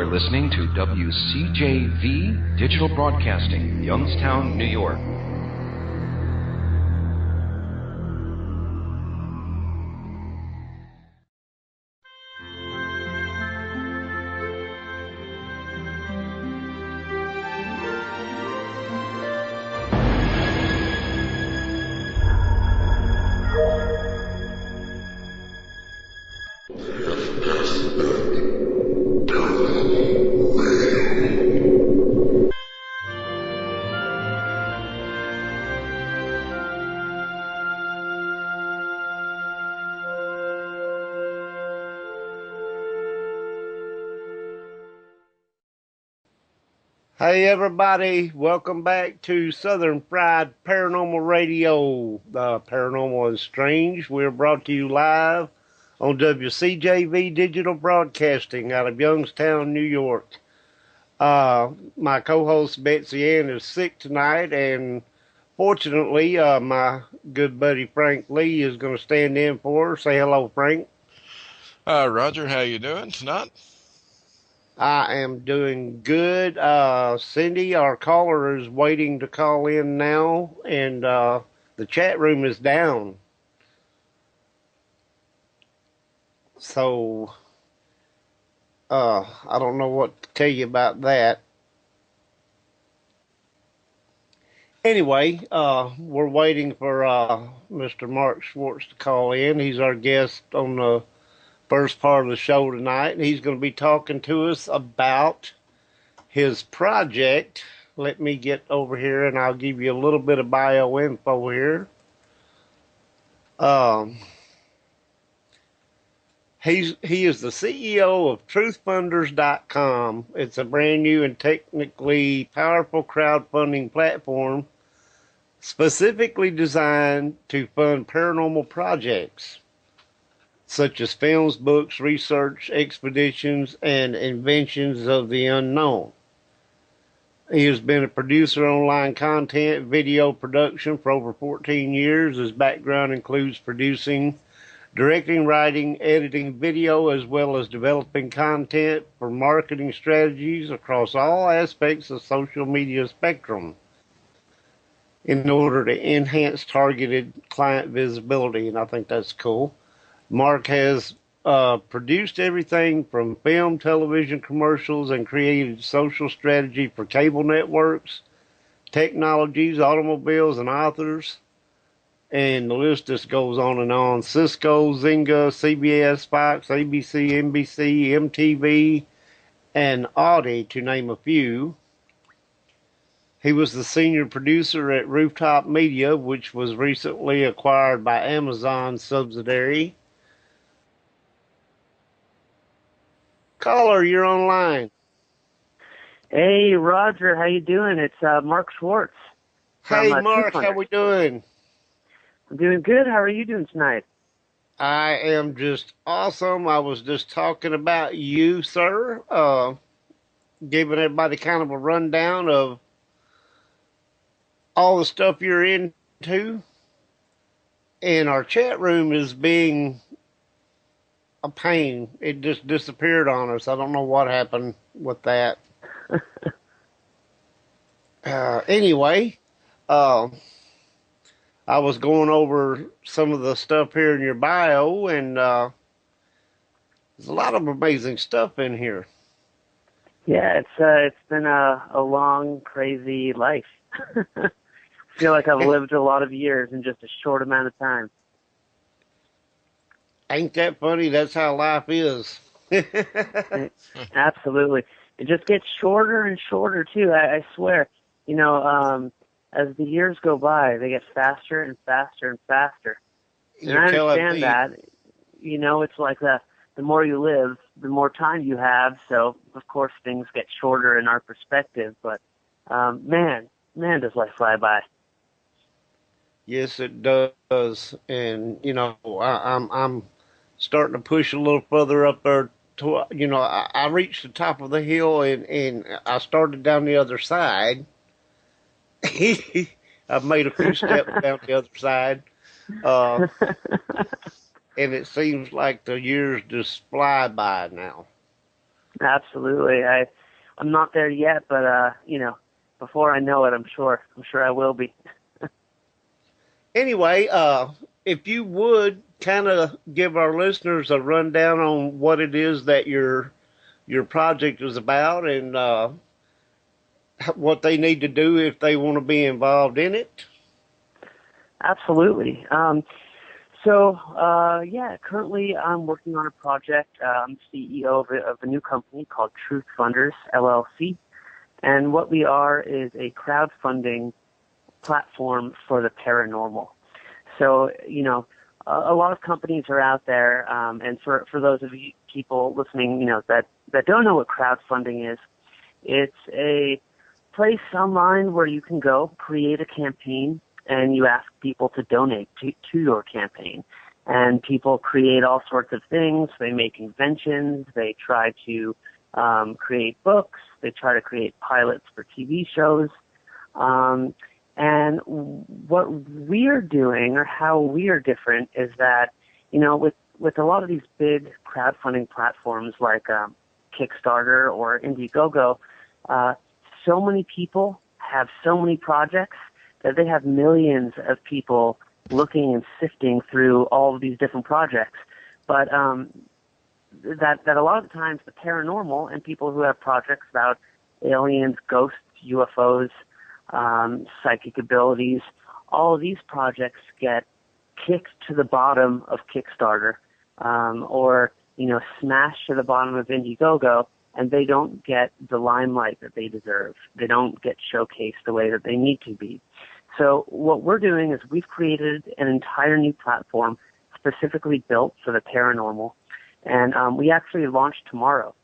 are listening to WCJV Digital Broadcasting, Youngstown, New York. Hey everybody, welcome back to Southern Fried Paranormal Radio, Paranormal and Strange. We're brought to you live on WCJV Digital Broadcasting out of Youngstown, New York. My co-host Betsy Ann is sick tonight, and fortunately, my good buddy Frank Lee is going to stand in for her. Say hello, Frank. Roger, how you doing tonight? I am doing good. Cindy, our caller, is waiting to call in now, and the chat room is down. So, I don't know what to tell you about that. Anyway, we're waiting for Mr. Mark Schwartz to call in. He's our guest on the first part of the show tonight, and he's going to be talking to us about his project. Let me get over here, and I'll give you a little bit of bio info here. He is the CEO of TruthFunders.com. It's a brand new and technically powerful crowdfunding platform specifically designed to fund paranormal projects, such as films, books, research, expeditions, and inventions of the unknown. He has been a producer of online content, video production for over 14 years. His background includes producing, directing, writing, editing video, as well as developing content for marketing strategies across all aspects of social media spectrum in order to enhance targeted client visibility, and I think that's cool. Mark has produced everything from film, television commercials, and created social strategy for cable networks, technologies, automobiles, and authors. And the list just goes on and on. Cisco, Zynga, CBS, Fox, ABC, NBC, MTV, and Audi, to name a few. He was the senior producer at Rooftop Media, which was recently acquired by Amazon's subsidiary. Caller, you're online. Hey, Roger, how you doing? It's Mark Schwartz. Hey, Mark, how we doing? I'm doing good. How are you doing tonight? I am just awesome. I was just talking about you, sir, giving everybody kind of a rundown of all the stuff you're into. And our chat room is being a pain. It just disappeared on us. I don't know what happened with that. Anyway, I was going over some of the stuff here in your bio, and there's a lot of amazing stuff in here. Yeah, it's been a long, crazy life. I feel like I've lived a lot of years in just a short amount of time. Ain't that funny? That's how life is. Absolutely. It just gets shorter and shorter, too. I swear. You know, as the years go by, they get faster and faster and faster. And I understand that. You know, it's like the more you live, the more time you have. So, of course, things get shorter in our perspective. But, man, does life fly by. Yes, it does. And, you know, I'm starting to push a little further up there. You know, I reached the top of the hill, and I started down the other side. I've made a few steps down the other side. And it seems like the years just fly by now. Absolutely. I'm not there yet, but before I know it, I'm sure I will be. Anyway, if you would kind of give our listeners a rundown on what it is that your project is about and what they need to do if they want to be involved in it. Absolutely. Currently I'm working on a project. I'm CEO of a new company called Truth Funders, LLC. And what we are is a crowdfunding platform for the paranormal. So, a lot of companies are out there, and for those of you people listening, that don't know what crowdfunding is, it's a place online where you can go create a campaign and you ask people to donate to your campaign. And people create all sorts of things. They make inventions. They try to create books. They try to create pilots for TV shows. And what we're doing, or how we are different, is that, with a lot of these big crowdfunding platforms like Kickstarter or Indiegogo, so many people have so many projects that they have millions of people looking and sifting through all of these different projects. But that a lot of the times the paranormal and people who have projects about aliens, ghosts, UFOs, psychic abilities, all of these projects get kicked to the bottom of Kickstarter, or smashed to the bottom of Indiegogo, and they don't get the limelight that they deserve. They don't get showcased the way that they need to be. So what we're doing is we've created an entire new platform specifically built for the paranormal, and we actually launch tomorrow.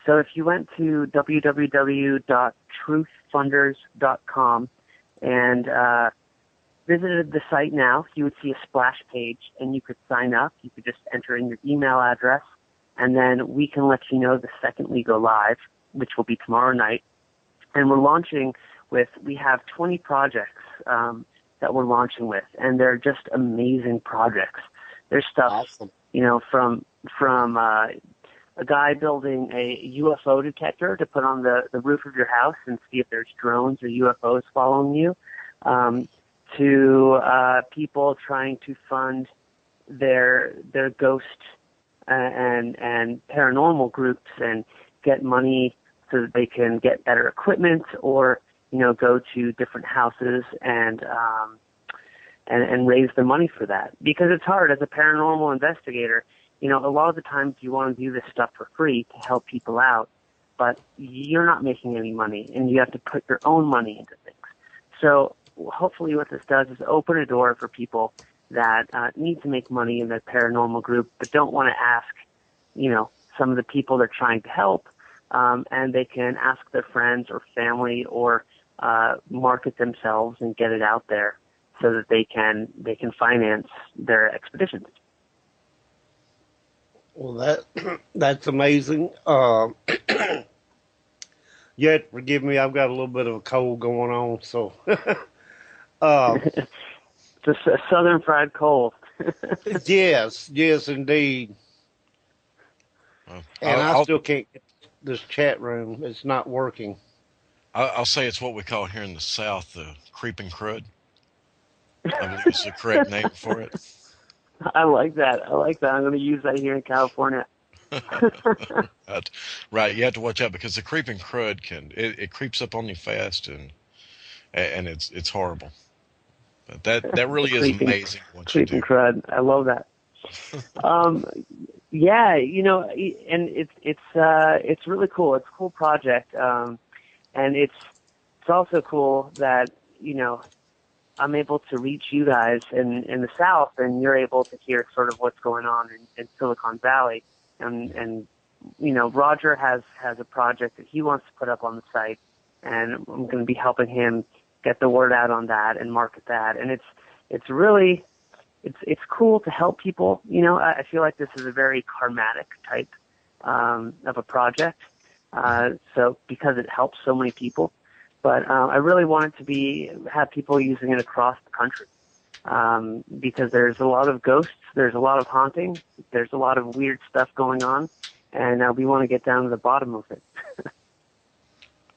So if you went to www.truthfunders.com and visited the site now, you would see a splash page, and you could sign up. You could just enter in your email address, and then we can let you know the second we go live, which will be tomorrow night. And we're launching we have 20 projects that we're launching with, and they're just amazing projects. There's stuff, awesome. From a guy building a UFO detector to put on the roof of your house and see if there's drones or UFOs following you, to people trying to fund their ghost and paranormal groups and get money so that they can get better equipment, or go to different houses and raise the money for that. Because it's hard as a paranormal investigator. A lot of the times you want to do this stuff for free to help people out, but you're not making any money, and you have to put your own money into things. So hopefully what this does is open a door for people that need to make money in the paranormal group, but don't want to ask, some of the people they're trying to help, and they can ask their friends or family or market themselves and get it out there so that they can finance their expeditions. Well, that's amazing. Yet, forgive me, I've got a little bit of a cold going on, so. Just a southern fried cold. Yes, indeed. And I still can't get this chat room. It's not working. I'll say it's what we call here in the South the creeping crud. I believe it's the correct name for it. I like that. I'm going to use that here in California. Right, you have to watch out because the creeping crud it creeps up on you fast and it's horrible. But that really is amazing what you do. Creeping crud. I love that. Yeah, and it's really cool. It's a cool project, and it's also cool that I'm able to reach you guys in the South, and you're able to hear sort of what's going on in Silicon Valley. And Roger has a project that he wants to put up on the site, and I'm going to be helping him get the word out on that and market that. And it's really it's cool to help people. I feel like this is a very karmatic type of a project. So because it helps so many people. But I really want it to have people using it across the country, because there's a lot of ghosts, there's a lot of haunting, there's a lot of weird stuff going on, and we want to get down to the bottom of it.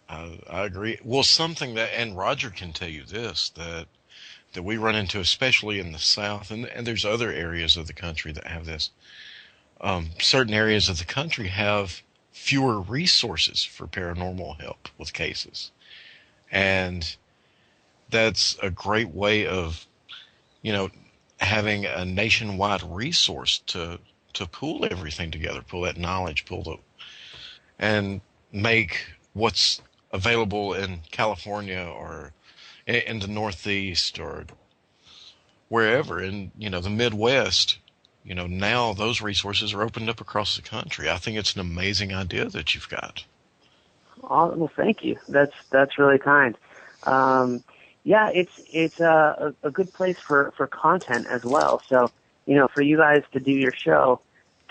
I agree. Well, something that, and Roger can tell you this, that we run into, especially in the South, and there's other areas of the country that have this. Certain areas of the country have fewer resources for paranormal help with cases. And that's a great way of, having a nationwide resource to pool everything together, pull that knowledge, and make what's available in California or in the Northeast or wherever in, the Midwest, now those resources are opened up across the country. I think it's an amazing idea that you've got. Oh, well, thank you. That's really kind. Yeah, it's a good place for content as well. So, for you guys to do your show,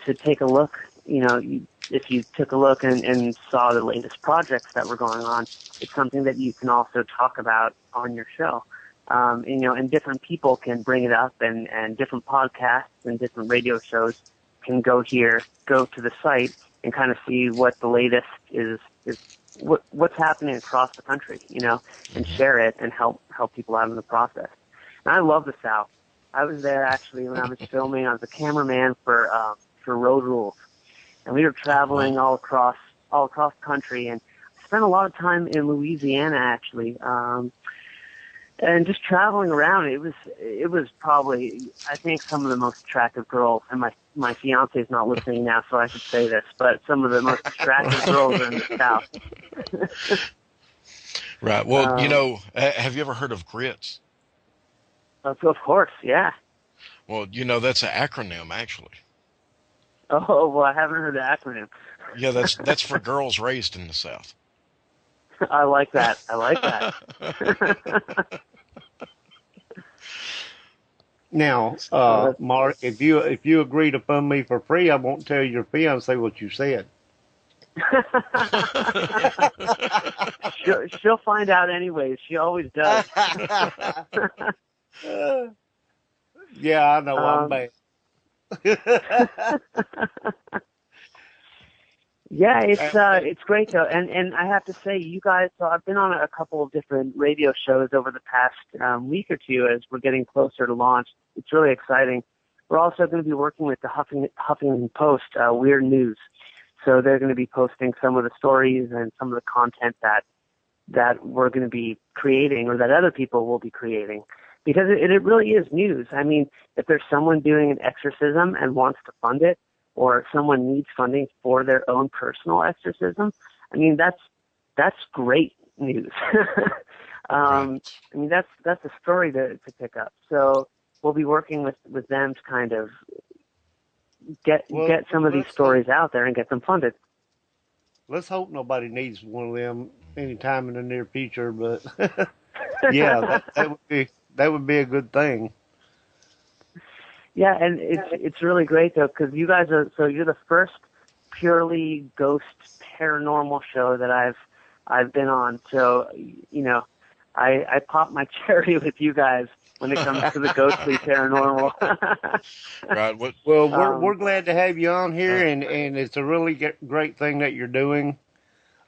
to take a look, if you took a look and saw the latest projects that were going on, it's something that you can also talk about on your show. And different people can bring it up, and different podcasts and different radio shows can go to the site and kind of see what the latest is what's happening across the country, and share it and help people out in the process. And I love the South. I was there actually when I was filming. I was a cameraman for Road Rules, and we were traveling all across the country, and spent a lot of time in Louisiana actually. And just traveling around, it was probably, I think, some of the most attractive girls, and my fiance is not listening now, so I should say this, but some of the most attractive girls are in the South. Right. Well, have you ever heard of GRITS? Of course, yeah. Well, that's an acronym, actually. Oh, well, I haven't heard the acronym. Yeah, that's for girls raised in the South. I like that. Now, Mark, if you agree to fund me for free, I won't tell your fiance what you said. She'll find out anyways. She always does. Yeah, I know. I'm bad. Yeah, it's great though, and I have to say, you guys. So I've been on a couple of different radio shows over the past week or two as we're getting closer to launch. It's really exciting. We're also going to be working with the Huffington Post Weird News, so they're going to be posting some of the stories and some of the content that we're going to be creating, or that other people will be creating, because it really is news. I mean, if there's someone doing an exorcism and wants to fund it, or someone needs funding for their own personal exorcism, I mean, that's great news. Right. I mean, that's a story to pick up. So we'll be working with them to kind of get some of these stories out there and get them funded. Let's hope nobody needs one of them anytime in the near future, but yeah, that would be a good thing. Yeah, and it's really great though, because you guys you're the first purely ghost paranormal show that I've been on. So I pop my cherry with you guys when it comes to the ghostly paranormal. Right. Well, we're glad to have you on here, and it's a really great thing that you're doing.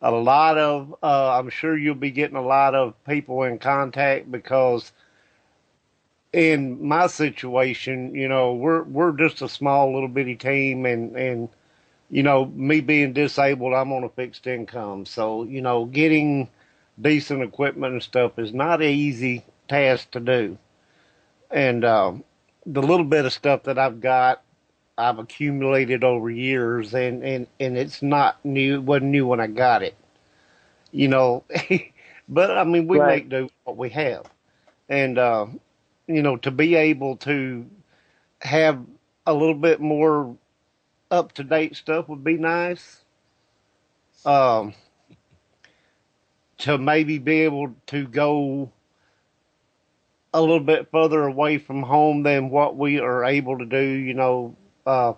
A lot of I'm sure you'll be getting a lot of people in contact, because in my situation, we're just a small little bitty team, and me being disabled, I'm on a fixed income. So, getting decent equipment and stuff is not an easy task to do. And the little bit of stuff that I've got, I've accumulated over years, and it's not new. It wasn't new when I got it, But I mean, we make do with what we have, and to be able to have a little bit more up-to-date stuff would be nice. To maybe be able to go a little bit further away from home than what we are able to do,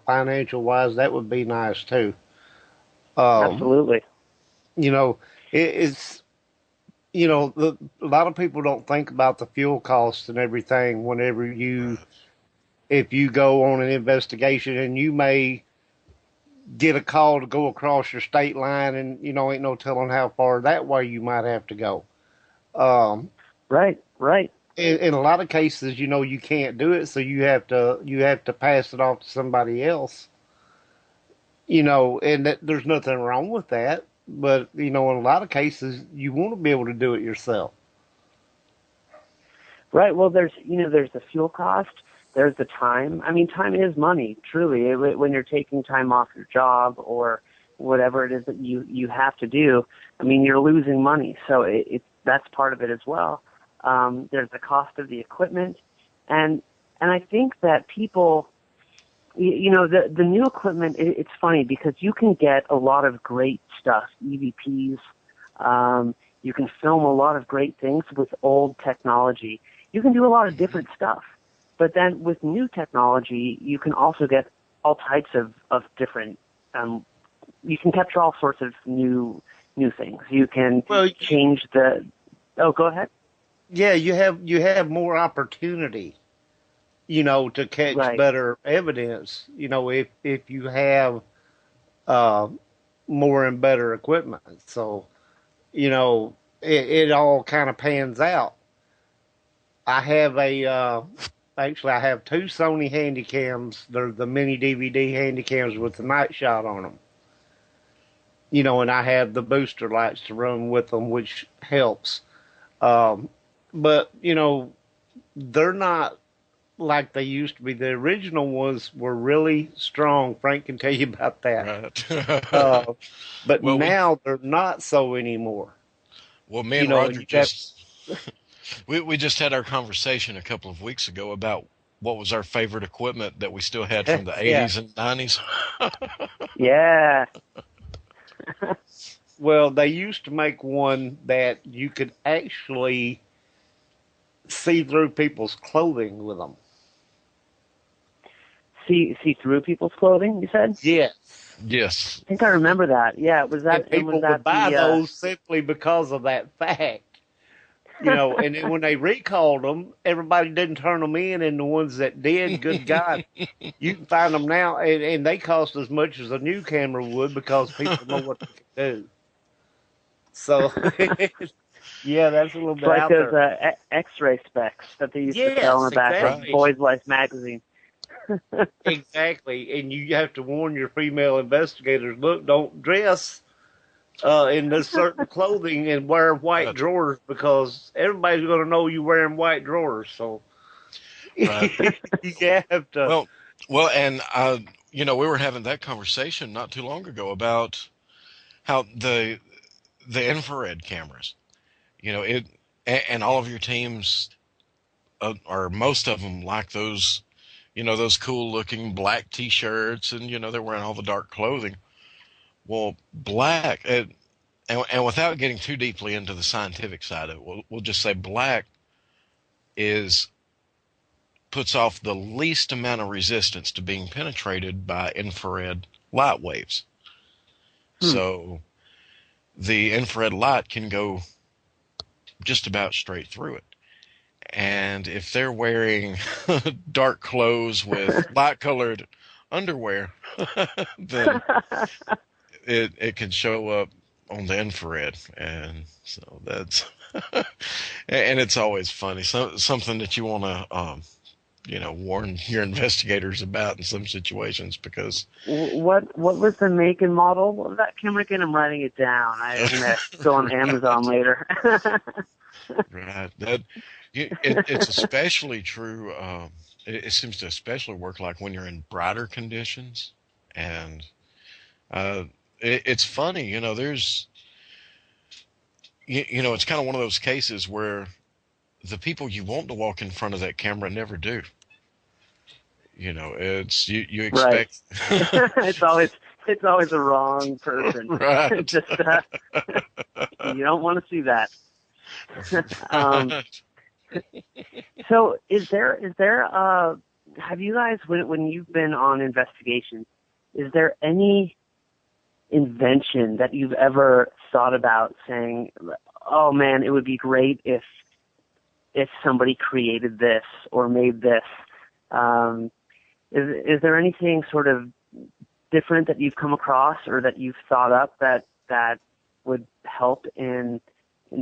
financial-wise, that would be nice too. Absolutely. It's a lot of people don't think about the fuel costs and everything if you go on an investigation, and you may get a call to go across your state line, and ain't no telling how far that way you might have to go. Right. In a lot of cases, you can't do it, so you have to pass it off to somebody else. And there's nothing wrong with that. But in a lot of cases, you want to be able to do it yourself. Right. Well, there's the fuel cost. There's the time. I mean, time is money, truly. When you're taking time off your job or whatever it is that you have to do, I mean, you're losing money. So that's part of it as well. There's the cost of the equipment, and I think that people, the new equipment. It's funny because you can get a lot of great stuff, EVPs. You can film a lot of great things with old technology. You can do a lot of different stuff. But then with new technology, you can also get all types of different, you can capture all sorts of new things. You can change go ahead. Yeah, you have more opportunity, to catch better evidence, if you have more and better equipment. So, it all kind of pans out. I have I have two Sony Handycams. They're the mini DVD Handycams with the night shot on them. And I have the booster lights to run with them, which helps. But, they're not like they used to be. The original ones were really strong. Frank can tell you about that. Right. But now they're not so anymore. Well, me and Roger we just had our conversation a couple of weeks ago about what was our favorite equipment that we still had from the 80s and 90s. Yeah. Well, they used to make one that you could actually see through people's clothing with them. See through people's clothing, you said? Yes. Yes. I think I remember that. Yeah, was that? And people would buy those simply because of that fact. And then when they recalled them, everybody didn't turn them in, and the ones that did, good God, you can find them now, and they cost as much as a new camera would because people know what they can do. So, yeah, that's a little bit like out those there. X-ray specs that they used to sell in the back of Boys Life magazine. Exactly, and you have to warn your female investigators, look, don't dress in this certain clothing and wear white drawers because everybody's going to know you're wearing white drawers. So you have to. Well, and we were having that conversation not too long ago about how the infrared cameras, and all of your teams, or most of them, like those, those cool looking black T-shirts, and they're wearing all the dark clothing. Well, black, and without getting too deeply into the scientific side of it, we'll just say black puts off the least amount of resistance to being penetrated by infrared light waves. So the infrared light can go just about straight through it. And if they're wearing dark clothes with light-colored underwear, then it can show up on the infrared, and so that's and it's always funny. Something that you want to warn your investigators about in some situations, because what was the make and model of that camera again? I'm writing it down. I'm gonna go on Amazon later. Right. It's especially true. It seems to especially work like when you're in brighter conditions, and it's funny, there's, it's kind of one of those cases where the people you want to walk in front of that camera never do. It's you expect. Right. it's always the wrong person. Right. Just you don't want to see that. So is there have you guys, when you've been on investigations, is there any invention that you've ever thought about saying, oh man, it would be great if somebody created this or made this? Is there anything sort of different that you've come across or that you've thought up that would help in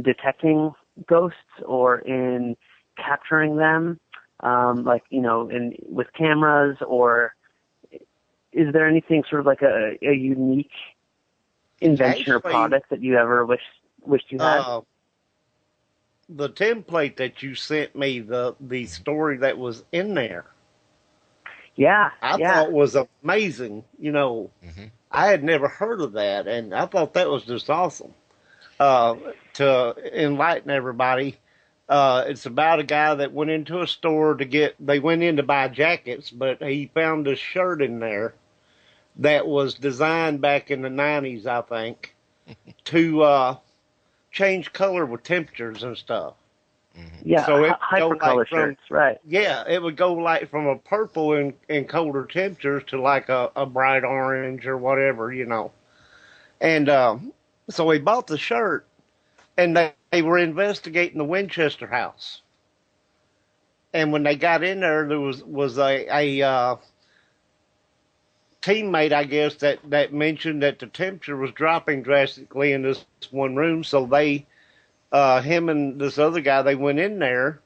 detecting ghosts or in capturing them, like, with cameras, or is there anything sort of like a unique invention or product that you ever wished you had? The template that you sent me, the story that was in there, I thought was amazing. I had never heard of that, and I thought that was just awesome. To enlighten everybody, it's about a guy that went into a store they went in to buy jackets, but he found a shirt in there that was designed back in the 90s, I think, to change color with temperatures and stuff. Yeah, so hypercolor shirts, right. Yeah, it would go like from a purple in colder temperatures to like a bright orange or whatever, And so we bought the shirt, and they were investigating the Winchester house. And when they got in there, there was a teammate, I guess, that mentioned that the temperature was dropping drastically in this one room. So they, him and this other guy, they went in there,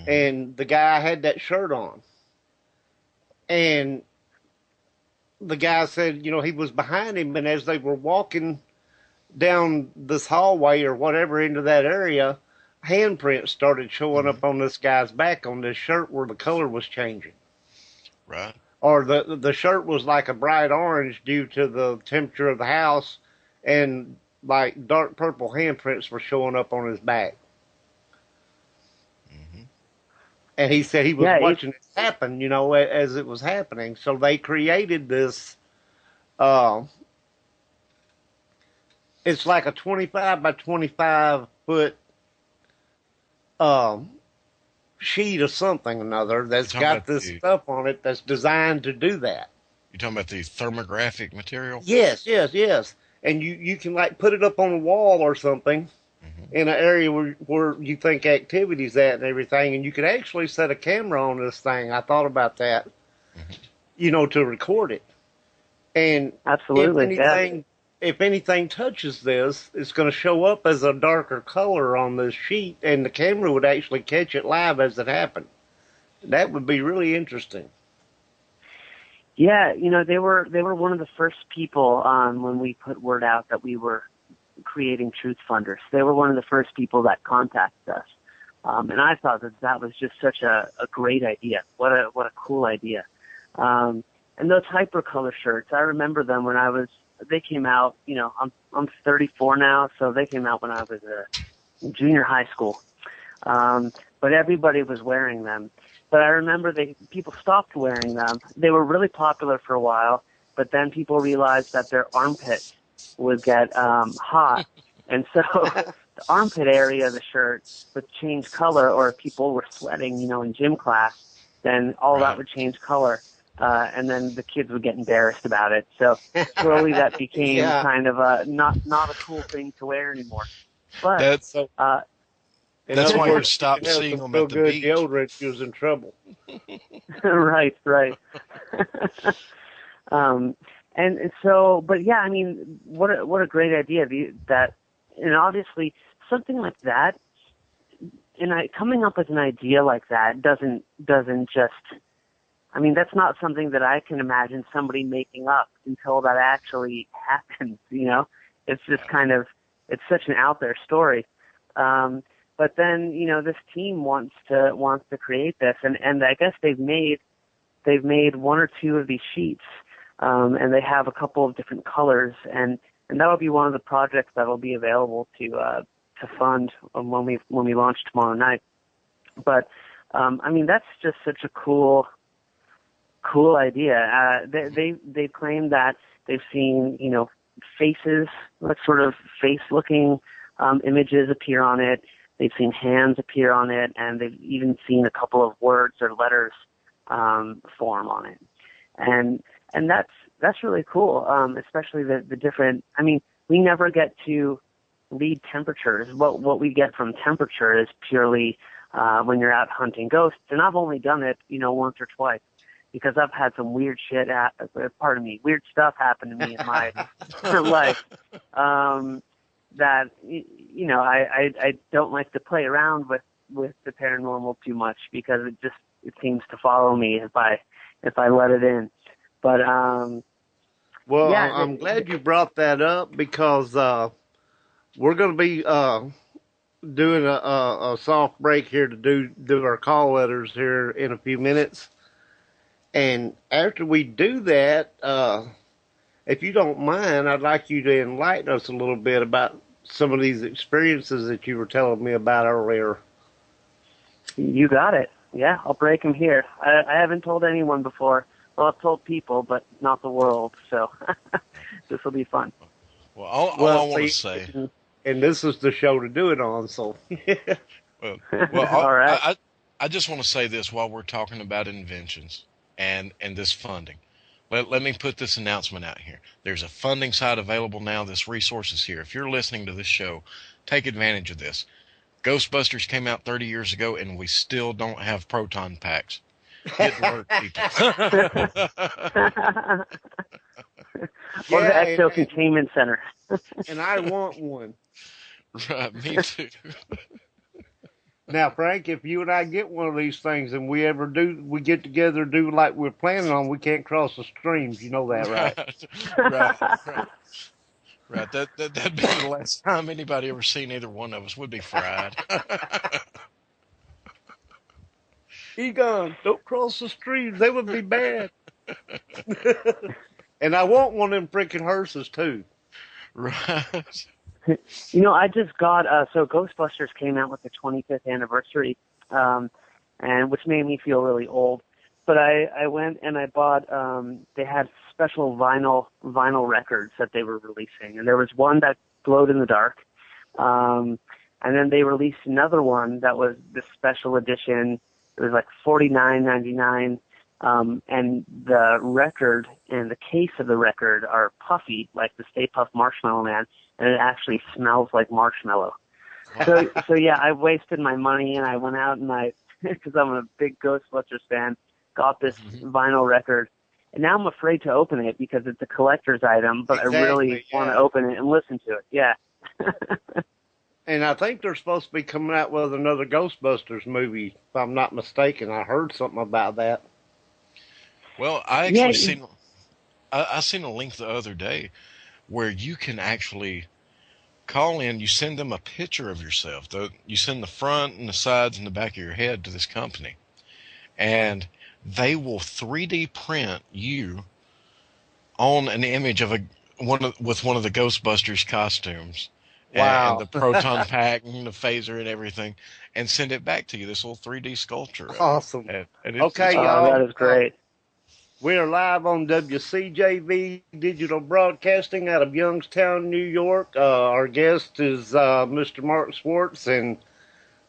and the guy had that shirt on. And the guy said, he was behind him, and as they were walking down this hallway or whatever into that area, handprints started showing up on this guy's back on this shirt where the color was changing. Right. Or the shirt was like a bright orange due to the temperature of the house, and like dark purple handprints were showing up on his back. And he said he was watching it happen, as it was happening. So they created this, it's like a 25 by 25 foot sheet of something or another that's got this stuff on it that's designed to do that. You're talking about the thermographic material? Yes. And you can like put it up on a wall or something in an area where you think activity's at and everything, and you could actually set a camera on this thing. I thought about that, to record it. And absolutely, if anything touches this, it's going to show up as a darker color on this sheet, and the camera would actually catch it live as it happened. That would be really interesting. Yeah, they were one of the first people when we put word out that we were creating Truth Funders. They were one of the first people that contacted us, and I thought that was just such a great idea. What a cool idea! And those hypercolor shirts, I remember them when they came out. I'm 34 now, so they came out when I was in junior high school. But everybody was wearing them. But I remember people stopped wearing them. They were really popular for a while, but then people realized that their armpits would get hot. And so the armpit area of the shirt would change color, or if people were sweating, in gym class, then all that would change color. And then the kids would get embarrassed about it. So slowly that became kind of not a cool thing to wear anymore. But that's why you stopped seeing them at the beach. Deodorant, you was in trouble. Right. And so, but yeah, I mean, what a great idea and obviously something like that, and coming up with an idea like that doesn't just, I mean, that's not something that I can imagine somebody making up until that actually happens, It's just it's such an out there story. But then, this team wants to create this, and I guess they've made one or two of these sheets, and they have a couple of different colors, and that'll be one of the projects that'll be available to fund when we launch tomorrow night. But I mean, that's just such a cool idea. They claim that they've seen faces, like sort of face looking images appear on it. They've seen hands appear on it, and they've even seen a couple of words or letters form on it. And that's really cool, especially the different. I mean, we never get to read temperatures. What we get from temperature is purely when you're out hunting ghosts, and I've only done it, once or twice. because I've had some weird weird stuff happen to me in my life. That I don't like to play around with the paranormal too much because it seems to follow me if I let it in. But well, yeah, I'm glad you brought that up because we're going to be doing a soft break here to do our call letters here in a few minutes. And after we do that, if you don't mind, I'd like you to enlighten us a little bit about some of these experiences that you were telling me about earlier. You got it. Yeah, I'll break them here. I haven't told anyone before. Well, I've told people, but not the world. So this will be fun. Well, all I want to say, and this is the show to do it on. So, well, all right. I just want to say this while we're talking about inventions and this funding. Let me put this announcement out here. There's a funding site available now. This resource is here. If you're listening to this show, take advantage of this. Ghostbusters came out 30 years ago, and we still don't have proton packs. Get to work, people. Or the Ecto Containment Center. And I want one. Right, me too. Now, Frank, if you and I get one of these things and we get together and do like we're planning on, we can't cross the streams. You know that, right? Right. That'd be the last time anybody ever seen either one of us. Would be fried. Egon, don't cross the streams. They would be bad. And I want one of them freaking hearses, too. Right. I just got, so Ghostbusters came out with the 25th anniversary, and which made me feel really old. But I went and I bought, they had special vinyl records that they were releasing. And there was one that glowed in the dark. And then they released another one that was this special edition. It was like $49.99. And the record and the case of the record are puffy, like the Stay Puft Marshmallow Man, and it actually smells like marshmallow. So yeah, I wasted my money and I went out and because I'm a big Ghostbusters fan, got this vinyl record. And now I'm afraid to open it because it's a collector's item, but exactly, I really want to open it and listen to it. Yeah. And I think they're supposed to be coming out with another Ghostbusters movie, if I'm not mistaken. I heard something about that. Well, I actually I seen a link the other day where you can actually call in. You send them a picture of yourself. You send the front and the sides and the back of your head to this company, and they will 3D print you on an image of with one of the Ghostbusters costumes. Wow. And the proton pack and the phaser and everything, and send it back to you, this little 3D sculpture. Awesome. And okay, y'all. That is great. We are live on WCJV Digital Broadcasting out of Youngstown, New York. Our guest is Mr. Mark Swartz, and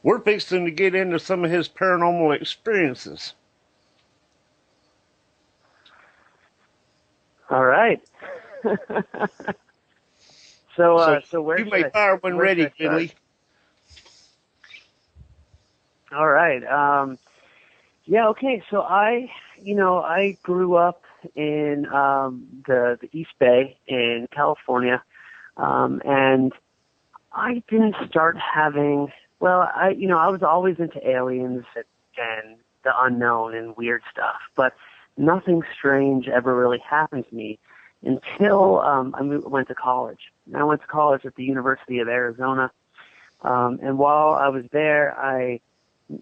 we're fixing to get into some of his paranormal experiences. All right. So where you may fire when ready, Billy. All right. Yeah. Okay. So I grew up in the East Bay in California, and I didn't start having. Well, I was always into aliens and the unknown and weird stuff, but nothing strange ever really happened to me until I went to college. And I went to college at the University of Arizona, and while I was there,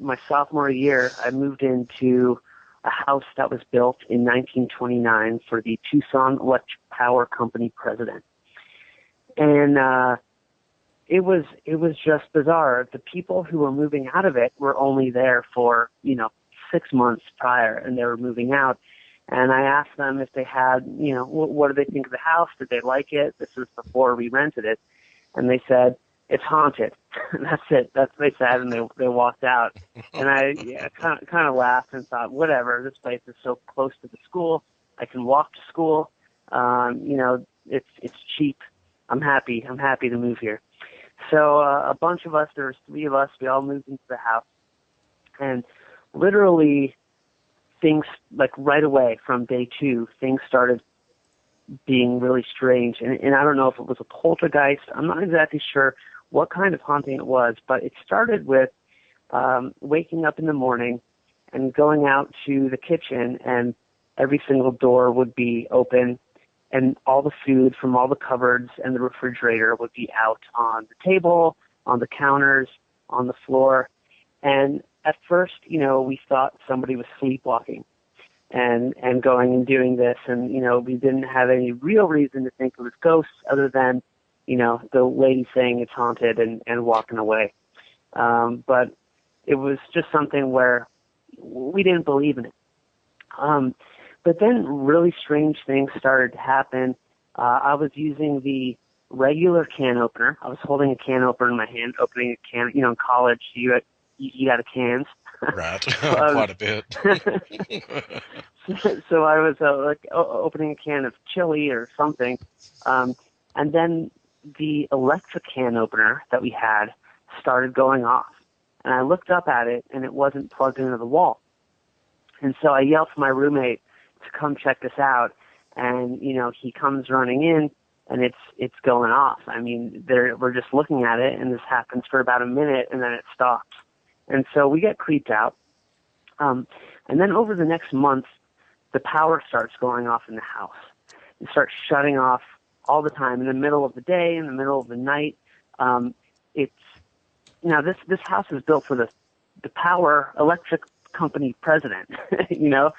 my sophomore year, I moved into a house that was built in 1929 for the Tucson Electric Power Company president. And it was just bizarre. The people who were moving out of it were only there for 6 months prior, and they were moving out. And I asked them if they had, what do they think of the house? Did they like it? This was before we rented it. And they said, it's haunted. That's it. That's what they said, and they walked out. And I kind of laughed and thought, whatever, this place is so close to the school. I can walk to school. It's cheap. I'm happy to move here. So a bunch of us, there was 3 of us, we all moved into the house. And literally things, like right away from day 2, things started being really strange. And I don't know if it was a poltergeist. I'm not exactly sure what kind of haunting it was, but it started with waking up in the morning and going out to the kitchen, and every single door would be open, and all the food from all the cupboards and the refrigerator would be out on the table, on the counters, on the floor. And at first, you know, we thought somebody was sleepwalking and going and doing this. And, you know, we didn't have any real reason to think it was ghosts other than, you know, the lady saying it's haunted and walking away. But it was just something where we didn't believe in it. But then really strange things started to happen. I was using the regular can opener. I was holding a can opener in my hand, opening a can. You know, in college, you got a cans. Right, quite a bit. So I was opening a can of chili or something, and then the electric can opener that we had started going off. And I looked up at it, and it wasn't plugged into the wall. And so I yelled to my roommate to come check this out. And, you know, he comes running in, and it's going off. I mean, we're just looking at it, and this happens for about a minute, and then it stops. And so we get creeped out. And then over the next month, the power starts going off in the house. It starts shutting off all the time, in the middle of the day, in the middle of the night. Now, this house is built for the power electric company president, you know.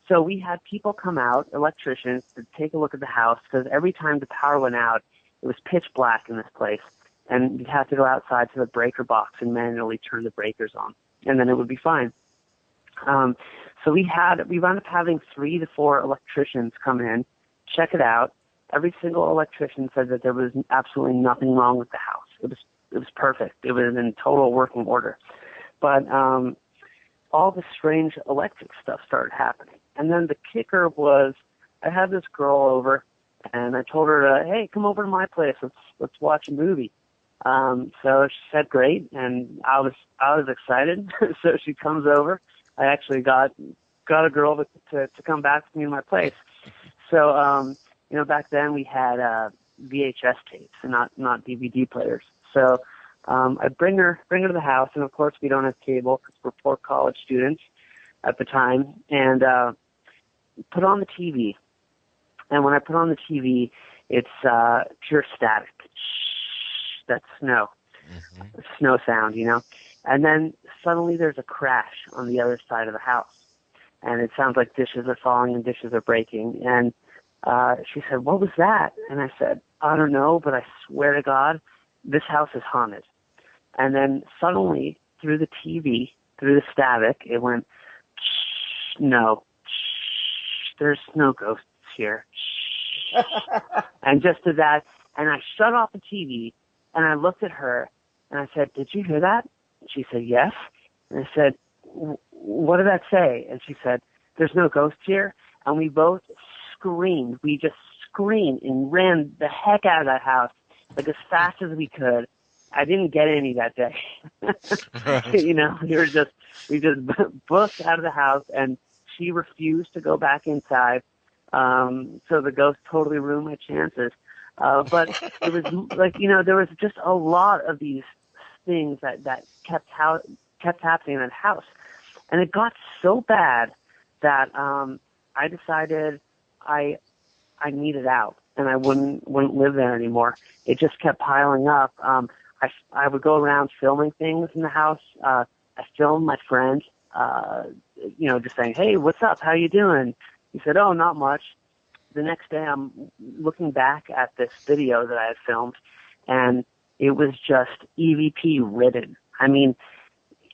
So we had people come out, electricians, to take a look at the house, because every time the power went out, it was pitch black in this place, and you'd have to go outside to the breaker box and manually turn the breakers on, and then it would be fine. So we wound up having 3 to 4 electricians come in, check it out. Every single electrician said that there was absolutely nothing wrong with the house. It was perfect. It was in total working order. But all the strange electric stuff started happening. And then the kicker was, I had this girl over, and I told her, hey, come over to my place. Let's watch a movie. So she said, great, and I was excited. So she comes over. I actually got a girl to come back with me to my place. So you know, back then we had VHS tapes and not DVD players. So I bring her to the house, and of course we don't have cable because we're poor college students at the time, and put on the TV. And when I put on the TV, it's pure static. Shh, that's snow. Mm-hmm. Snow sound, you know. And then suddenly there's a crash on the other side of the house, and it sounds like dishes are falling and dishes are breaking. And she said, what was that? And I said, I don't know, but I swear to God, this house is haunted. And then suddenly, through the TV, through the static, it went, shh, no, shh, there's no ghosts here. Shh. And just to that, and I shut off the TV, and I looked at her, and I said, did you hear that? And she said, yes. And I said, what did that say? And she said, there's no ghosts here. And we both screamed. We just screamed and ran the heck out of that house, like as fast as we could. I didn't get any that day. You know, we just booked out of the house, and she refused to go back inside. So the ghost totally ruined my chances. But it was like, you know, there was just a lot of these things that kept happening in that house. And it got so bad that I decided I needed out, and I wouldn't live there anymore. It just kept piling up. I would go around filming things in the house. I filmed my friend, you know, just saying, hey, what's up? How you doing? He said, oh, not much. The next day I'm looking back at this video that I had filmed, and it was just EVP ridden. I mean,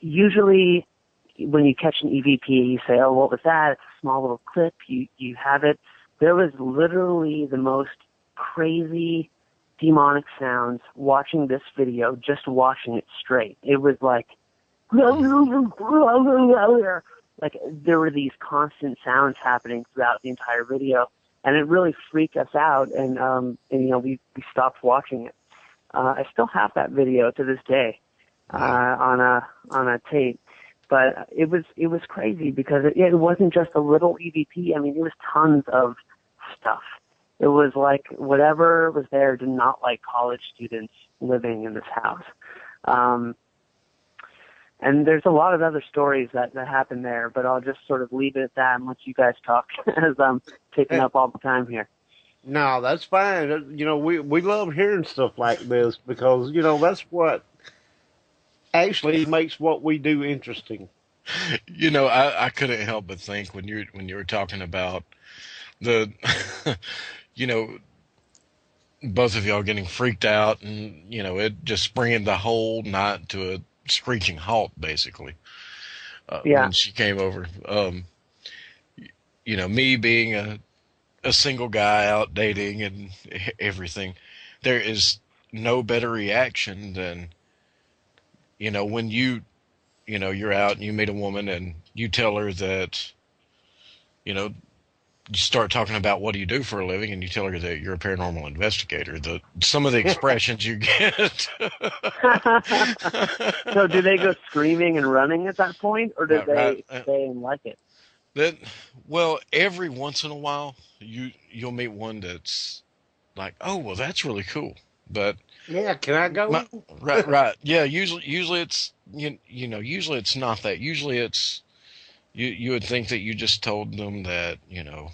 usually when you catch an EVP, you say, oh, what was that? It's a small little clip. You have it. There was literally the most crazy demonic sounds watching this video, just watching it straight. It was like there were these constant sounds happening throughout the entire video, and it really freaked us out, and you know, we stopped watching it. I still have that video to this day on a tape. But it was crazy because it wasn't just a little EVP. I mean, it was tons of stuff. It was like whatever was there did not like college students living in this house. And there's a lot of other stories that happen there, but I'll just sort of leave it at that and let you guys talk as I'm taking up all the time here. No, that's fine. You know, we love hearing stuff like this because, you know, that's what actually makes what we do interesting. You know, I couldn't help but think when you were talking about the, you know, both of y'all getting freaked out and, you know, it just bringing the whole night to a screeching halt, basically. When she came over. You know, me being a single guy out dating and everything, there is no better reaction than, you know, when you're out and you meet a woman and you tell her that, you know, you start talking about what do you do for a living and you tell her that you're a paranormal investigator. Some of the expressions you get. So do they go screaming and running at that point, or do they stay and like it? Well, every once in a while you'll meet one that's like, oh, well, that's really cool. But yeah, can I go? Right. Yeah, usually it's usually it's not that. Usually it's you would think that you just told them that, you know,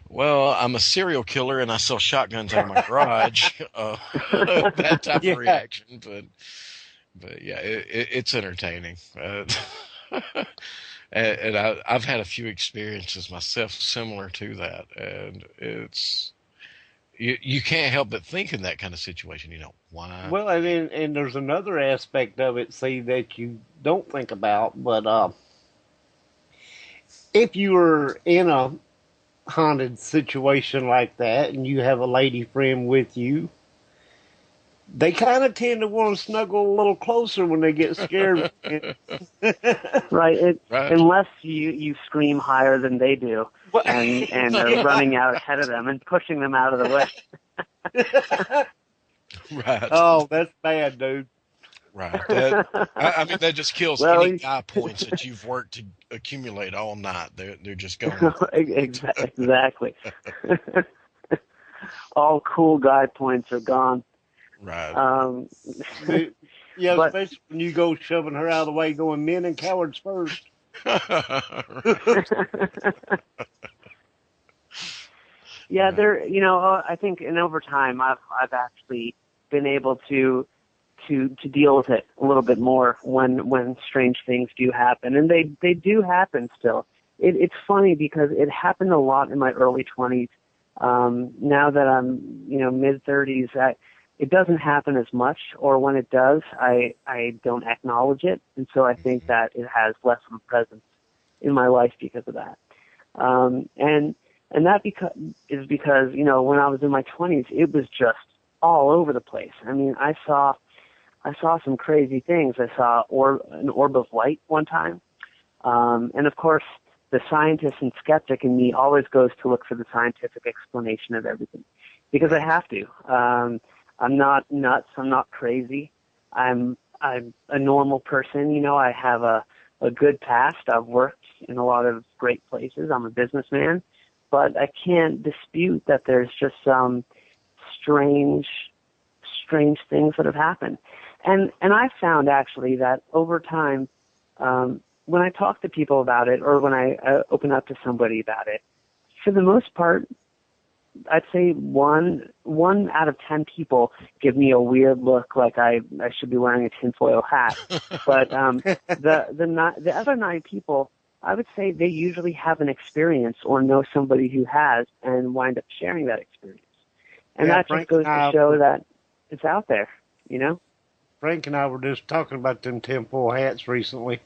well, I'm a serial killer and I sell shotguns out of my garage. That type of reaction, but yeah, it's entertaining. And I've had a few experiences myself similar to that, and it's you can't help but think in that kind of situation, you know, why? Well, and there's another aspect of it, see, that you don't think about, but if you were in a haunted situation like that and you have a lady friend with you, they kind of tend to want to snuggle a little closer when they get scared. Right. Unless you scream higher than they do and are running out ahead of them and pushing them out of the way. Right. Oh, that's bad, dude. Right. I mean, that just kills any guy points that you've worked to accumulate all night. They're just going. Exactly. All cool guy points are gone. Right. Yeah, but, especially when you go shoving her out of the way, going men and cowards first. Yeah, I think over time I've actually been able to deal with it a little bit more when strange things do happen, and they do happen still. It's funny because it happened a lot in my early 20s. Now that I'm mid 30s, it doesn't happen as much, or when it does, I don't acknowledge it, and so I think that it has less of a presence in my life because of that. And that is because when I was in my 20s, it was just all over the place. I mean, I saw some crazy things. I saw an orb of light one time, and of course, the scientist and skeptic in me always goes to look for the scientific explanation of everything, because I have to. I'm not nuts. I'm not crazy. I'm a normal person. I have a good past. I've worked in a lot of great places. I'm a businessman, but I can't dispute that there's just some strange things that have happened. And I found actually that over time, when I talk to people about it, or when I open up to somebody about it, for the most part, I'd say one out of 10 people give me a weird look, like I should be wearing a tinfoil hat. But the other 9 people, I would say they usually have an experience or know somebody who has and wind up sharing that experience. And that just goes to show that it's out there, Frank and I were just talking about them tinfoil hats recently.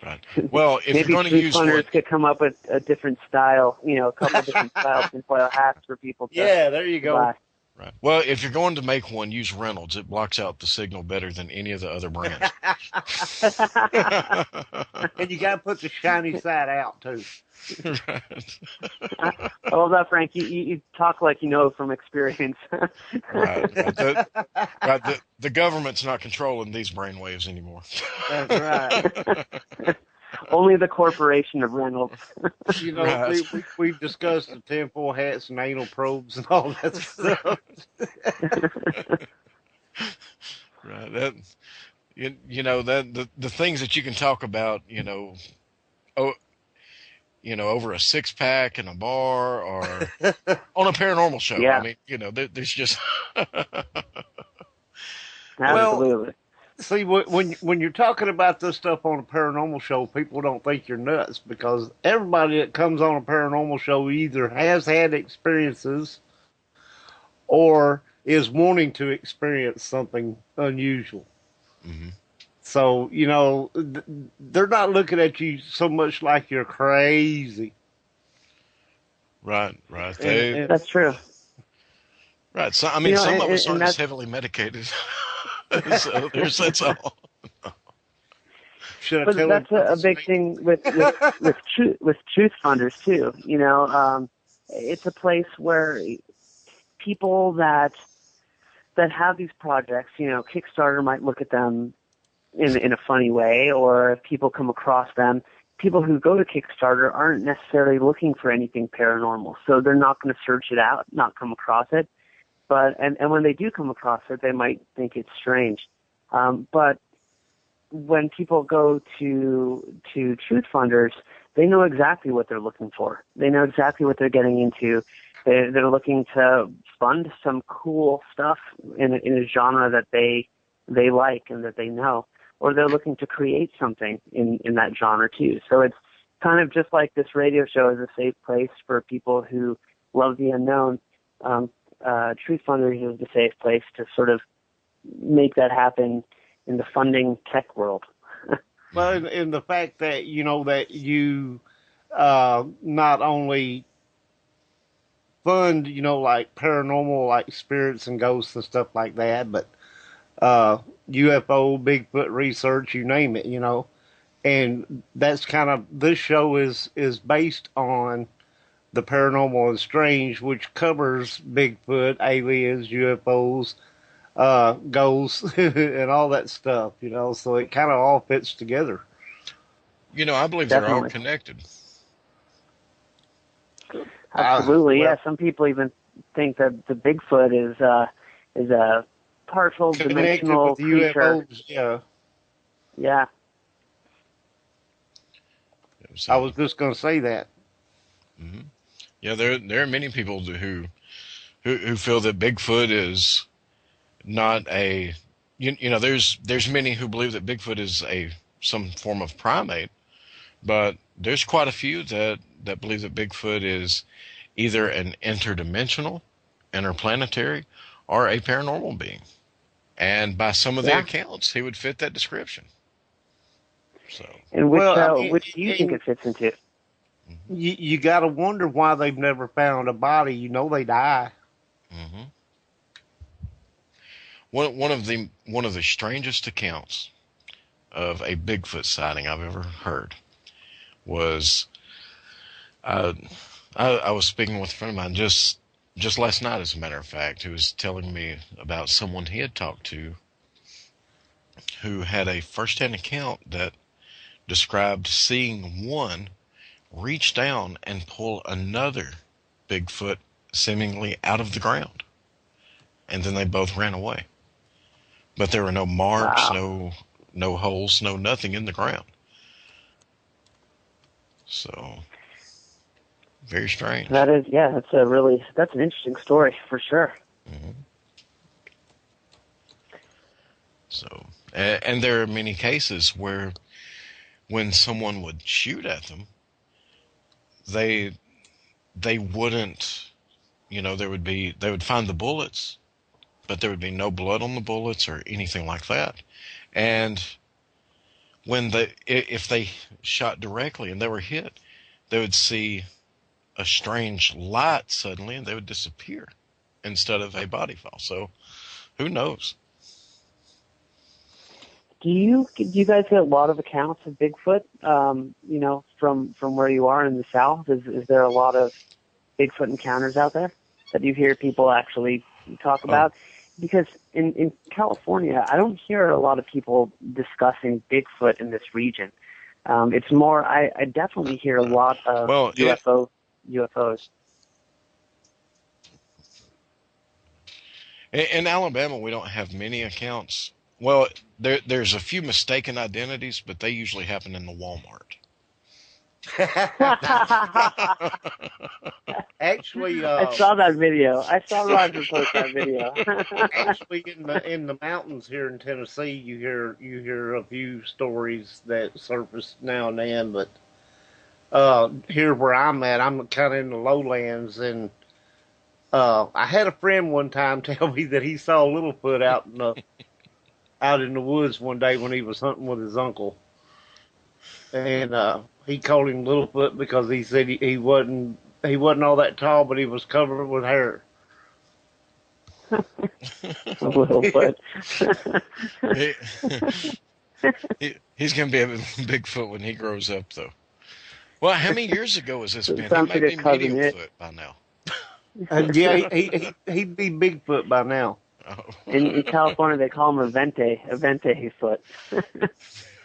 Right. Well, if maybe you're going to use one, could come up with a different style, a couple of different styles tinfoil hats for people to there you go. buy. Right. Well, if you're going to make one, use Reynolds. It blocks out the signal better than any of the other brands. And you got to put the shiny side out too. Right. I love that, Frank. You talk like you know from experience. Right. The government's not controlling these brainwaves anymore. That's right. Only the corporation of Reynolds. You know, Right. we've discussed the tinfoil hats and anal probes and all that stuff. Right. That you know that the things that you can talk about, over a 6-pack in a bar or on a paranormal show. Yeah. I mean, there's just Absolutely. See, when you're talking about this stuff on a paranormal show, people don't think you're nuts because everybody that comes on a paranormal show either has had experiences or is wanting to experience something unusual. Mm-hmm. So, they're not looking at you so much like you're crazy. right. That's true. Right. So, I mean, some of us aren't that's as heavily medicated. So that's all. Should I But tell that's him a big thing with truth funders too. It's a place where people that have these projects, Kickstarter might look at them in a funny way, or if people come across them, people who go to Kickstarter aren't necessarily looking for anything paranormal, so they're not going to search it out, not come across it. But and when they do come across it, they might think it's strange. But when people go to truth funders, they know exactly what they're looking for. They know exactly what they're getting into. They're looking to fund some cool stuff in a genre that they like and that they know, or they're looking to create something in that genre too. So it's kind of just like this radio show is a safe place for people who love the unknown. Truth Funders is the safe place to sort of make that happen in the funding tech world. Well, in the fact that, that you not only fund, like paranormal, like spirits and ghosts and stuff like that, but UFO, Bigfoot research, you name it, and that's kind of, this show is based on the paranormal and strange, which covers Bigfoot, aliens, UFOs, ghosts, and all that stuff, so it kind of all fits together. I believe Definitely. they're all connected. Absolutely, yeah. Some people even think that the Bigfoot is a partial dimensional with creature. UFOs, yeah. Yeah. So, I was just going to say that. Mm-hmm. Yeah, there are many people who feel that Bigfoot is not a, there's many who believe that Bigfoot is some form of primate, but there's quite a few that believe that Bigfoot is either an interdimensional, interplanetary, or a paranormal being. And by some of the accounts, he would fit that description. So, and which do you think it fits into? You got to wonder why they've never found a body. They die. mm-hmm. One of the strangest accounts of a Bigfoot sighting I've ever heard was I was speaking with a friend of mine just last night, as a matter of fact, who was telling me about someone he had talked to who had a first-hand account that described seeing one reach down and pull another Bigfoot seemingly out of the ground. And then they both ran away. But there were no marks, no holes, no nothing in the ground. So, very strange. That is, that's an interesting story for sure. Mm-hmm. So, and there are many cases where when someone would shoot at them, they wouldn't, they would find the bullets, but there would be no blood on the bullets or anything like that. And if they shot directly and they were hit, they would see a strange light suddenly and they would disappear. instead of a body file. So who knows? Do you guys get a lot of accounts of Bigfoot? You know, from where you are in the South, is there a lot of Bigfoot encounters out there that you hear people actually talk about? Because in California, I don't hear a lot of people discussing Bigfoot in this region. It's more, I definitely hear a lot of UFOs. In Alabama, we don't have many accounts. Well, there's a few mistaken identities, but they usually happen in the Walmart. Actually, I saw that video. I saw Roger post that video. Actually, in the mountains here in Tennessee, you hear a few stories that surface now and then. But here where I'm at, I'm kind of in the lowlands, and I had a friend one time tell me that he saw Littlefoot out in the woods one day when he was hunting with his uncle, and he called him Littlefoot because he said he wasn't all that tall, but he was covered with hair. Littlefoot. He's going to be a Bigfoot when he grows up, though. Well, how many years ago has this been? Sounds He like might be a cousin Mediumfoot by now. Yeah, he'd be Bigfoot by now. Oh. In California, they call him a vente foot.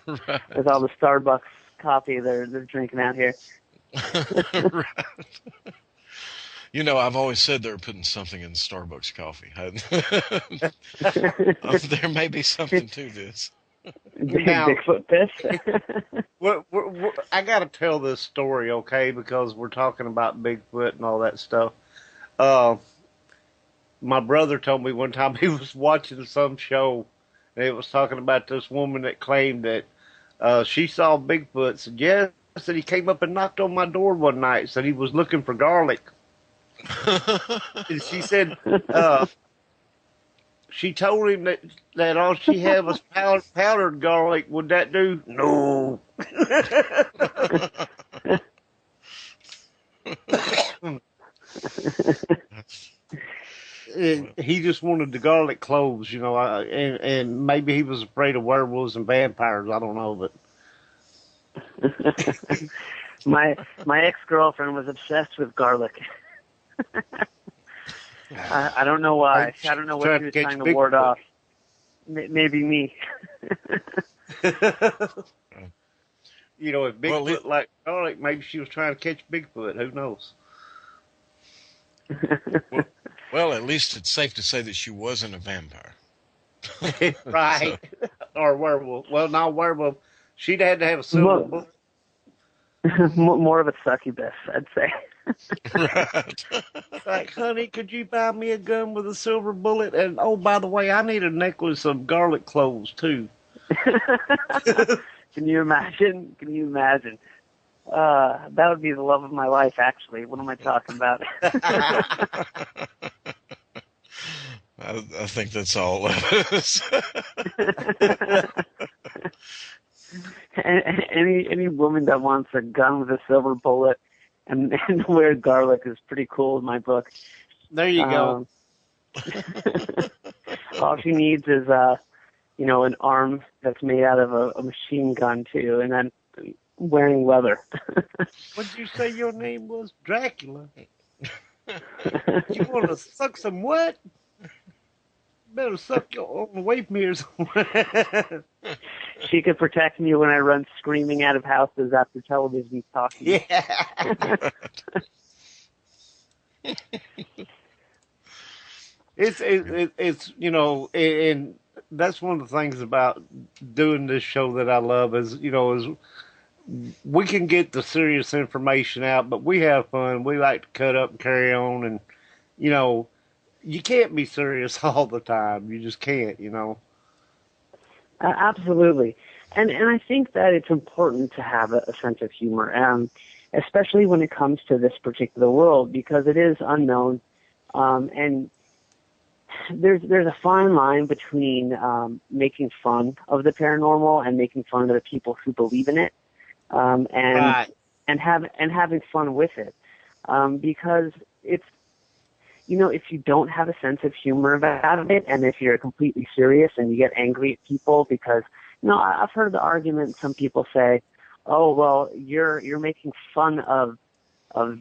Right. With all the Starbucks coffee they're drinking out here. Right. You know, I've always said they're putting something in Starbucks coffee. There may be something to this. Now, Bigfoot piss. I got to tell this story, okay, because we're talking about Bigfoot and all that stuff. My brother told me one time he was watching some show, and it was talking about this woman that claimed that she saw Bigfoot. Said, yes, said he came up and knocked on my door one night, said he was looking for garlic. And she said, she told him that all she had was powdered garlic. Would that do? No. He just wanted the garlic cloves, you know, and maybe he was afraid of werewolves and vampires. I don't know, but my ex-girlfriend was obsessed with garlic. I don't know why. I don't know what she was trying to ward off. Maybe me. You know, if Bigfoot liked garlic, maybe she was trying to catch Bigfoot. Who knows? Well, at least it's safe to say that she wasn't a vampire. Right. So. Or a werewolf. Well, not a werewolf. She'd had to have a silver bullet. More of a succubus, I'd say. Right. Like, honey, could you buy me a gun with a silver bullet? And, oh, by the way, I need a necklace of garlic cloves, too. Can you imagine? That would be the love of my life, actually. What am I talking about? I think that's all of us. Any woman that wants a gun with a silver bullet and wear garlic is pretty cool in my book. There you go. All she needs is an arm that's made out of a machine gun too, and then wearing leather. What'd you say your name was? Dracula. You want to suck some what? Better suck your own away from here somewhere. She could protect me when I run screaming out of houses after television's talking. Yeah. It's you know, and that's one of the things about doing this show that I love is, you know, is we can get the serious information out, but we have fun. We like to cut up and carry on, and, you know, you can't be serious all the time. You just can't, you know. Absolutely. And I think that it's important to have a sense of humor, especially when it comes to this particular world, because it is unknown. And there's a fine line between making fun of the paranormal and making fun of the people who believe in it, and having fun with it, because it's, if you don't have a sense of humor about it, and if you're completely serious and you get angry at people because, I've heard the argument, some people say, oh, well, you're making fun of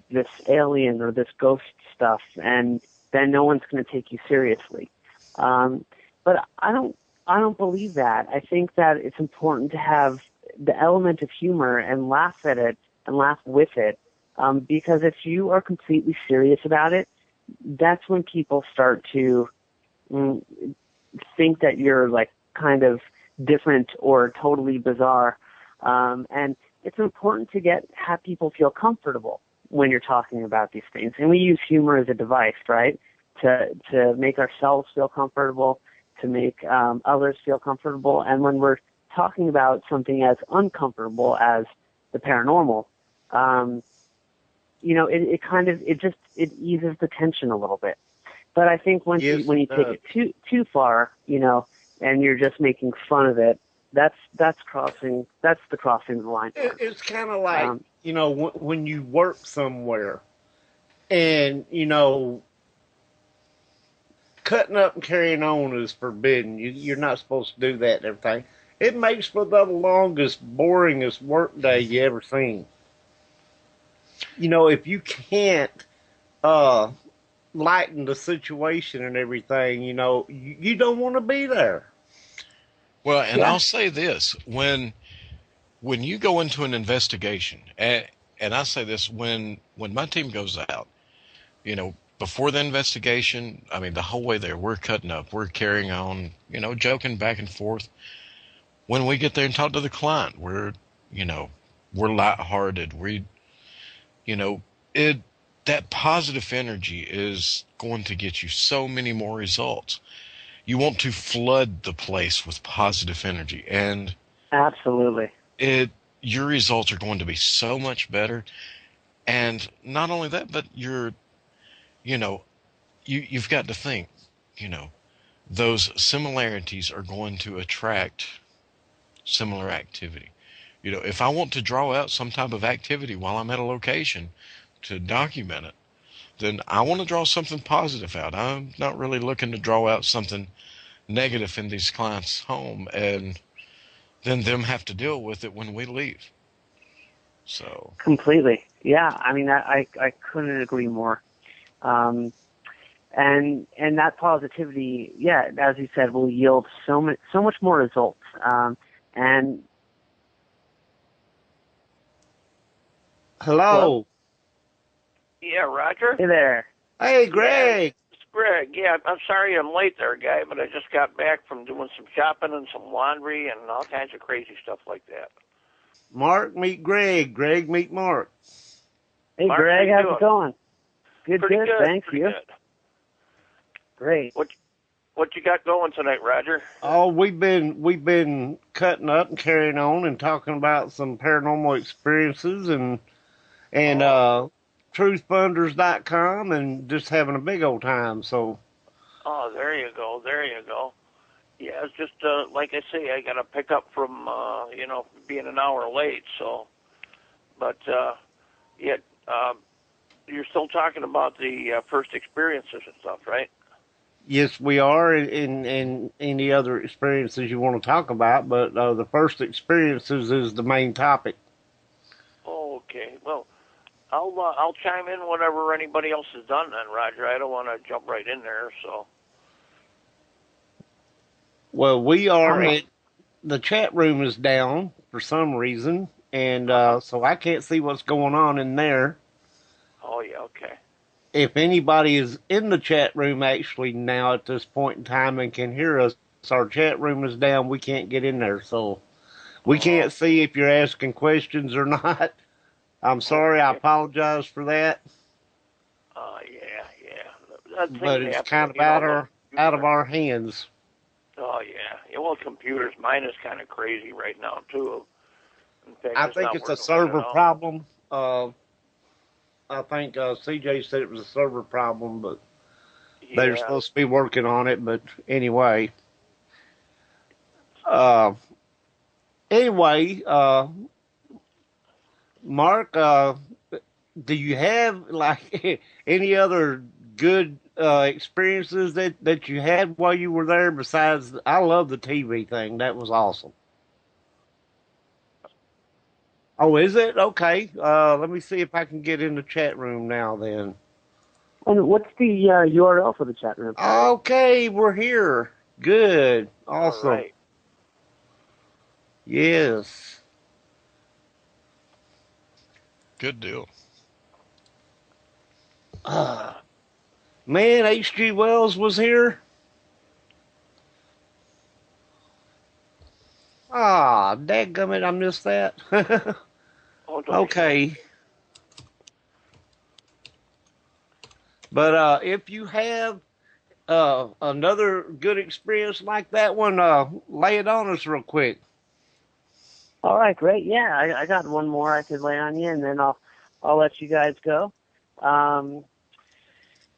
this alien or this ghost stuff, and then no one's going to take you seriously. But I don't believe that. I think that it's important to have the element of humor and laugh at it and laugh with it, because if you are completely serious about it, that's when people start to think that you're like kind of different or totally bizarre. And it's important to have people feel comfortable when you're talking about these things. And we use humor as a device, right? To make ourselves feel comfortable, to make others feel comfortable. And when we're talking about something as uncomfortable as the paranormal, it eases the tension a little bit. But I think when you take it too far, and you're just making fun of it, that's the crossing the line. It's kind of like, when you work somewhere and, cutting up and carrying on is forbidden. You're not supposed to do that and everything. It makes for the longest, boringest work day you ever seen. If you can't lighten the situation and everything, you don't want to be there. Well, and I'll say this, when you go into an investigation, and I say this, when my team goes out, before the investigation, I mean, the whole way there, we're cutting up, we're carrying on, joking back and forth. When we get there and talk to the client, we're lighthearted. That positive energy is going to get you so many more results. You want to flood the place with positive energy, and absolutely, your results are going to be so much better. And not only that, but you've got to think, those similarities are going to attract similar activity. If I want to draw out some type of activity while I'm at a location to document it, then I want to draw something positive out. I'm not really looking to draw out something negative in these clients' home and then them have to deal with it when we leave. So completely. Yeah. I mean, I couldn't agree more. And that positivity, as you said, will yield so much more results. And hello. Yeah, Roger. Hey there. Hey, Greg. Yeah, it's Greg. Yeah, I'm sorry I'm late there, guy, but I just got back from doing some shopping and some laundry and all kinds of crazy stuff like that. Mark, meet Greg. Greg, meet Mark. Hey, Mark, Greg, how's it going? Good. Thanks, you. Good. Great. What you got going tonight, Roger? Oh, we've been cutting up and carrying on and talking about some paranormal experiences and truthfunders.com and just having a big old time. So. Oh, there you go. Yeah, it's just like I say, I got to pick up from being an hour late. So, but you're still talking about the first experiences and stuff, right? Yes, we are, in any other experiences you want to talk about, but the first experiences is the main topic. Okay, well, I'll chime in whatever anybody else has done then, Roger. I don't want to jump right in there, so. Well, we are the chat room is down for some reason, and so I can't see what's going on in there. Oh, yeah, okay. If anybody is in the chat room actually now at this point in time and can hear us, our chat room is down. We can't get in there, so we can't see if you're asking questions or not. I'm sorry. I apologize for that. Yeah. But it's kind of out of our hands. Oh, yeah. Well, computers, mine is kind of crazy right now, too. In fact, I think it's a server problem. I think CJ said it was a server problem, but they're supposed to be working on it. But anyway, Mark, do you have like any other good experiences that you had while you were there? Besides, I love the TV thing. That was awesome. Oh, is it? Okay. Let me see if I can get in the chat room now then. And what's the URL for the chat room? Okay, we're here. Good. Awesome. All right. Yes. Good deal. Man, H.G. Wells was here. Dadgummit, I missed that. Okay. But if you have another good experience like that one, lay it on us real quick. All right, great. Yeah, I got one more I could lay on you, and then I'll let you guys go.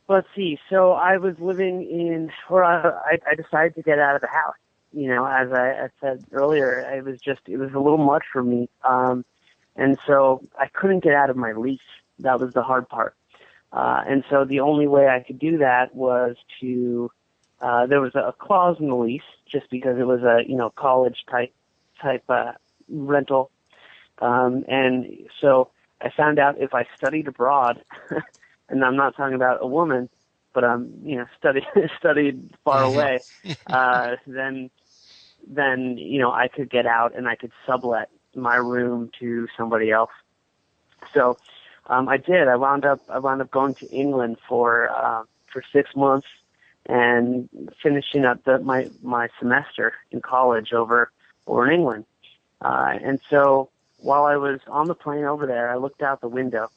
Let's see. So I was living in, or I decided to get out of the house. You know, as I said earlier, it was a little much for me. And so I couldn't get out of my lease. That was the hard part. And so the only way I could do that was to, there was a clause in the lease, just because it was a, college type, rental. And so I found out if I studied abroad, and I'm not talking about a woman, but studied far away, then I could get out and I could sublet my room to somebody else. So I did. I wound up going to England for 6 months and finishing up my semester in college over in England. And so while I was on the plane over there, I looked out the window,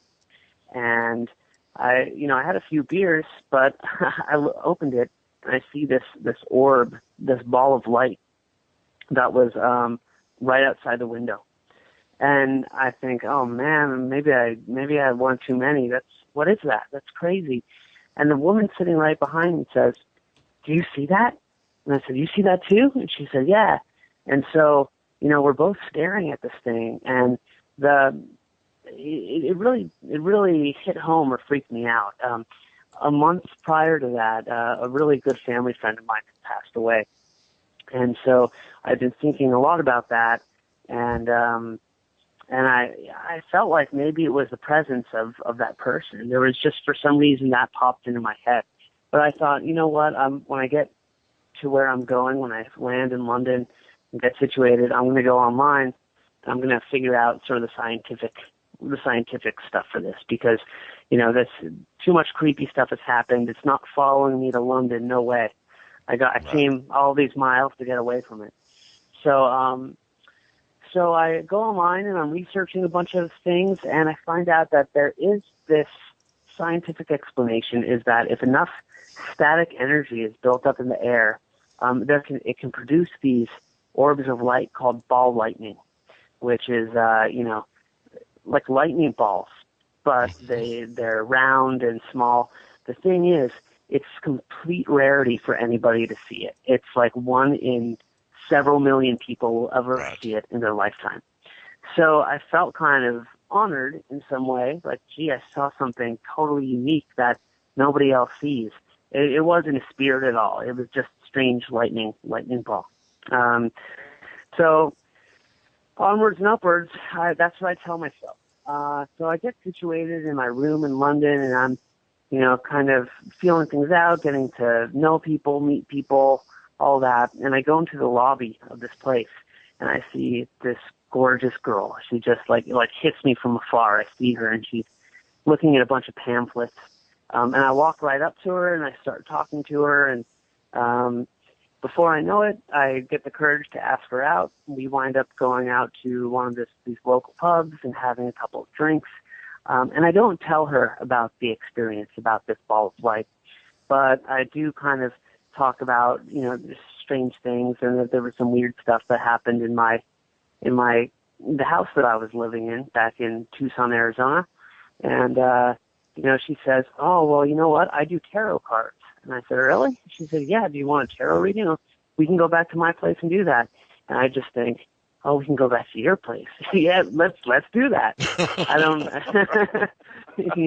and I had a few beers, but I opened it and I see this orb, this ball of light that was right outside the window. And I think, oh man, maybe I had one too many. What is that? That's crazy. And the woman sitting right behind me says, "Do you see that?" And I said, "You see that too?" And she said, "Yeah." And so, we're both staring at this thing, and it really hit home or freaked me out. A month prior to that, a really good family friend of mine had passed away. And so I've been thinking a lot about that, and I felt like maybe it was the presence of that person. There was just, for some reason, that popped into my head. But I thought, you know what, when I get to where I'm going, when I land in London and get situated, I'm going to go online, and I'm going to figure out sort of the scientific stuff for this, because, this too much creepy stuff has happened. It's not following me to London, no way. I came all these miles to get away from it. So I go online and I'm researching a bunch of things, and I find out that there is this scientific explanation, is that if enough static energy is built up in the air, it can produce these orbs of light called ball lightning, which is, like lightning balls, but they're round and small. The thing is, it's complete rarity for anybody to see it. It's like one in several million people will ever see it in their lifetime. So I felt kind of honored in some way, like, gee, I saw something totally unique that nobody else sees. It wasn't a spirit at all. It was just strange lightning ball. So onwards and upwards, that's what I tell myself. So I get situated in my room in London, and I'm, kind of feeling things out, getting to know people, meet people, all that. And I go into the lobby of this place, and I see this gorgeous girl. She just like hits me from afar. I see her, and she's looking at a bunch of pamphlets. And I walk right up to her, and I start talking to her. And before I know it, I get the courage to ask her out. We wind up going out to one of these local pubs and having a couple of drinks. And I don't tell her about the experience, about this ball of light, but I do kind of talk about, strange things, and that there was some weird stuff that happened in the house that I was living in back in Tucson, Arizona. And, she says, "Oh, well, you know what? I do tarot cards." And I said, "Really?" She said, "Yeah. Do you want a tarot reading? We can go back to my place and do that." And I just think, "Oh, we can go back to your place." Yeah, let's do that. I don't,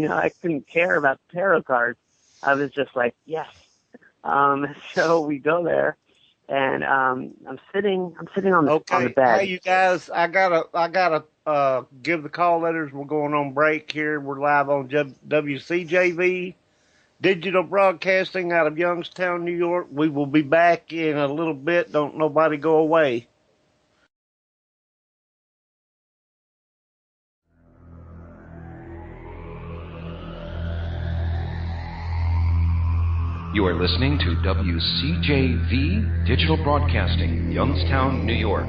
I couldn't care about the tarot cards. I was just like, yes. So we go there, and I'm sitting on the bed. Hey, you guys, I gotta give the call letters. We're going on break here. We're live on WCJV Digital Broadcasting out of Youngstown, New York. We will be back in a little bit. Don't nobody go away. You are listening to WCJV Digital Broadcasting, Youngstown, New York.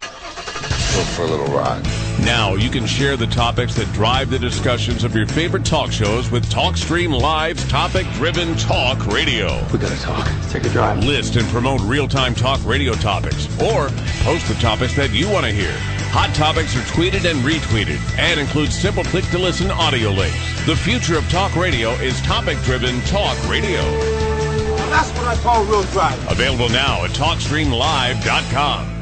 Go for a little ride. Now you can share the topics that drive the discussions of your favorite talk shows with TalkStream Live's topic-driven talk radio. We gotta talk. Let's take a drive. List and promote real-time talk radio topics, or post the topics that you want to hear. Hot topics are tweeted and retweeted and include simple click-to-listen audio links. The future of talk radio is topic-driven talk radio. Now that's what I call real drive. Available now at TalkStreamLive.com.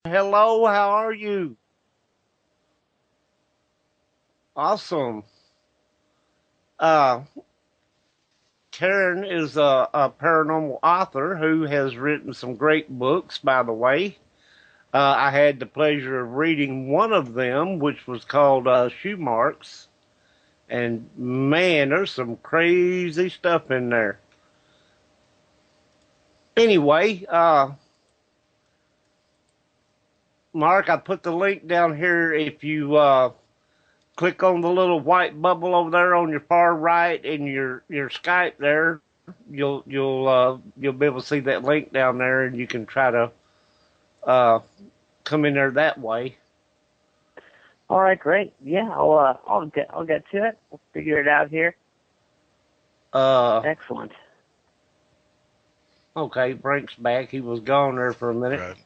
Hello, how are you? Awesome. Karen is a paranormal author who has written some great books, by the way. I had the pleasure of reading one of them, which was called Shoe Marks. And man, there's some crazy stuff in there. Anyway, Mark, I put the link down here. If you click on the little white bubble over there on your far right in your Skype there, you'll be able to see that link down there, and you can try to come in there that way. All right, great. Yeah, I'll get to it. We'll figure it out here. Excellent. Okay, Frank's back. He was gone there for a minute. Right.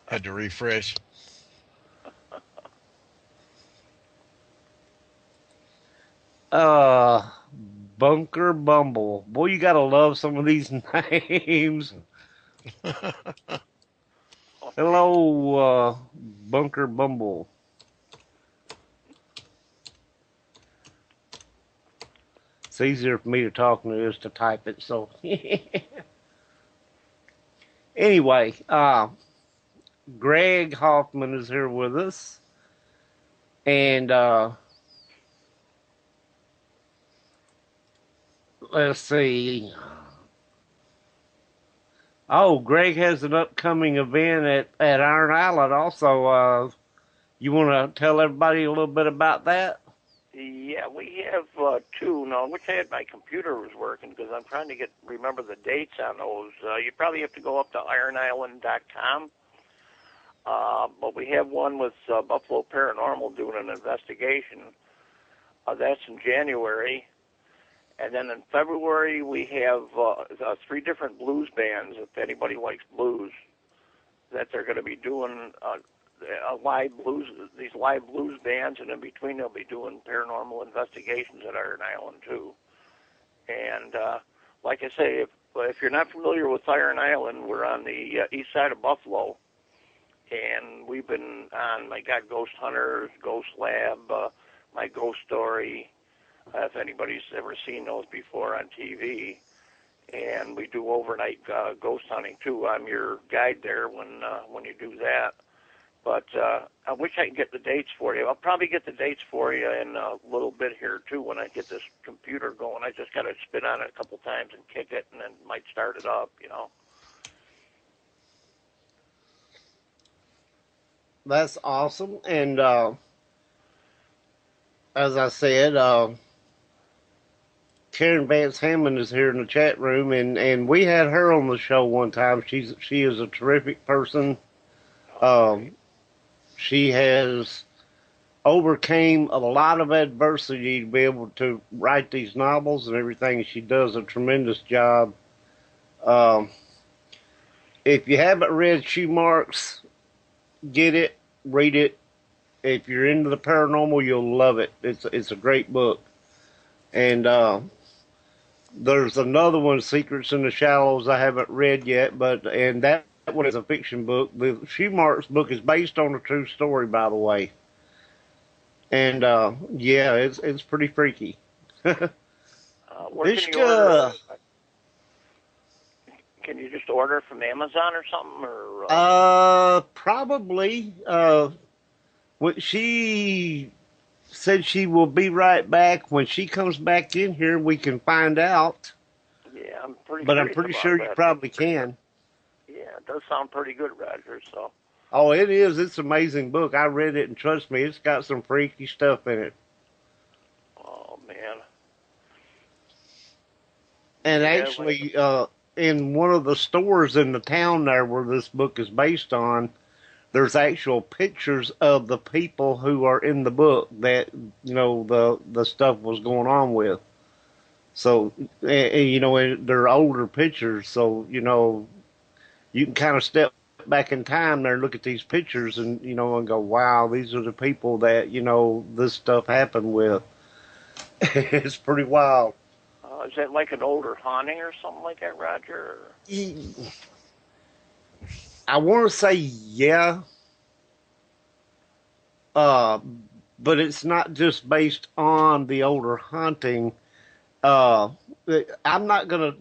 Had to refresh. Uh, Bunker Bumble. Boy, you gotta love some of these names. Hello, Bunker Bumble. It's easier for me to talk than it is to type it, so. Anyway, Greg Hoffman is here with us. And, let's see. Oh, Greg has an upcoming event at Iron Island also. You want to tell everybody a little bit about that? Yeah, we have two now. I wish I had my computer was working because I'm trying to remember the dates on those. You probably have to go up to ironisland.com. But we have one with Buffalo Paranormal doing an investigation. That's in January. And then in February, we have 3 different blues bands, if anybody likes blues, that they're going to be doing these live blues bands, and in between they'll be doing paranormal investigations at Iron Island, too. And like I say, if you're not familiar with Iron Island, we're on the east side of Buffalo. And we've been on, I got Ghost Hunters, Ghost Lab, My Ghost Story, if anybody's ever seen those before on TV. And we do overnight ghost hunting, too. I'm your guide there when you do that. But I wish I could get the dates for you. I'll probably get the dates for you in a little bit here, too, when I get this computer going. I just got to spin on it a couple times and kick it, and then might start it up, you know. That's awesome. And as I said, Karen Vance Hammond is here in the chat room, and we had her on the show one time. She is a terrific person. She has overcame a lot of adversity to be able to write these novels and everything. She does a tremendous job. If you haven't read Shoe Marks, get it, read it. If you're into the paranormal, you'll love it. It's a great book. And there's another one, Secrets in the Shallows, I haven't read yet, and that one is a fiction book. The Shoe Marks book is based on a true story, by the way. And yeah, it's pretty freaky. Where can you order? Can you just order from Amazon or something? Or probably. She said she will be right back. When she comes back in here, we can find out. Yeah, I'm pretty. But I'm pretty sure you probably can. Yeah, it does sound pretty good, Roger. So. Oh, it is. It's an amazing book. I read it, and trust me, it's got some freaky stuff in it. Oh man. And yeah, actually, in one of the stores in the town there where this book is based on, there's actual pictures of the people who are in the book that, you know, the stuff was going on with. So, you know, they're older pictures, so, you know, you can kind of step back in time there and look at these pictures and, you know, and go, wow, these are the people that, you know, this stuff happened with. It's pretty wild. Is that like an older haunting or something like that, Roger? I want to say yeah. But it's not just based on the older haunting. I'm not gonna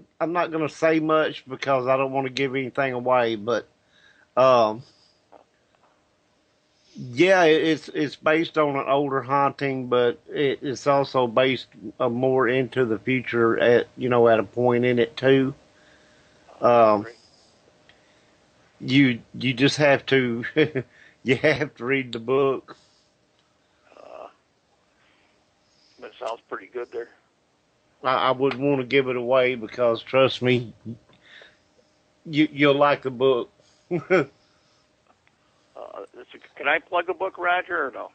say much because I don't want to give anything away, but yeah, it's based on an older haunting, but it's also based more into the future at a point in it too. You just have to you have to read the book. That sounds pretty good there. I wouldn't want to give it away because trust me, you'll like the book. Can I plug a book, Roger, or no?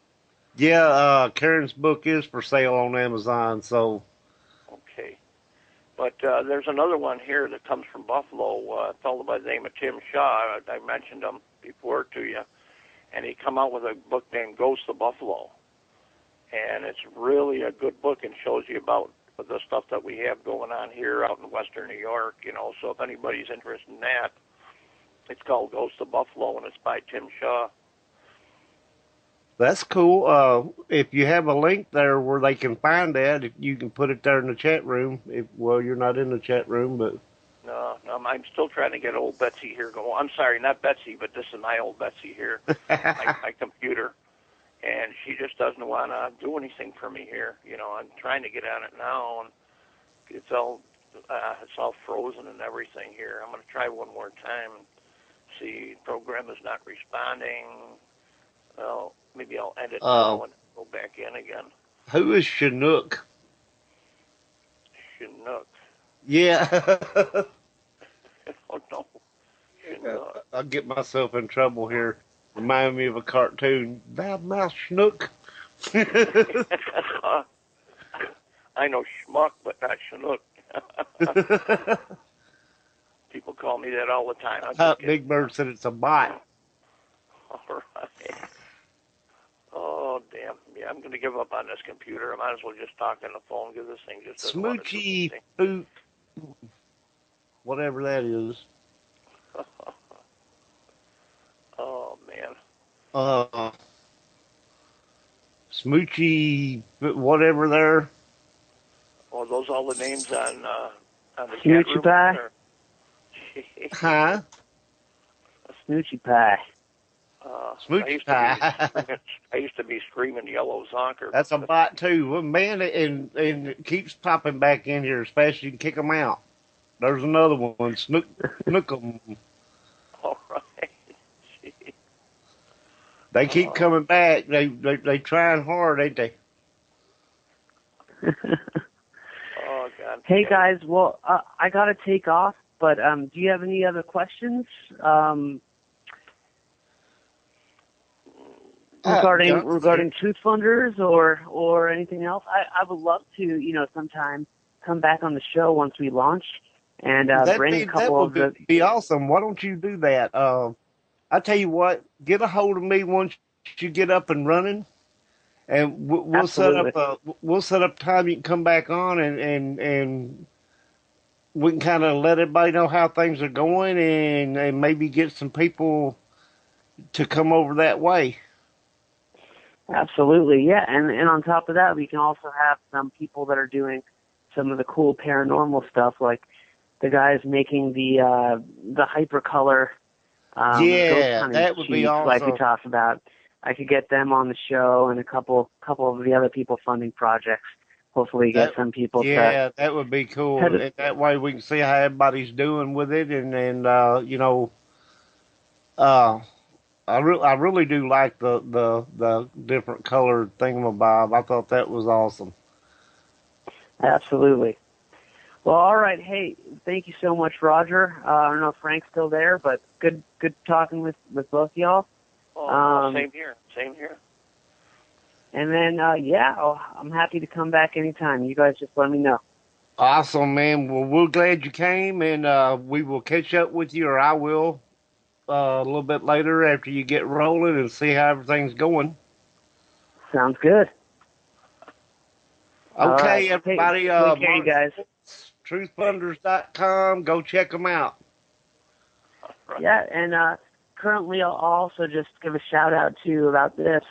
Yeah, Karen's book is for sale on Amazon, so. Okay. But there's another one here that comes from Buffalo, a fellow by the name of Tim Shaw. I mentioned him before to you. And he come out with a book named Ghosts of Buffalo. and it's really a good book and shows you about the stuff that we have going on here out in Western New York. So if anybody's interested in that, it's called Ghost of Buffalo, and it's by Tim Shaw. That's cool. If you have a link there where they can find that, if you can put it there in the chat room. You're not in the chat room, but no, I'm still trying to get old Betsy here going. I'm sorry, not Betsy, but this is my old Betsy here, my computer, and she just doesn't want to do anything for me here. I'm trying to get on it now, and it's all frozen and everything here. I'm going to try one more time and see. Program is not responding. Well, maybe I'll end it now and go back in again. Who is Chinook? Chinook. Yeah. Oh, no. Chinook. I'll get myself in trouble here. Remind me of a cartoon. Thou mouth Chinook. I know schmuck, but not Chinook. People call me that all the time. Big Bird said it's a bot. All right. Oh, damn. Yeah, I'm going to give up on this computer. I might as well just talk on the phone, give this thing just Smoochy Boot. Whatever that is. Oh, man. Smoochy, whatever there. Oh, those all the names on the chat Smoochie room? Pie? Huh? Smoochie Pie. Smoochie Pie. I used to be screaming yellow zonker. That's a bot too. Well, man, and it keeps popping back in here, especially you can kick them out. There's another one, Snook 'em. All right. Gee. They keep coming back. They trying hard, ain't they? Oh, God. Hey, guys. Well, I got to take off, but do you have any other questions regarding Truth Funders or anything else? I would love to, sometime come back on the show once we launch and bring a couple of the... That would be awesome. Why don't you do that? I tell you what, get a hold of me once you get up and running, and we'll set up time you can come back on and we can kind of let everybody know how things are going and maybe get some people to come over that way. Absolutely, yeah. And on top of that, we can also have some people that are doing some of the cool paranormal stuff, like the guys making the hypercolor ghost that would be awesome. Like we talked about. I could get them on the show and a couple of the other people funding projects. Hopefully get some people that would be cool. That way we can see how everybody's doing with it and I really do like the different colored thingamabob. I thought that was awesome. Absolutely. Well, all right. Hey, thank you so much, Roger. I don't know if Frank's still there, but good talking with both y'all. Oh, same here. And then, I'm happy to come back anytime. You guys just let me know. Awesome, man. Well, we're glad you came, and we will catch up with you, or I will, a little bit later after you get rolling and see how everything's going. Sounds good. Okay, right. everybody. Take care, you guys. Truthfunders.com. Go check them out. Right. Yeah, and currently I'll also just give a shout out to about this.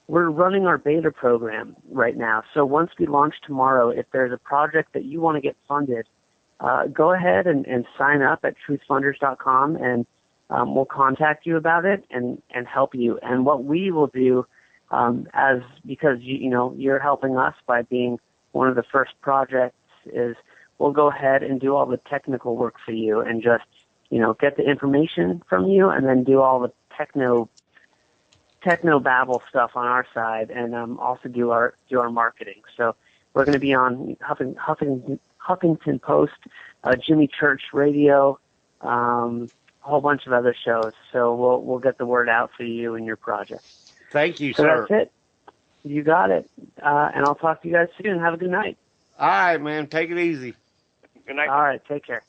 We're running our beta program right now. So once we launch tomorrow, if there's a project that you want to get funded, go ahead and sign up at truthfunders.com, and we'll contact you about it and help you. And what we will do, because you're helping us by being one of the first projects, is we'll go ahead and do all the technical work for you and just get the information from you, and then do all the techno babble stuff on our side, and also do our marketing. So we're going to be on Huffington Post, Jimmy Church Radio, a whole bunch of other shows. So we'll get the word out for you and your project. Thank you, so sir. That's it. You got it. And I'll talk to you guys soon. Have a good night. All right, man. Take it easy. Good night. All right. Take care.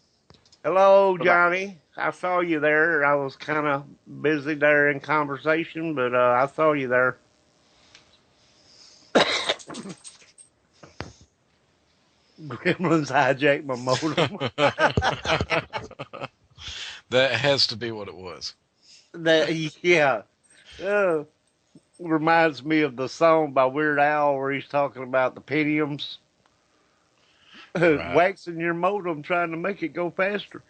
Hello, Johnny. I saw you there. I was kind of busy there in conversation, but I saw you there. Gremlins hijacked my modem. That has to be what it was. Yeah. Reminds me of the song by Weird Al where he's talking about the Pentiums. Right. Waxing your modem trying to make it go faster.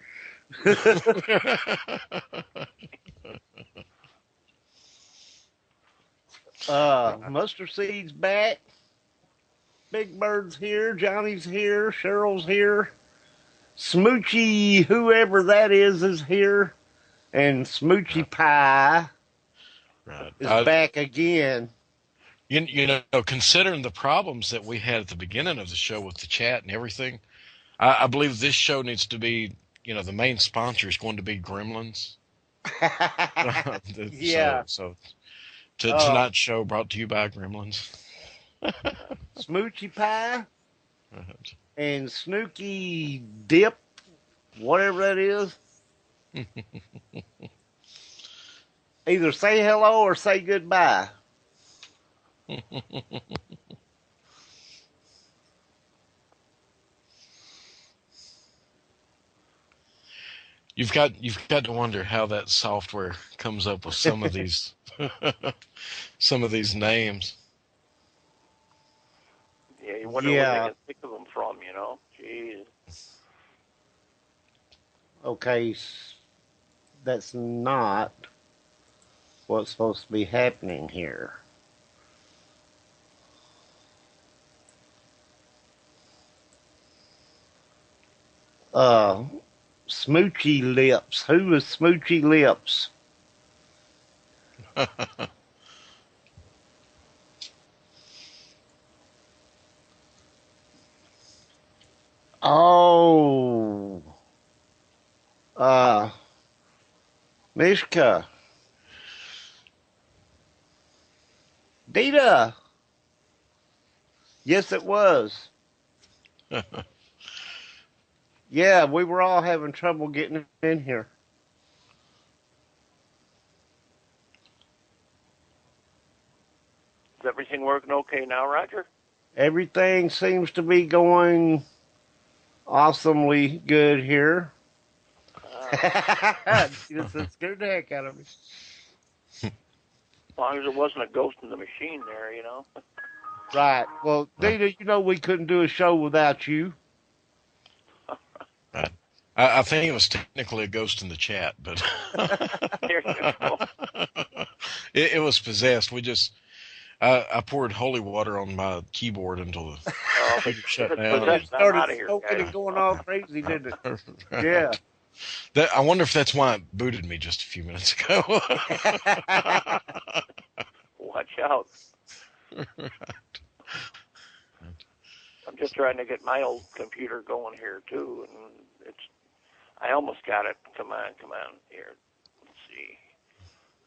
Mustard Seed's back. Big Bird's here. Johnny's here. Cheryl's here. Smoochy, whoever that is here. And Smoochy Pie is back again. You know, considering the problems that we had at the beginning of the show with the chat and everything, I believe this show needs to be, you know, the main sponsor is going to be Gremlins. Yeah. So tonight's show brought to you by Gremlins. Smoochy Pie and Snooky Dip, whatever that is. Either say hello or say goodbye. You've got to wonder how that software comes up with some of these names. Yeah, you wonder where they can think of them from, you know? Jeez. Okay, that's not what's supposed to be happening here. Smoochy Lips. Who is Smoochy Lips? Oh. Mishka. Dita. Yes, it was. Yeah, we were all having trouble getting in here. Is everything working okay now, Roger? Everything seems to be going awesomely good here. That scared the heck out of me. As long as it wasn't a ghost in the machine there, you know. Right. Well, Dita, you know we couldn't do a show without you. Right. I think it was technically a ghost in the chat, but There you go. it was possessed. I poured holy water on my keyboard until the computer shut down. It started smoking and going all crazy, didn't it? Right. Yeah. I wonder if that's why it booted me just a few minutes ago. Watch out. Right. I'm just trying to get my old computer going here, too, and I almost got it. Come on, here. Let's see.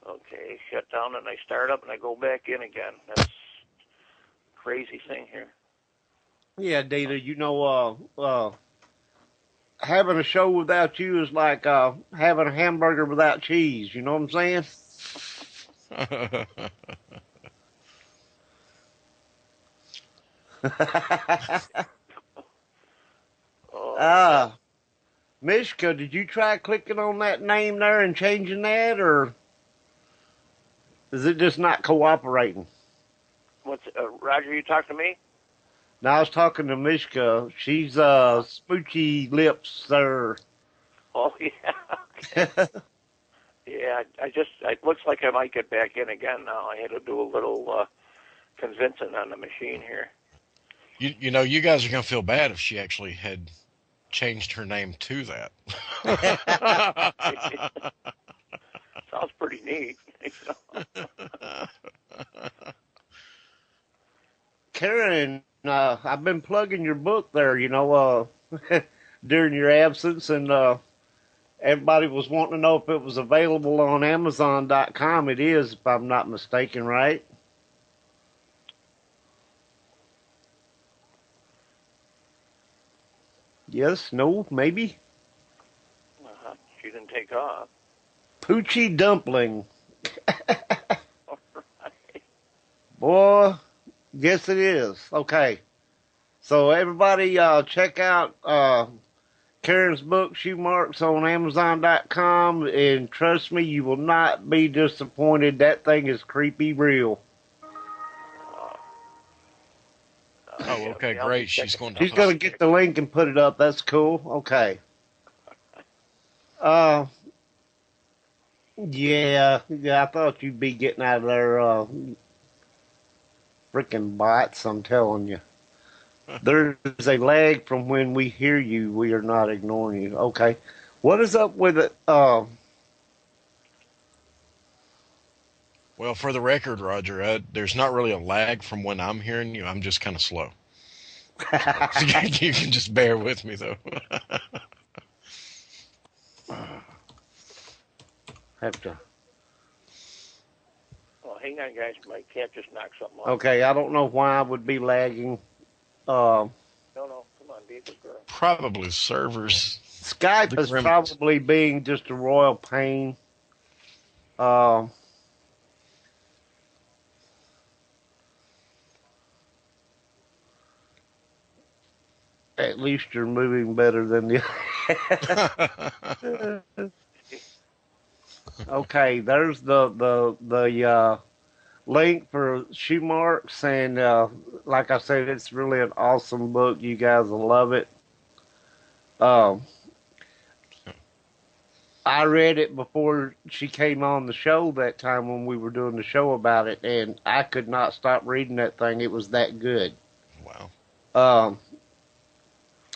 Okay, shut down, and I start up, and I go back in again. That's a crazy thing here. Yeah, Dita, you know, having a show without you is like having a hamburger without cheese. You know what I'm saying? Mishka, did you try clicking on that name there and changing that, or is it just not cooperating? Roger, you talk to me? No, I was talking to Mishka. She's Smoochy Lips there. Oh, yeah. Okay. Yeah, it looks like I might get back in again now. I had to do a little convincing on the machine here. You know, you guys are going to feel bad if she actually had changed her name to that. Sounds pretty neat. Karen, I've been plugging your book there, you know, during your absence, and everybody was wanting to know if it was available on Amazon.com. It is, if I'm not mistaken, right? Yes, no, maybe? She didn't take off. Poochie Dumpling. All right. Boy, yes it is. Okay. So everybody, check out Karen's book, Shoe Marks, on Amazon.com, and trust me, you will not be disappointed. That thing is creepy real. Oh, okay, great. She's going She's going to get the link and put it up. That's cool. Okay. Yeah, I thought you'd be getting out of there, freaking bots, I'm telling you. There's a lag from when we hear you. We are not ignoring you. Okay. What is up with it? Well, for the record, Roger, there's not really a lag from when I'm hearing you. I'm just kind of slow. You can just bear with me, though. Have to. Well, hang on, guys. My cat just knocked something off. Okay, I don't know why I would be lagging. No, come on, be a good girl. Probably servers. Skype is probably being just a royal pain. At least you're moving better than the. Okay, there's the link for Shoe Marks, and like I said, it's really an awesome book. You guys will love it. I read it before she came on the show that time when we were doing the show about it, and I could not stop reading that thing. It was that good. Wow.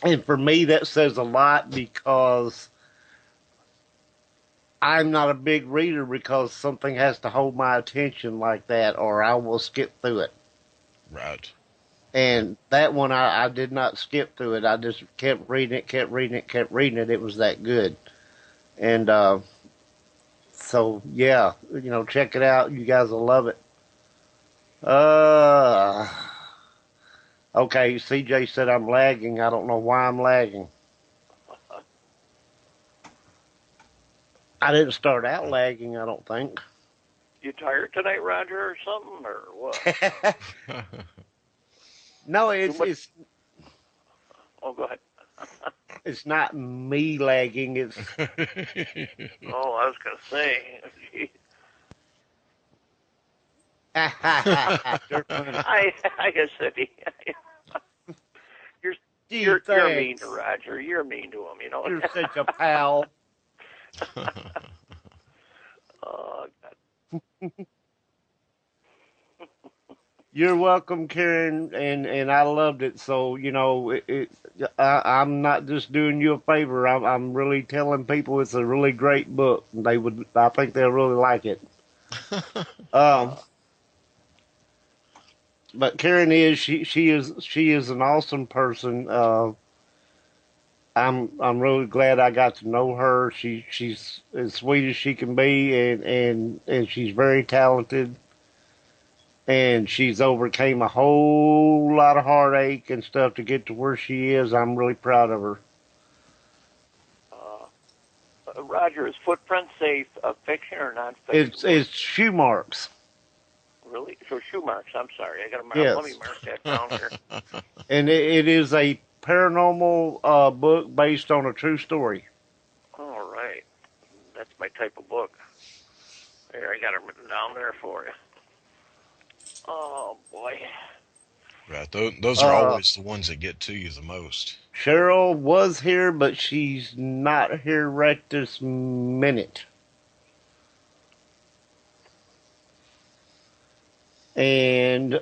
And for me, that says a lot because I'm not a big reader because something has to hold my attention like that, or I will skip through it. Right. And that one, I did not skip through it. I just kept reading it, kept reading it, kept reading it. It was that good. And so, yeah, check it out. You guys will love it. Okay, CJ said I'm lagging. I don't know why I'm lagging. I didn't start out lagging, I don't think. You tired tonight, Roger, or something, or what? No, it's. Oh, go ahead. It's not me lagging. It's. Oh, I was gonna say. You're funny. I guess that you're mean to Roger. You're mean to him, You're such a pal. Oh, God. You're welcome, Karen, and I loved it. So I'm not just doing you a favor. I'm really telling people it's a really great book. I think they'll really like it. But Karen she is an awesome person. I'm really glad I got to know her. She's as sweet as she can be, and she's very talented. And she's overcame a whole lot of heartache and stuff to get to where she is. I'm really proud of her. Roger, is Footprints a fiction or non-fiction? It's Shoe Marks. Really? So Shoe Marks. I'm sorry. I got to mark. Yes. Let me mark that down here. And it is a paranormal book based on a true story. All right. That's my type of book. Here, I got it written down there for you. Oh, boy. Right. Those are always the ones that get to you the most. Cheryl was here, but she's not here right this minute. And,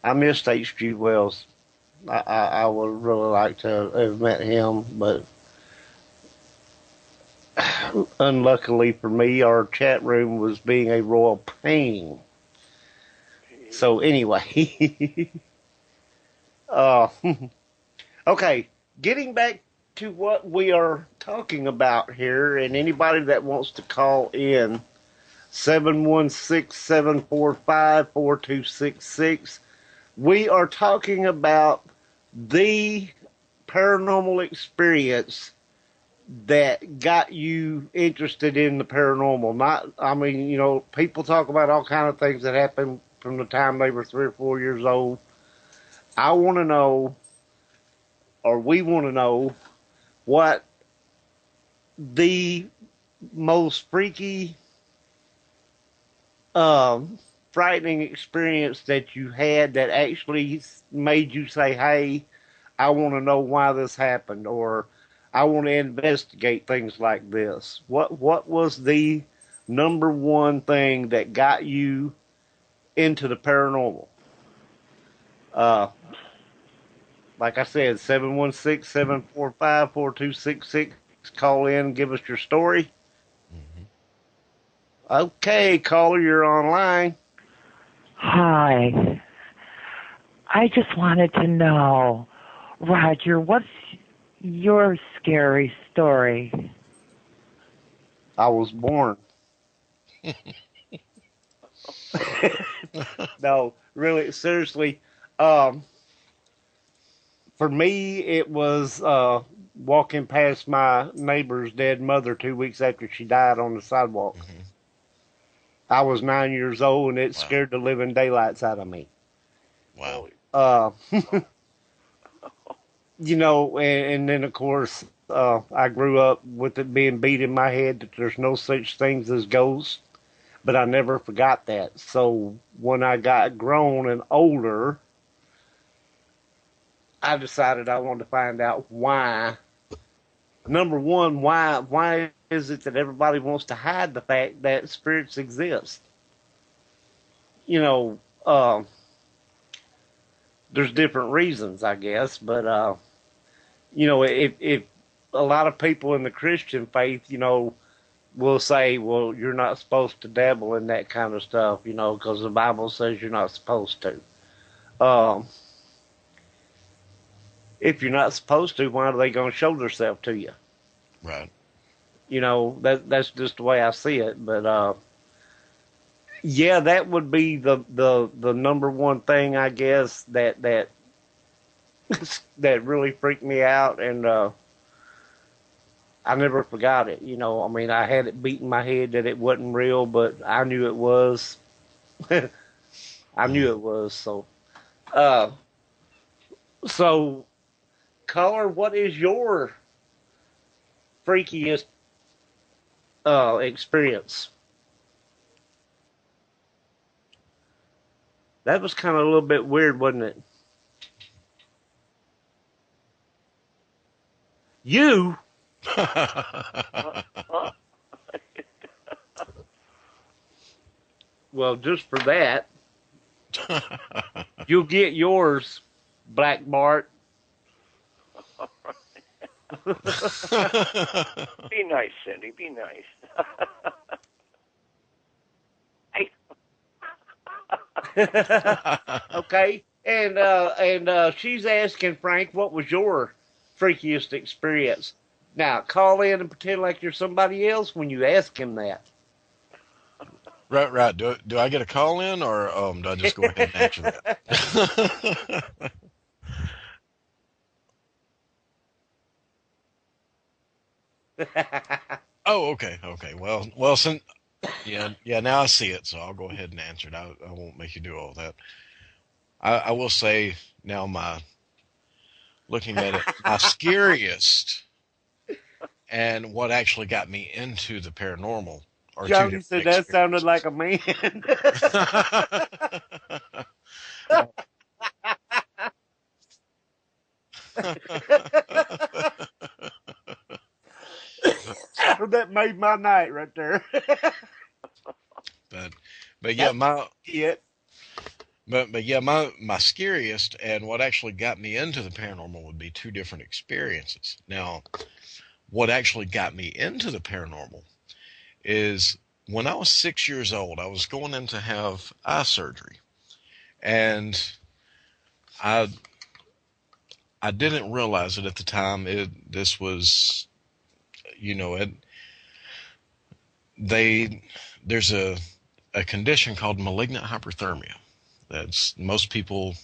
I missed H.G. Wells. I would really like to have met him, but unluckily for me, our chat room was being a royal pain. So anyway, okay, getting back to what we are talking about here, and anybody that wants to call in, 716-745-4266. We are talking about the paranormal experience that got you interested in the paranormal. People talk about all kind of things that happen from the time they were 3 or 4 years old. I want to know, or we want to know, what the most freaky, frightening experience that you had that actually made you say, hey, I want to know why this happened, or I want to investigate things like this. What was the number one thing that got you into the paranormal? Like I said, 716-745-4266. Call in, give us your story. Mm-hmm. Okay, caller, you're online. Hi. I just wanted to know, Roger, what's your scary story? I was born. No, really, seriously. For me, it was walking past my neighbor's dead mother 2 weeks after she died on the sidewalk. Mm-hmm. I was 9 years old, and it Wow. scared the living daylights out of me. Wow. You know, and then, of course, I grew up with it being beat in my head that there's no such things as ghosts, but I never forgot that. So when I got grown and older, I decided I wanted to find out why. Number one, why is it that everybody wants to hide the fact that spirits exist? You know, there's different reasons, I guess, but you know, if a lot of people in the Christian faith, you know, will say, well, you're not supposed to dabble in that kind of stuff, you know, because the Bible says you're not supposed to. If you're not supposed to, why are they going to show themselves to you? Right. You know, that's just the way I see it. But yeah, that would be the number one thing, I guess, that that really freaked me out, and I never forgot it. You know, I mean, I had it beat in my head that it wasn't real, but I knew it was. I knew it was. So, caller, what is your freakiest experience? That was kind of a little bit weird, wasn't it? You? Well, just for that, you'll get yours, Black Bart. Be nice, Cindy. Be nice. Okay, and she's asking Frank, what was your freakiest experience? Now, call in and pretend like you're somebody else when you ask him that. Right. Do I get a call in, or do I just go ahead and answer that? Oh, okay. Well, since yeah. Now I see it, so I'll go ahead and answer it. I won't make you do all that. I will say now, looking at it, my scariest and what actually got me into the paranormal are Johnny two said different that sounded like a man. That made my night right there. but yeah, it. But yeah, my scariest and what actually got me into the paranormal would be two different experiences. Now, what actually got me into the paranormal is when I was 6 years old, I was going in to have eye surgery, and I didn't realize it at the time. This was, you know, there's a condition called malignant hyperthermia that's most people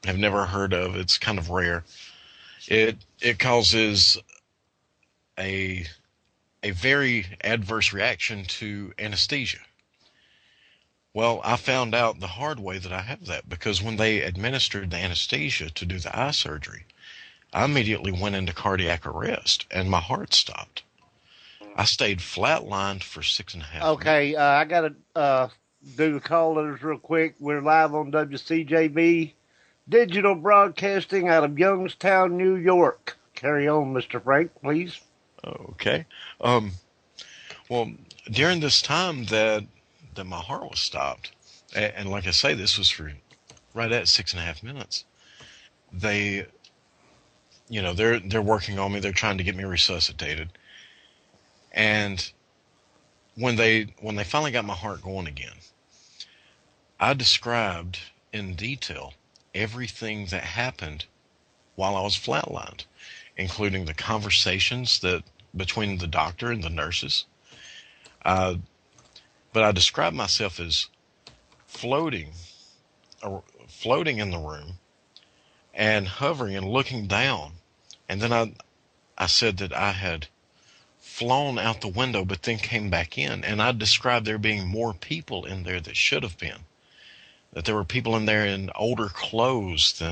have never heard of. It's kind of rare. It causes a very adverse reaction to anesthesia. Well, I found out the hard way that I have that, because when they administered the anesthesia to do the eye surgery, I immediately went into cardiac arrest and my heart stopped. I stayed flatlined for 6.5 minutes. Okay, I got to do the callers real quick. We're live on WCJV Digital Broadcasting out of Youngstown, New York. Carry on, Mr. Frank, please. Okay. Well, during this time that my heart was stopped, and like I say, this was for right at 6.5 minutes. They, they're working on me. They're trying to get me resuscitated. And when they finally got my heart going again, I described in detail everything that happened while I was flatlined, including the conversations between the doctor and the nurses. But I described myself as floating in the room and hovering and looking down. And then I said that I had flown out the window but then came back in. And I described there being more people in there that should have been. That there were people in there in older clothes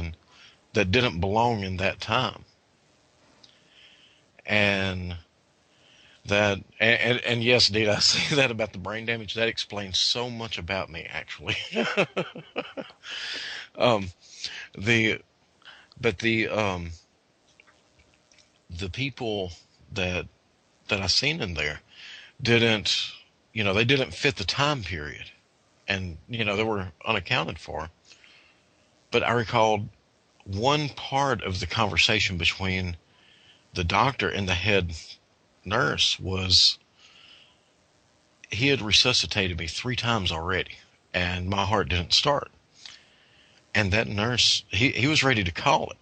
that didn't belong in that time. And yes, Dee, I say that about the brain damage. That explains so much about me, actually. The people that I seen in there didn't, they didn't fit the time period, and they were unaccounted for. But I recalled one part of the conversation between the doctor and the head nurse was, he had resuscitated me 3 times already, and my heart didn't start. And that nurse, he was ready to call it.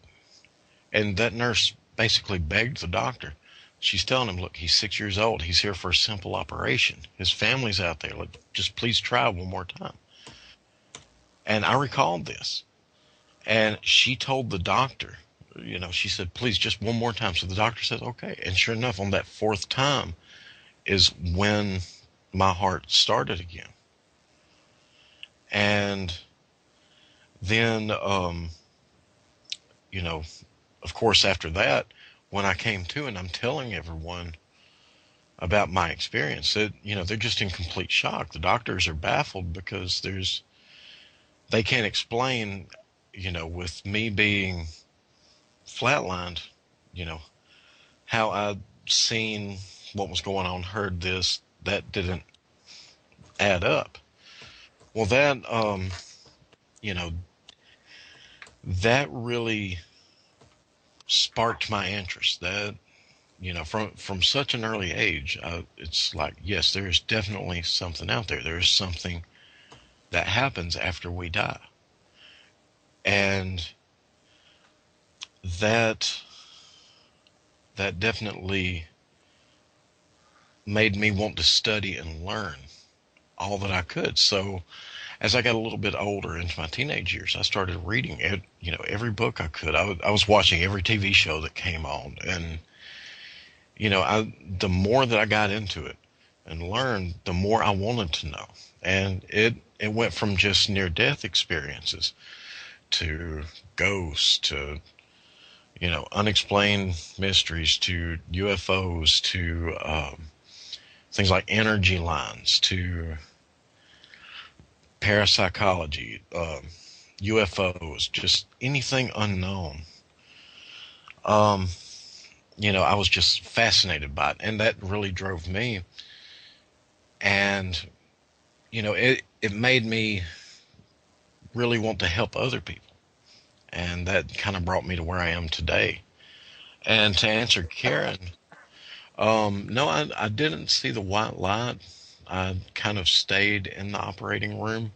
And that nurse basically begged the doctor. She's telling him, look, he's 6 years old. He's here for a simple operation. His family's out there. Look, just please try one more time. And I recalled this. And she told the doctor, she said, please, just one more time. So the doctor said, okay. And sure enough, on that 4th time is when my heart started again. And then, of course, after that, when I came to and I'm telling everyone about my experience, that, they're just in complete shock. The doctors are baffled because they can't explain, with me being flatlined, how I'd seen what was going on, heard this, that didn't add up. Well, that, that really sparked my interest. That, from such an early age, it's like, yes, there is definitely something out there. There is something that happens after we die. And that definitely made me want to study and learn all that I could. So as I got a little bit older into my teenage years, I started reading every book I could. I was watching every TV show that came on. And, the more that I got into it and learned, the more I wanted to know. And it went from just near-death experiences to ghosts, to, unexplained mysteries, to UFOs, to things like energy lines, to parapsychology, UFOs, just anything unknown. I was just fascinated by it, and that really drove me. And, it made me really want to help other people. And that kind of brought me to where I am today. And to answer Karen, no, I didn't see the white light. I kind of stayed in the operating room.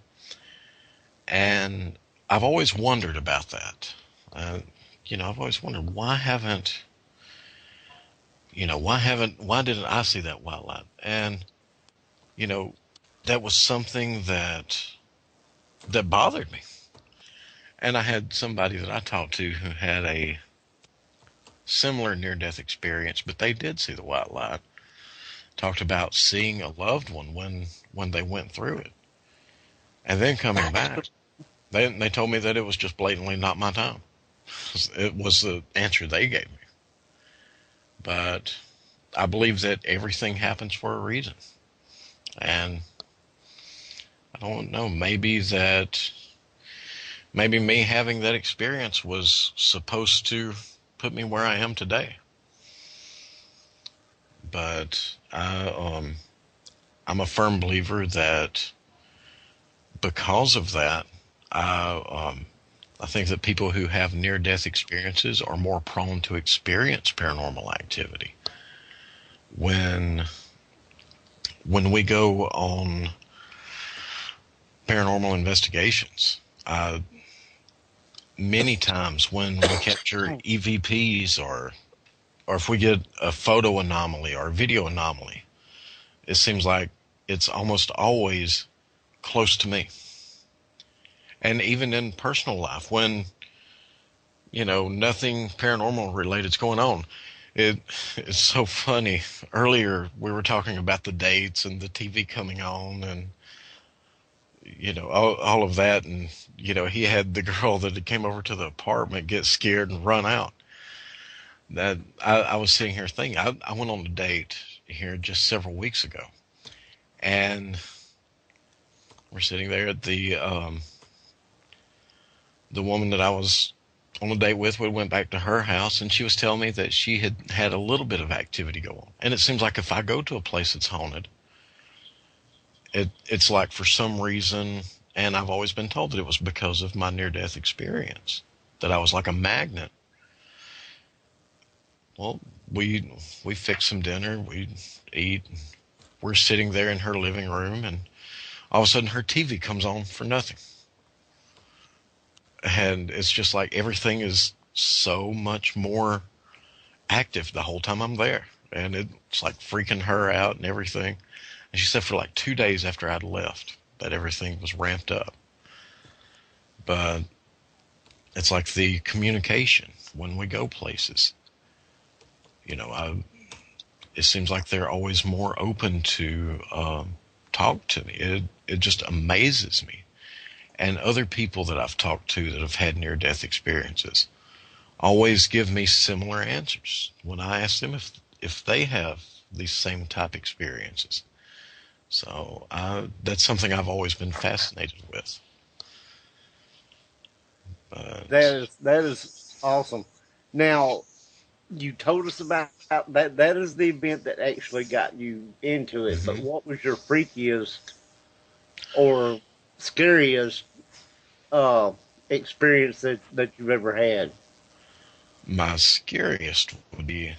And I've always wondered about that. I've always wondered, why didn't I see that white light? And, that was something that bothered me. And I had somebody that I talked to who had a similar near-death experience, but they did see the white light. Talked about seeing a loved one when they went through it. And then coming back, they told me that it was just blatantly not my time. It was the answer they gave me. But I believe that everything happens for a reason. And I don't know, maybe me having that experience was supposed to put me where I am today. But I'm a firm believer that because of that, I think that people who have near-death experiences are more prone to experience paranormal activity. When we go on paranormal investigations, many times when we capture EVPs or if we get a photo anomaly or a video anomaly, it seems like it's almost always close to me. And even in personal life, when, nothing paranormal related is going on, it's so funny. Earlier, we were talking about the dates and the TV coming on and, all of that. And, he had the girl that came over to the apartment get scared and run out. That I was sitting here thinking, I went on a date here just several weeks ago, and we're sitting there at the woman that I was on a date with. We went back to her house, and she was telling me that she had a little bit of activity go on. And it seems like if I go to a place that's haunted, it's like for some reason, and I've always been told that it was because of my near-death experience, that I was like a magnet. Well, we fix some dinner, we eat, we're sitting there in her living room, and all of a sudden her TV comes on for nothing. And it's just like everything is so much more active the whole time I'm there. And it's like freaking her out and everything. And she said for like 2 days after I'd left that everything was ramped up. But it's like the communication when we go places. It seems like they're always more open to talk to me. It just amazes me. And other people that I've talked to that have had near-death experiences always give me similar answers when I ask them if they have these same type experiences. So that's something I've always been fascinated with. But That is awesome. Now, you told us about that. That is the event that actually got you into it. Mm-hmm. But what was your freakiest or scariest experience that you've ever had? My scariest would be,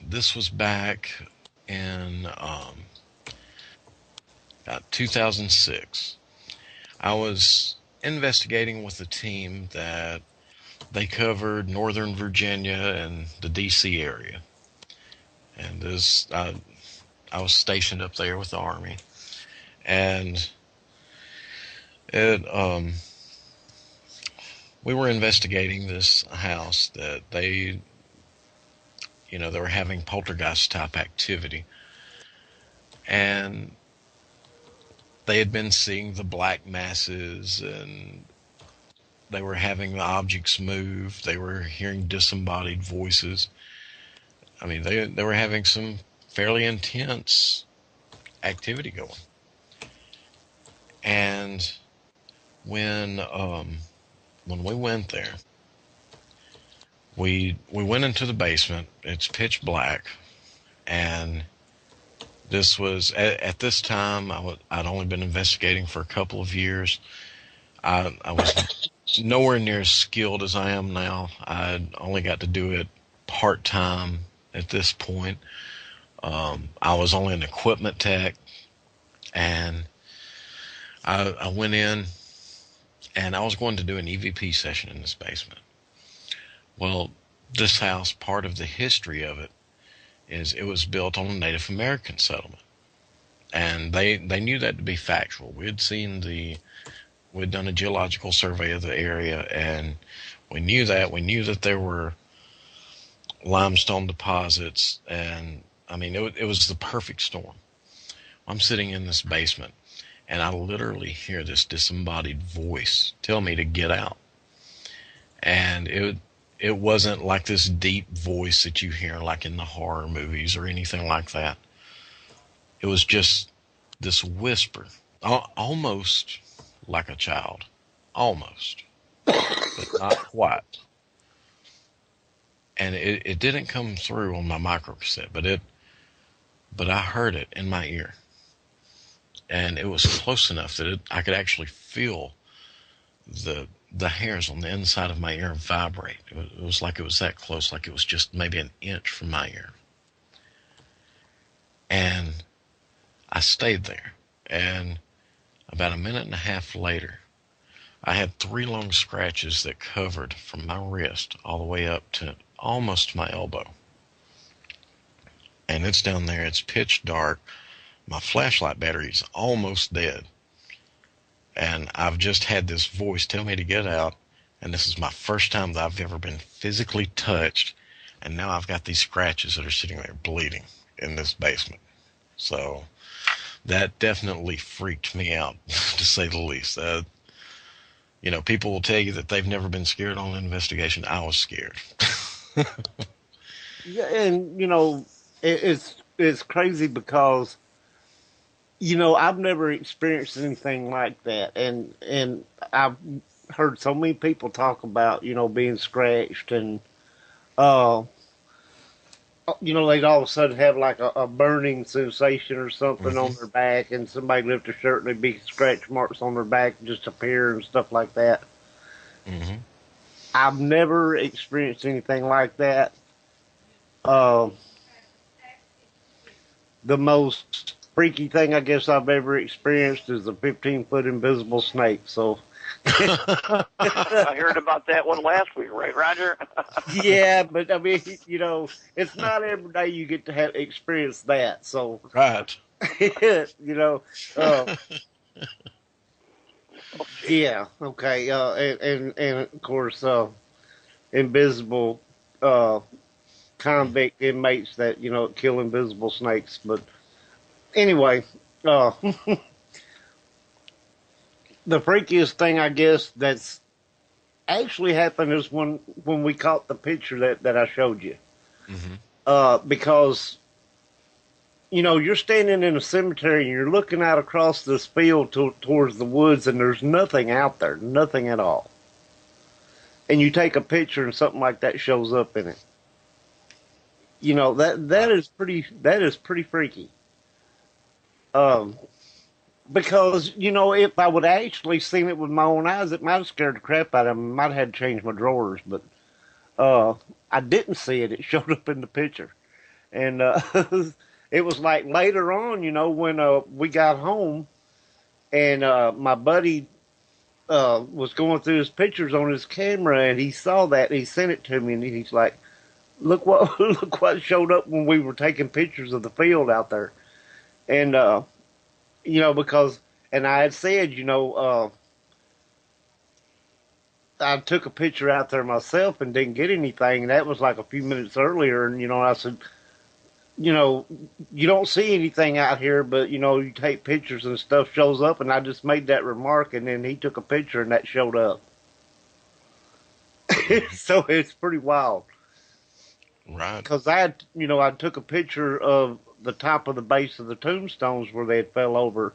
this was back in 2006. I was investigating with a team that they covered Northern Virginia and the D.C. area. And I was stationed up there with the Army. And we were investigating this house that they were having poltergeist type activity. And they had been seeing the black masses, and they were having the objects move. They were hearing disembodied voices. I mean, they were having some fairly intense activity going. And when we went there, we went into the basement. It's pitch black, and this was at this time I'd only been investigating for a couple of years. I was nowhere near as skilled as I am now. I only got to do it part-time at this point. I was only an equipment tech, and I went in, and I was going to do an EVP session in this basement. Well, this house, part of the history of it is it was built on a Native American settlement. And they knew that to be factual. We'd done a geological survey of the area, and we knew that. We knew that there were limestone deposits, and I mean, it was the perfect storm. I'm sitting in this basement, and I literally hear this disembodied voice tell me to get out. And it wasn't like this deep voice that you hear like in the horror movies or anything like that. It was just this whisper, almost like a child, almost, but not quite. And it didn't come through on my micro cassette, but I heard it in my ear, and it was close enough that I could actually feel the hairs on the inside of my ear vibrate. It was like it was that close, like it was just maybe an inch from my ear. And I stayed there, and about a minute and a half later, I had 3 long scratches that covered from my wrist all the way up to almost my elbow. And it's down there, it's pitch dark. My flashlight battery's almost dead. And I've just had this voice tell me to get out, and this is my first time that I've ever been physically touched, and now I've got these scratches that are sitting there bleeding in this basement. So that definitely freaked me out, to say the least. People will tell you that they've never been scared on an investigation. I was scared. Yeah, and it's crazy because I've never experienced anything like that, and I've heard so many people talk about being scratched, and they'd all of a sudden have like a burning sensation or something on their back, and somebody lift their shirt and there'd be scratch marks on their back just appear and stuff like that. Mm-hmm. I've never experienced anything like that. The most freaky thing I guess I've ever experienced is a 15-foot invisible snake. So I heard about that one last week, right, Roger? Yeah, but I mean, it's not every day you get to have experience that. So right, yeah, okay, and of course, invisible convict inmates that kill invisible snakes. But anyway, the freakiest thing I guess that's actually happened is when we caught the picture that I showed you. Mm-hmm. Because you're standing in a cemetery and you're looking out across this field towards the woods, and there's nothing out there, nothing at all. And you take a picture and something like that shows up in it. That is pretty freaky. Because, if I would have actually seen it with my own eyes, it might have scared the crap out of me. Might have had to change my drawers, but I didn't see it. It showed up in the picture. And it was like later on, when we got home, and my buddy was going through his pictures on his camera, and he saw that, and he sent it to me, and he's like, look what showed up when we were taking pictures of the field out there. And because, and I had said, I took a picture out there myself and didn't get anything, and that was like a few minutes earlier, and, I said, you don't see anything out here, but, you take pictures and stuff shows up, and I just made that remark, and then he took a picture, and that showed up. So it's pretty wild. Right. Because I took a picture of the top of the base of the tombstones where they had fell over.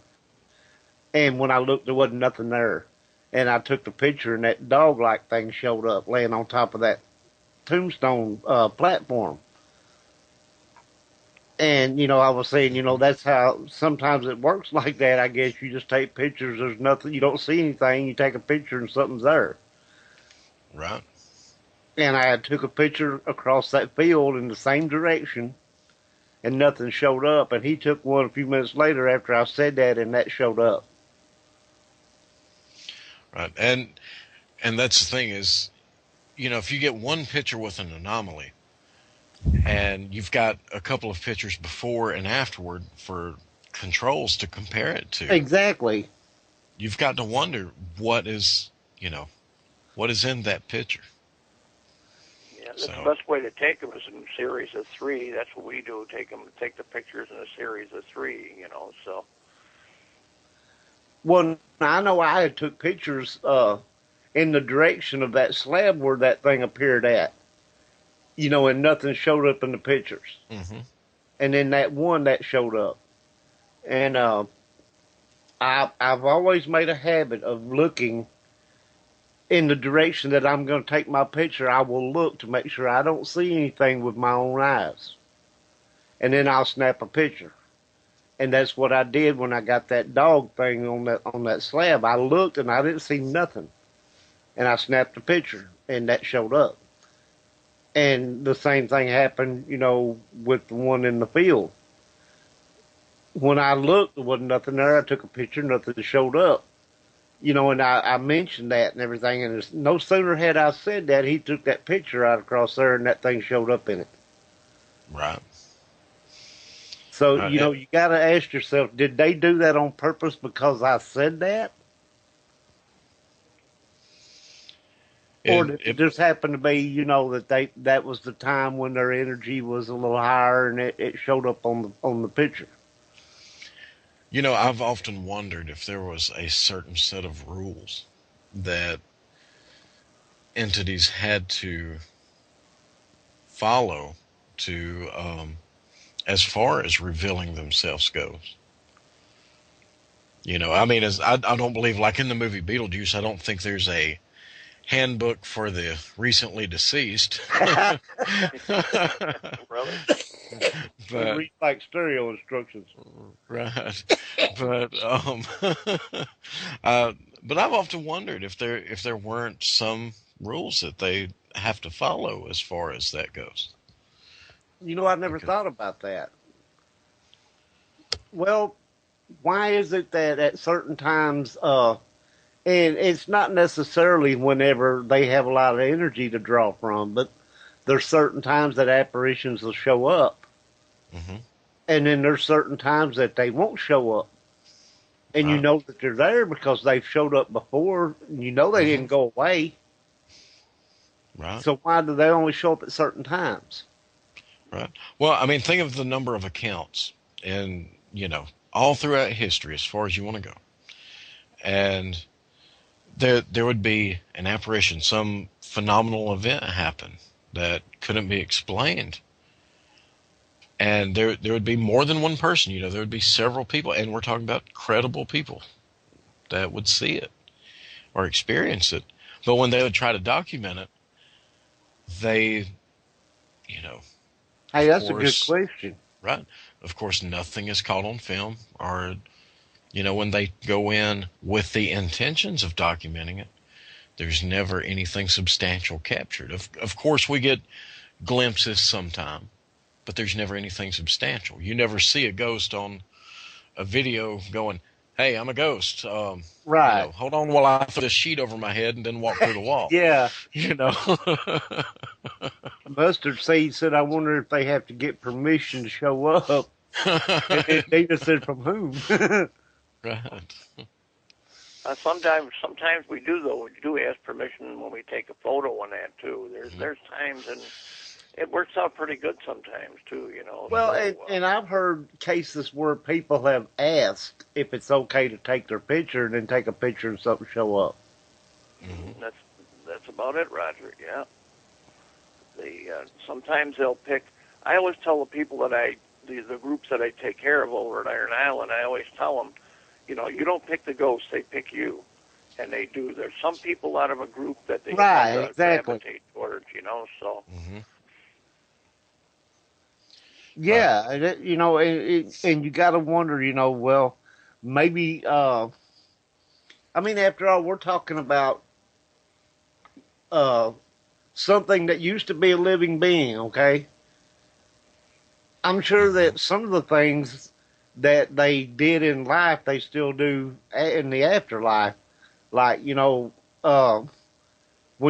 And when I looked, there wasn't nothing there. And I took the picture, and that dog-like thing showed up laying on top of that tombstone platform. And, I was saying, that's how sometimes it works like that. I guess you just take pictures. There's nothing. You don't see anything. You take a picture, and something's there. Right. And I took a picture across that field in the same direction, and nothing showed up. And he took one a few minutes later after I said that, and that showed up. Right. And that's the thing is, if you get one picture with an anomaly, and you've got a couple of pictures before and afterward for controls to compare it to. Exactly. You've got to wonder what is in that picture. Yeah, that's the best way to take them is in series of 3. That's what we do. Take the pictures in a series of 3. So. Well, I know I had took pictures in the direction of that slab where that thing appeared at. And nothing showed up in the pictures. Mm-hmm. And then that one that showed up. And I've always made a habit of looking in the direction that I'm going to take my picture. I will look to make sure I don't see anything with my own eyes. And then I'll snap a picture. And that's what I did when I got that dog thing on that slab. I looked and I didn't see nothing. And I snapped a picture and that showed up. And the same thing happened, with the one in the field. When I looked, there wasn't nothing there. I took a picture, nothing showed up. And I mentioned that and everything. And no sooner had I said that, he took that picture out across there and that thing showed up in it. Right. So, you got to ask yourself, did they do that on purpose because I said that? Or did it just happen to be, that was the time when their energy was a little higher and it showed up on the picture? I've often wondered if there was a certain set of rules that entities had to follow to, as far as revealing themselves goes. I don't believe, like in the movie Beetlejuice, I don't think there's a handbook for the recently deceased. Really? But read like stereo instructions. Right. But but I've often wondered if there weren't some rules that they have to follow as far as that goes. I never thought about that. Well, why is it that at certain times, and it's not necessarily whenever they have a lot of energy to draw from, but there's certain times that apparitions will show up. Mm-hmm. And then there's certain times that they won't show up. And you know that they're there because they've showed up before. And they didn't go away. Right. So why do they only show up at certain times? Right. Well, think of the number of accounts and, all throughout history as far as you want to go. And there would be an apparition, some phenomenal event happen that couldn't be explained. And there would be more than one person, there would be several people, and we're talking about credible people that would see it or experience it. But when they would try to document it, they, Hey, that's a good question. Right. Of course, nothing is caught on film, or, when they go in with the intentions of documenting it, there's never anything substantial captured. Of course, we get glimpses sometime, but there's never anything substantial. You never see a ghost on a video going, "Hey, I'm a ghost. Right. Hold on while I throw this sheet over my head and then walk through the wall." Yeah. Mustard Seed said, "I wonder if they have to get permission to show up." And Dana said, "From whom?" Right. Sometimes we do, though. We do ask permission when we take a photo on that, too. There's times, and it works out pretty good sometimes, too, Well, and I've heard cases where people have asked if it's okay to take their picture and then take a picture and something show up. Mm-hmm. That's about it, Roger, yeah. Sometimes they'll pick. I always tell the people that the groups that I take care of over at Iron Island, I always tell them, you don't pick the ghosts, they pick you. And they do. There's some people out of a group that they gravitate towards, so. Mm-hmm. Yeah, and you got to wonder, well, maybe, after all, we're talking about something that used to be a living being, okay? I'm sure that some of the things that they did in life, they still do in the afterlife. Like, when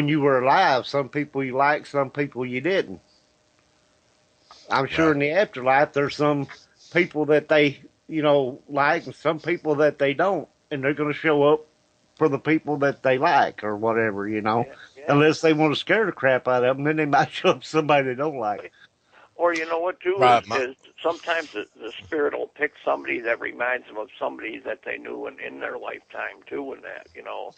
you were alive, some people you liked, some people you didn't. I'm sure in the afterlife, there's some people that they, like, and some people that they don't. And they're going to show up for the people that they like or whatever, Yeah, Unless they want to scare the crap out of them, then they might show up somebody they don't like. Or you know what, too, Right, is sometimes the spirit will pick somebody that reminds them of somebody that they knew in their lifetime, too, and that, you know.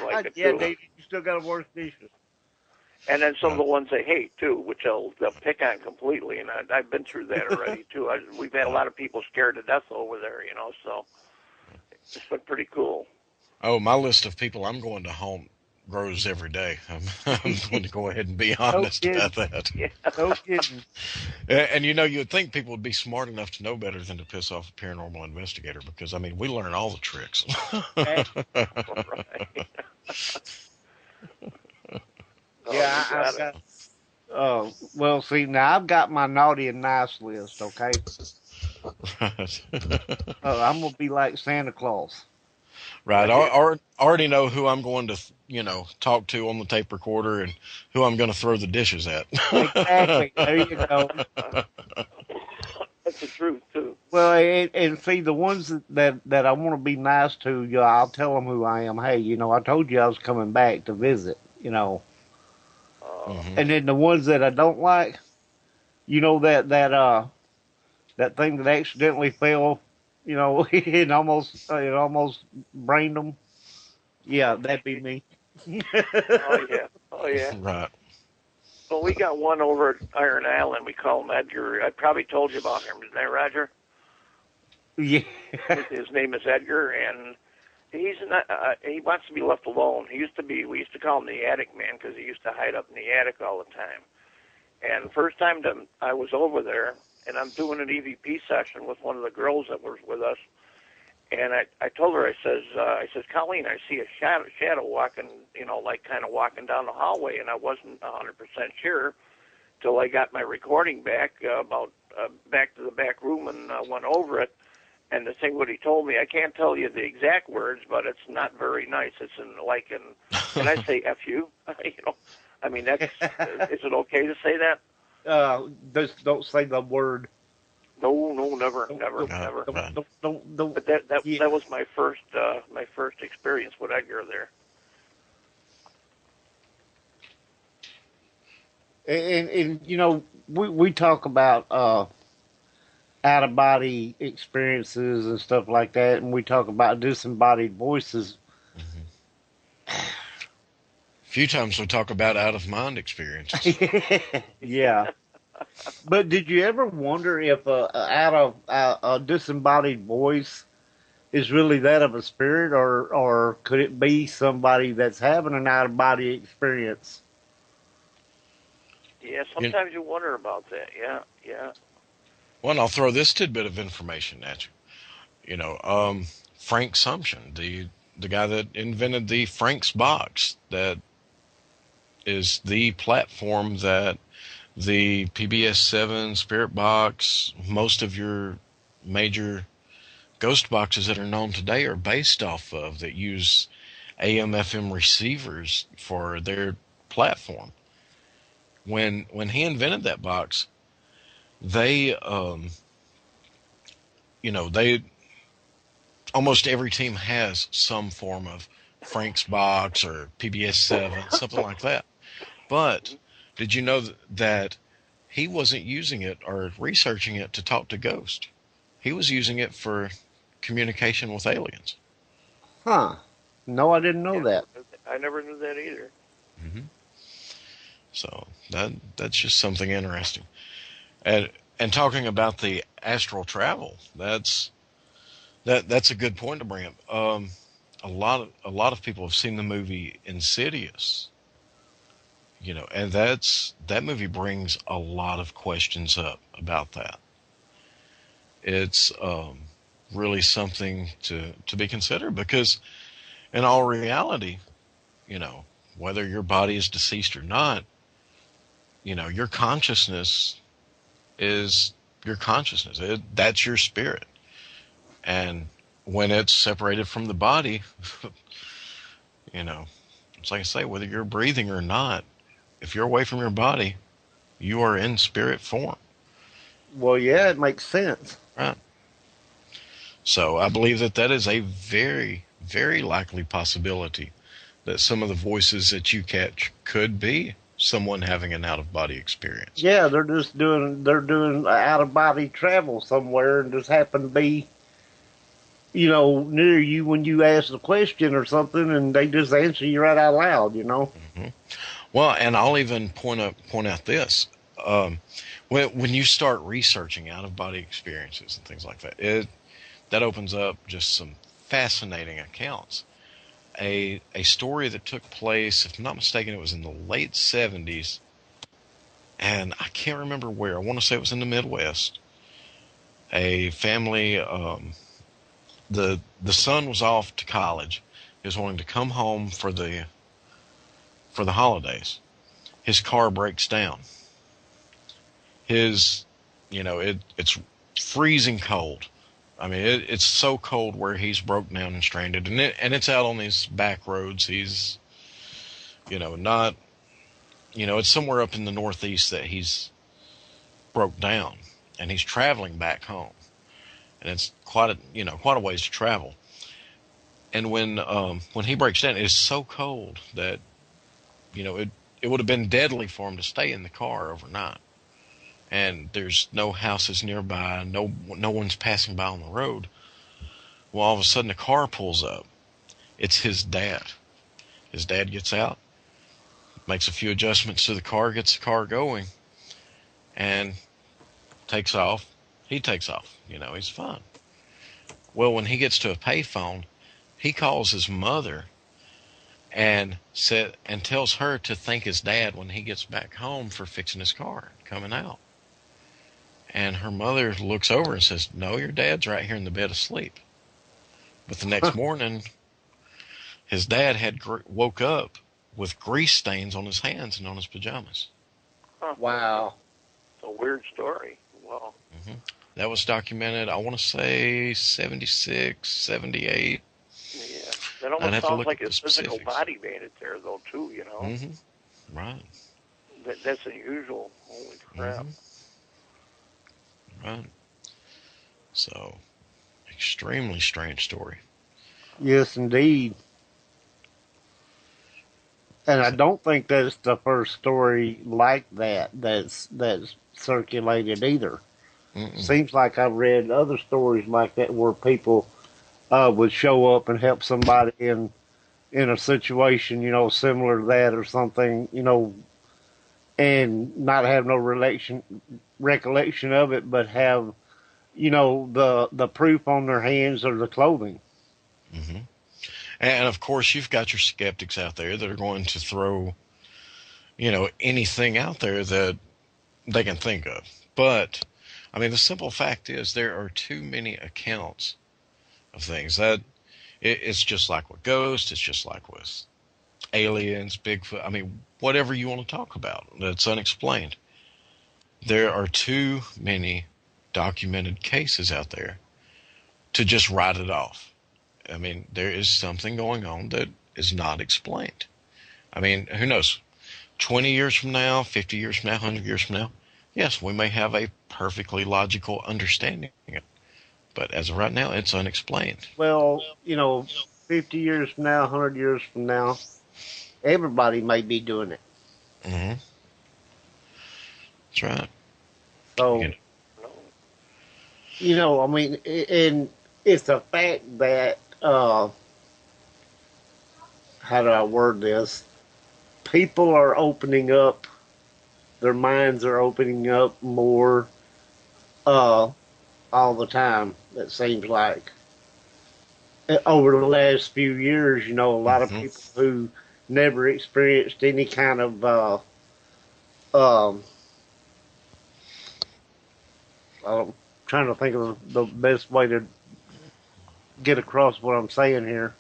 Like yeah, you still got to wash dishes. And then some of the ones they hate, too, which they'll pick on completely, and I've been through that already, too. We've had a lot of people scared to death over there, you know, so it's been pretty cool. Oh, my list of people I'm going to haunt grows every day. I'm going to go ahead and be honest about that. Yeah, no kidding. And you know, you'd think people would be smart enough to know better than to piss off a paranormal investigator because, I mean, we learn all the tricks. Right. Yeah, I've got. Well, see, now I've got my naughty and nice list. Okay. Right. I'm gonna be like Santa Claus. Right. I already know who I'm going to, you know, talk to on the tape recorder and who I'm going to throw the dishes at. Exactly. There you go. That's the truth, too. Well, and see, the ones that I want to be nice to, you know, I'll tell them who I am. Hey, you know, I told you I was coming back to visit, you know. And then the ones that I don't like, you know, that thing that accidentally fell, you know, it almost brained them. Yeah, that'd be me. Oh yeah. Right. Well, we got one over at Iron Island. We call him Edgar. I probably told you about him, didn't I, Roger? Yeah. His name is Edgar, and he's not. He wants to be left alone. We used to call him the Attic Man because he used to hide up in the attic all the time. And the first time I was over there, and I'm doing an EVP session with one of the girls that was with us, and I told her, I says, Colleen, I see a shadow walking, you know, like kind of walking down the hallway, and I wasn't 100% sure till I got my recording back back to the back room and went over it. And the thing what he told me, I can't tell you the exact words, but it's not very nice. It's can I say F you? You know, I mean, is it okay to say that? Just don't say the word. No, never. Don't. But that was my first experience with Edgar there. And you know, we talk about out of body experiences and stuff like that, and we talk about disembodied voices. A few times we talk about out of mind experiences. Yeah. But did you ever wonder if a disembodied voice is really that of a spirit, or could it be somebody that's having an out of body experience? Yeah, sometimes you wonder about that. Yeah. Well, and I'll throw this tidbit of information at you. You know, Frank Sumption, the guy that invented the Frank's box, that is the platform that the PBS-7, Spirit Box, most of your major ghost boxes that are known today are based off of, that use AM/FM receivers for their platform. When he invented that box, they almost every team has some form of Frank's box or PBS-7, something like that. But did you know that he wasn't using it or researching it to talk to ghosts? He was using it for communication with aliens. Huh. No, I didn't know that. I never knew that either. Mm-hmm. So that's just something interesting. And talking about the astral travel, that's a good point to bring up. A lot of people have seen the movie Insidious. You know, and that movie brings a lot of questions up about that. It's really something to be considered, because in all reality, you know, whether your body is deceased or not, you know, your consciousness is your consciousness. That's your spirit. And when it's separated from the body, you know, it's like I say, whether you're breathing or not, if you're away from your body, you are in spirit form. Well, yeah, it makes sense. Right. So I believe that is a very, very likely possibility that some of the voices that you catch could be someone having an out-of-body experience. Yeah, they're doing out-of-body travel somewhere and just happen to be, near you when you ask the question or something, and they just answer you right out loud, Mm-hmm. Well, and I'll even point out this. When you start researching out-of-body experiences and things like that, that opens up just some fascinating accounts. A story that took place, if I'm not mistaken, it was in the late 70s, and I can't remember where. I want to say it was in the Midwest. A family, the son was off to college. He was wanting to come home for the holidays. His car breaks down. It's freezing cold. I mean, it's so cold where he's broke down and stranded, and it's out on these back roads. He's, not, it's somewhere up in the Northeast that he's broke down, and he's traveling back home, and it's quite a ways to travel. And when he breaks down, it's so cold that, it would have been deadly for him to stay in the car overnight. And there's no houses nearby, no one's passing by on the road. Well, all of a sudden a car pulls up. It's his dad. His dad gets out, makes a few adjustments to the car, gets the car going, and takes off. He takes off. He's fine. Well, when he gets to a payphone, he calls his mother and tells her to thank his dad when he gets back home for fixing his car and coming out. And her mother looks over and says, "No, your dad's right here in the bed asleep." But the next morning, his dad had woke up with grease stains on his hands and on his pajamas. Huh. Wow. It's a weird story. Wow. Mm-hmm. That was documented, I want to say, 76, 78. Yeah. That almost sounds like a physical body made it there, though, too, Mm-hmm. Right. That's unusual. Holy crap. Mm-hmm. Right. So, extremely strange story. Yes, indeed. And I don't think that's the first story like that's circulated either. Mm-mm. Seems like I've read other stories like that where people would show up and help somebody in a situation, similar to that or something, and not have no recollection of it, but have, the proof on their hands or the clothing. Mm-hmm. And of course, you've got your skeptics out there that are going to throw, anything out there that they can think of. But, I mean, the simple fact is there are too many accounts of things that it's just like with ghosts. It's just like with aliens, Bigfoot. I mean, whatever you want to talk about that's unexplained. There are too many documented cases out there to just write it off. I mean, there is something going on that is not explained. I mean, who knows? 20 years from now, 50 years from now, 100 years from now, yes, we may have a perfectly logical understanding of it. But as of right now, it's unexplained. Well, 50 years from now, 100 years from now, everybody may be doing it. Mm-hmm. That's right. So, I mean, and it's a fact that, how do I word this? People are opening up, their minds are opening up more all the time, it seems like. Over the last few years, a lot of people who never experienced any kind of I'm trying to think of the best way to get across what I'm saying here.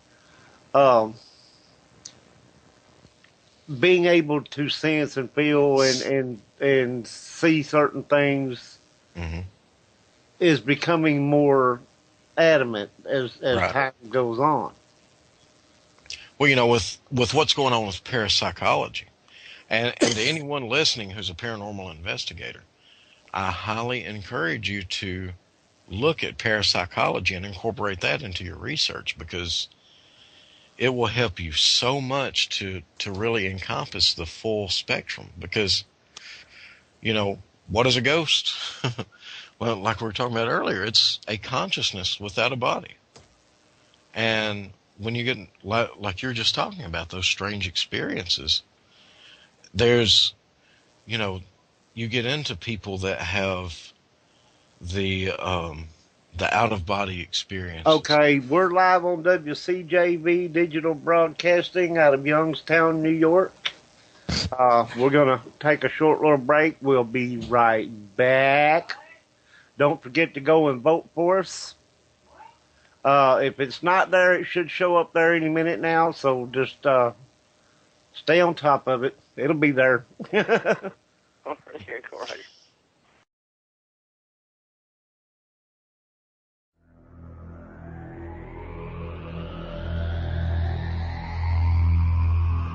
Being able to sense and feel and see certain things is becoming more adamant as right. time goes on. Well, with what's going on with parapsychology, and to anyone listening who's a paranormal investigator, I highly encourage you to look at parapsychology and incorporate that into your research, because it will help you so much to really encompass the full spectrum. Because, you know, what is a ghost? Well, like we were talking about earlier, it's a consciousness without a body. And when you get, like you're just talking about, those strange experiences, there's, you know, you get into people that have the out-of-body experience. Okay, we're live on WCJV Digital Broadcasting out of Youngstown, New York. We're going to take a short little break. We'll be right back. Don't forget to go and vote for us. If it's not there, it should show up there any minute now, so just stay on top of it. It'll be there. All right.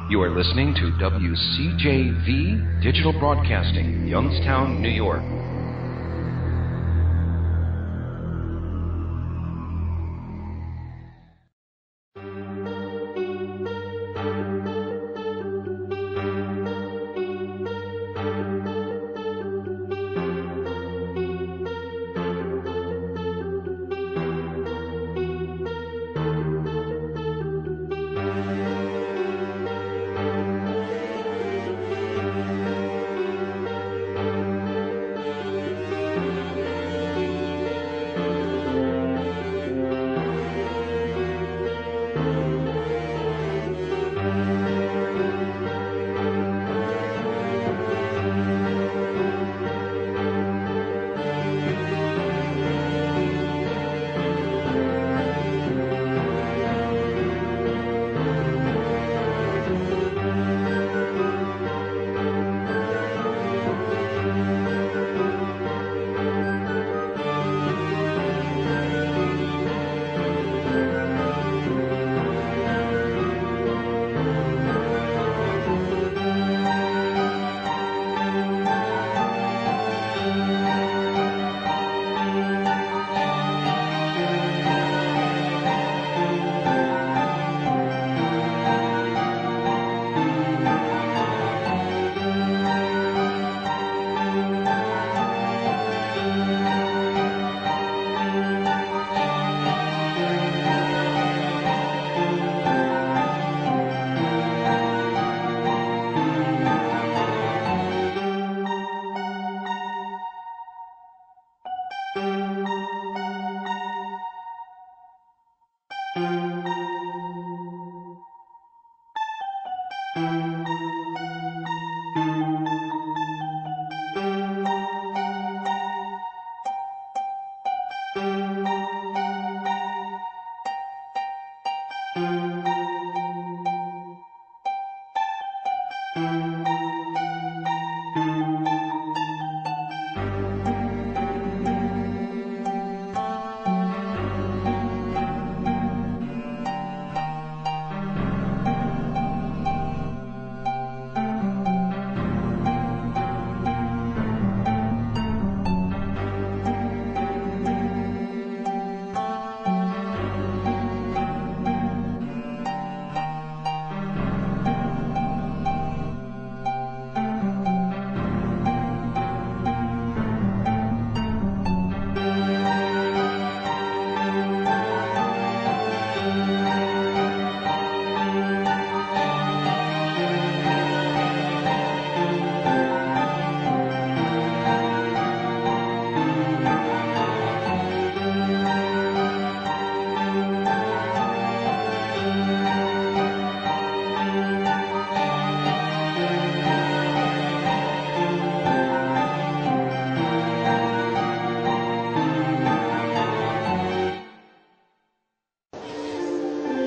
You are listening to WCJV Digital Broadcasting, Youngstown, New York.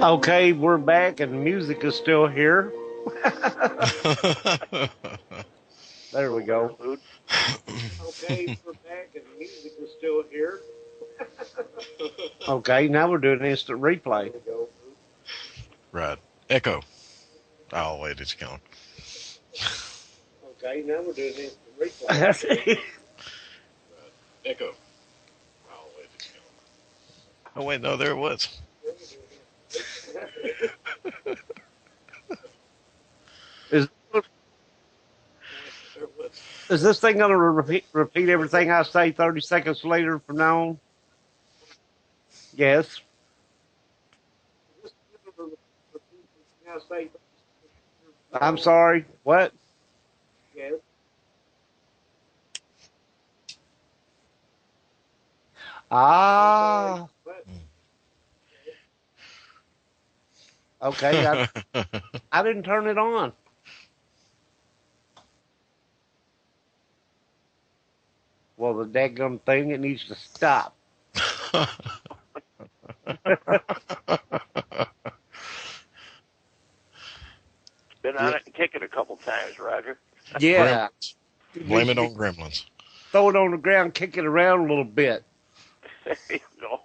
Okay, we're back and the music is still here. There we go. Okay, we're back and the music is still here. Okay, now we're doing instant replay. Right. Echo. Oh, wait, it's gone. Okay, now we're doing instant replay. Echo. Oh, wait, it's gone. Oh, wait, no, there it was. Is this thing going to repeat everything I say 30 seconds later from now on? Yes. I'm sorry. What? Yes. Ah. Okay. I didn't turn it on. Well, the daggum thing, it needs to stop. Been on it and kick it a couple times, Roger. Yeah. Blame it on gremlins. Throw it on the ground, kick it around a little bit. There you go.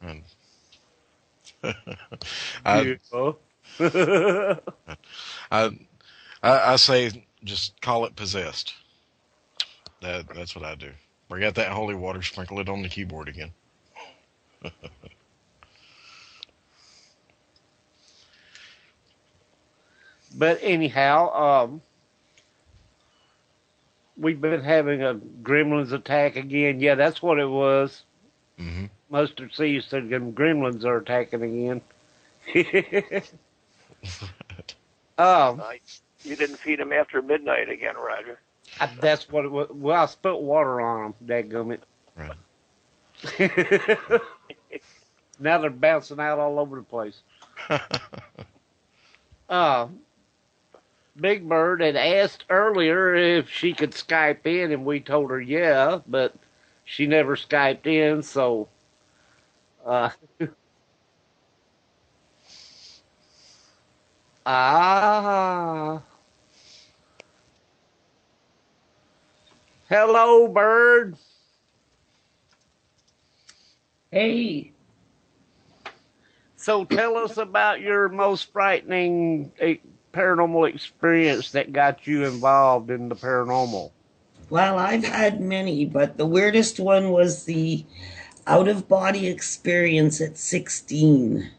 And I say just call it possessed. That's what I do. Bring out that holy water, sprinkle it on the keyboard again. But anyhow, we've been having a gremlins attack again. Yeah, that's what it was. Mm-hmm. Mustard Seed said gremlins are attacking again. You didn't feed them after midnight again, Roger. That's what it was. Well, I spilled water on them, dadgummit. Right. Now they're bouncing out all over the place. Big Bird had asked earlier if she could Skype in, and we told her yeah, but she never Skyped in, so hello, Bird. Hey. So tell us about your most frightening paranormal experience that got you involved in the paranormal. Well, I've had many, but the weirdest one was the out-of-body experience at 16.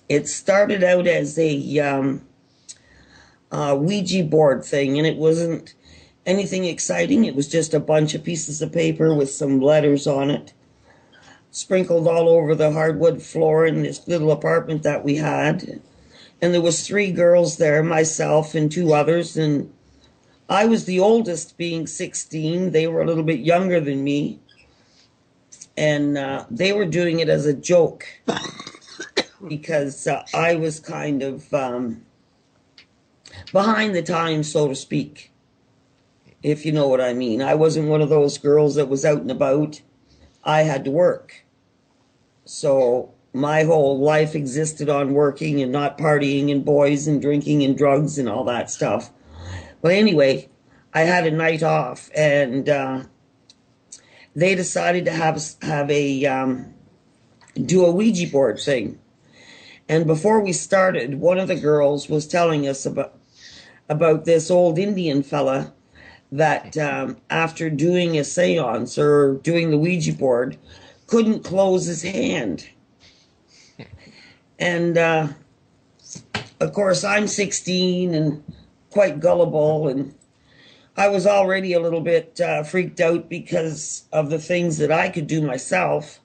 It started out as a Ouija board thing, and it wasn't anything exciting. It was just a bunch of pieces of paper with some letters on it, sprinkled all over the hardwood floor in this little apartment that we had. And there was 3 girls there, myself and 2 others, and I was the oldest, being 16. They were a little bit younger than me, and they were doing it as a joke because I was kind of behind the times, so to speak, if you know what I mean. I wasn't one of those girls that was out and about. I had to work. So my whole life existed on working and not partying and boys and drinking and drugs and all that stuff. Well, anyway, I had a night off, and they decided to have a do a Ouija board thing. And before we started, one of the girls was telling us about this old Indian fella that after doing a seance or doing the Ouija board, couldn't close his hand. And of course, I'm 16 and quite gullible, and I was already a little bit freaked out because of the things that I could do myself.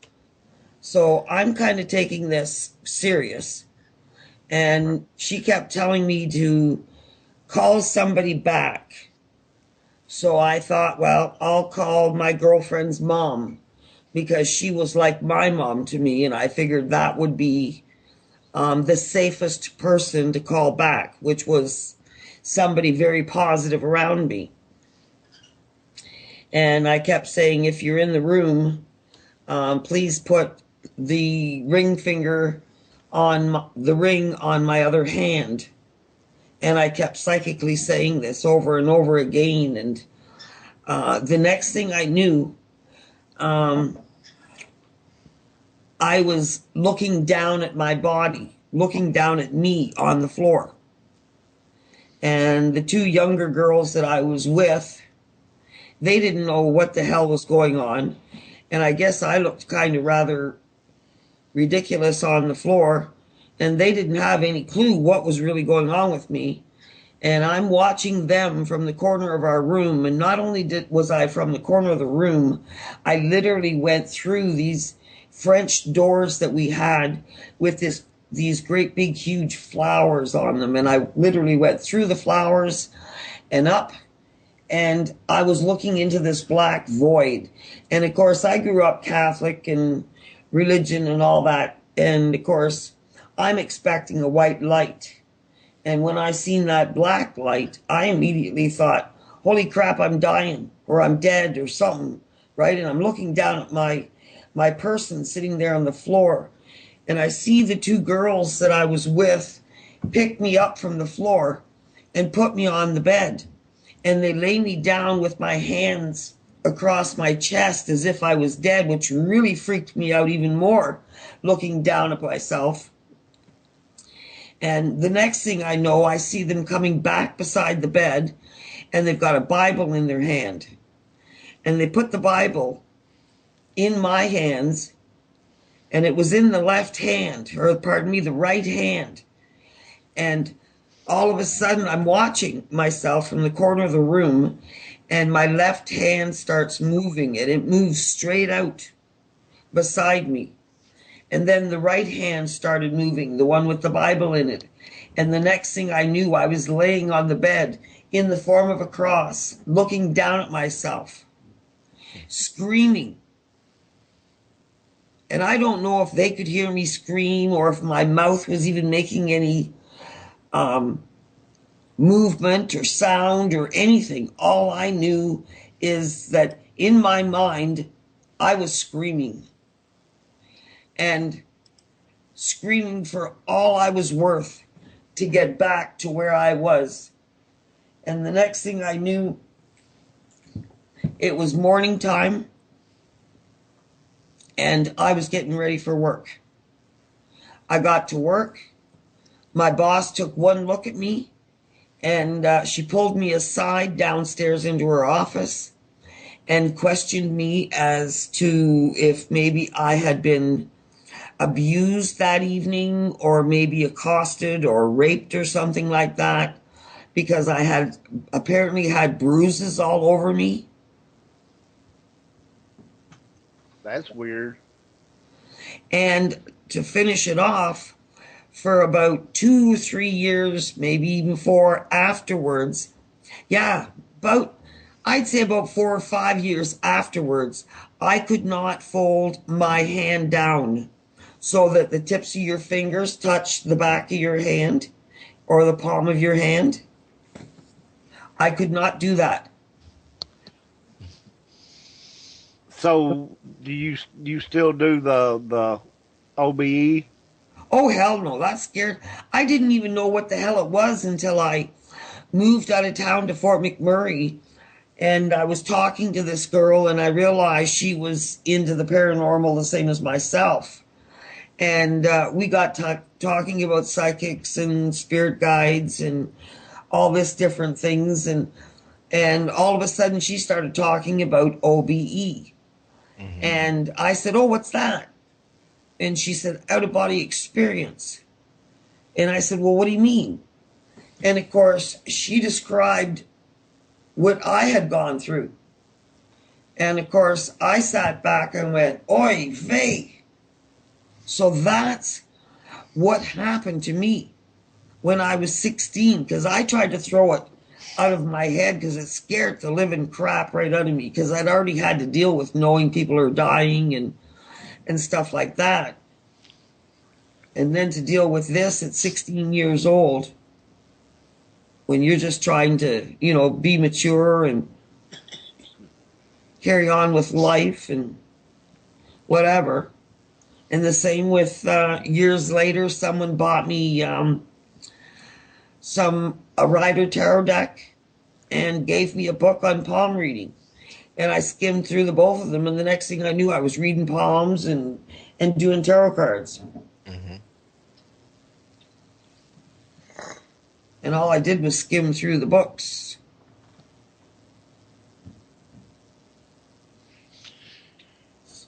So I'm kind of taking this serious. And she kept telling me to call somebody back. So I thought, well, I'll call my girlfriend's mom, because she was like my mom to me, and I figured that would be the safest person to call back, which was somebody very positive around me. And I kept saying, if you're in the room, please put the ring finger on the ring on my other hand. And I kept psychically saying this over and over again. And the next thing I knew, I was looking down at my body, looking down at me on the floor. And the 2 younger girls that I was with, they didn't know what the hell was going on. And I guess I looked kind of rather ridiculous on the floor, and they didn't have any clue what was really going on with me. And I'm watching them from the corner of our room. And not only was I from the corner of the room, I literally went through these French doors that we had with these great big huge flowers on them. And I literally went through the flowers and up, and I was looking into this black void. And of course, I grew up Catholic and religion and all that. And of course, I'm expecting a white light. And when I seen that black light, I immediately thought, holy crap, I'm dying, or I'm dead, or something, right? And I'm looking down at my person sitting there on the floor, and I see the two girls that I was with pick me up from the floor and put me on the bed. And they lay me down with my hands across my chest as if I was dead, which really freaked me out even more, looking down at myself. And the next thing I know, I see them coming back beside the bed, and they've got a Bible in their hand. And they put the Bible in my hands, and it was in the left hand, or pardon me, the right hand. And all of a sudden, I'm watching myself from the corner of the room, and my left hand starts moving, and it moves straight out beside me. And then the right hand started moving, the one with the Bible in it. And the next thing I knew, I was laying on the bed in the form of a cross, looking down at myself, screaming. And I don't know if they could hear me scream or if my mouth was even making any movement or sound or anything. All I knew is that in my mind, I was screaming. And screaming for all I was worth to get back to where I was. And the next thing I knew, it was morning time, and I was getting ready for work. I got to work. My boss took one look at me, and she pulled me aside downstairs into her office and questioned me as to if maybe I had been abused that evening, or maybe accosted or raped or something like that, because I had apparently had bruises all over me. That's weird. And to finish it off, for about 2 or 3 years, maybe even 4 afterwards, I'd say about 4 or 5 years afterwards, I could not fold my hand down so that the tips of your fingers touch the back of your hand or the palm of your hand. I could not do that. So do you still do the OBE? Oh, hell no, that scared. I didn't even know what the hell it was until I moved out of town to Fort McMurray, and I was talking to this girl, and I realized she was into the paranormal the same as myself. And we got talking about psychics and spirit guides and all this different things. And all of a sudden she started talking about OBE. Mm-hmm. And I said, oh, what's that? And she said, out-of-body experience. And I said, well, what do you mean? And of course, she described what I had gone through. And of course, I sat back and went, oy vey. So that's what happened to me when I was 16, because I tried to throw it out of my head because it scared the living crap right out of me, because I'd already had to deal with knowing people are dying and stuff like that. And then to deal with this at 16 years old, when you're just trying to, be mature and carry on with life and whatever. And the same with years later, someone bought me a Rider Tarot deck and gave me a book on palm reading. And I skimmed through the both of them, and the next thing I knew, I was reading palms and doing tarot cards. Mm-hmm. And all I did was skim through the books.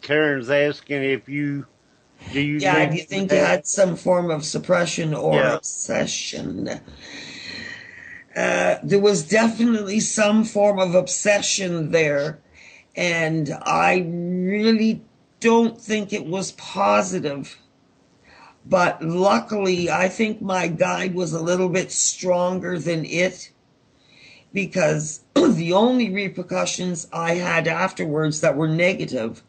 Karen's asking if you... Do you think you had some form of suppression or obsession? There was definitely some form of obsession there, and I really don't think it was positive. But luckily, I think my guide was a little bit stronger than it, because the only repercussions I had afterwards that were negative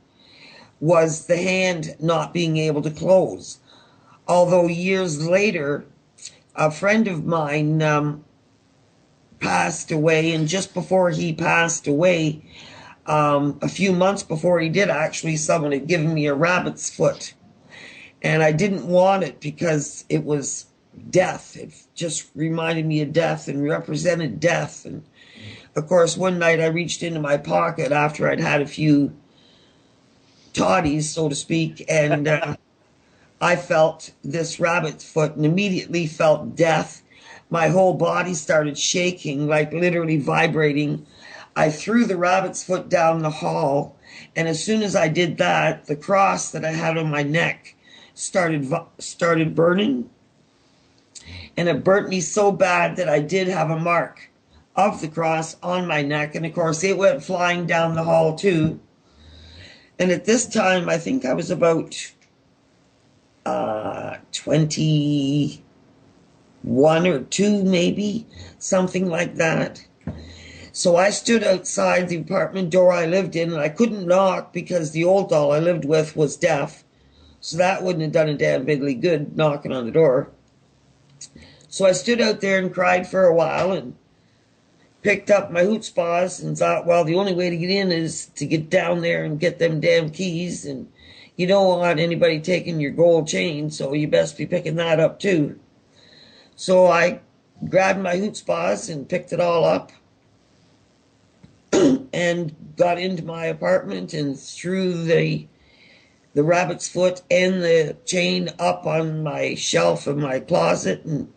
was the hand not being able to close. Although years later, a friend of mine passed away, and just before he passed away, a few months before he did, actually, someone had given me a rabbit's foot. And I didn't want it because it was death. It just reminded me of death and represented death. And of course, one night I reached into my pocket after I'd had a few toddies, so to speak, and I felt this rabbit's foot and immediately felt death. My whole body started shaking, like literally vibrating. I threw the rabbit's foot down the hall, and as soon as I did that, the cross that I had on my neck started burning, and it burnt me so bad that I did have a mark of the cross on my neck, and of course it went flying down the hall too. And at this time, I think I was about 21 or 2, maybe, something like that. So I stood outside the apartment door I lived in, and I couldn't knock because the old doll I lived with was deaf. So that wouldn't have done a damn biddly good knocking on the door. So I stood out there and cried for a while and picked up my hootspas and thought, well, the only way to get in is to get down there and get them damn keys. And you don't want anybody taking your gold chain, so you best be picking that up too. So I grabbed my hootspas and picked it all up and got into my apartment and threw the rabbit's foot and the chain up on my shelf in my closet, and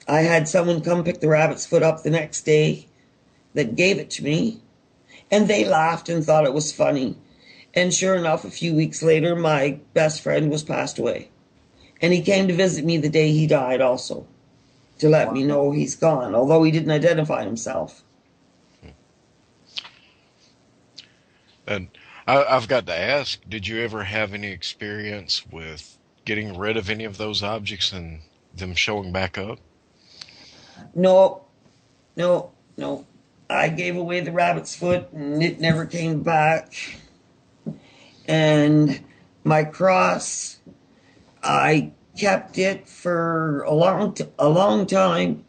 I had someone come pick the rabbit's foot up the next day that gave it to me, and they laughed and thought it was funny. And sure enough, a few weeks later, my best friend was passed away. And he came to visit me the day he died also, to let me know he's gone, although he didn't identify himself. And I've got to ask, did you ever have any experience with getting rid of any of those objects and them showing back up? No. I gave away the rabbit's foot and it never came back. And my cross, I kept it for a long time,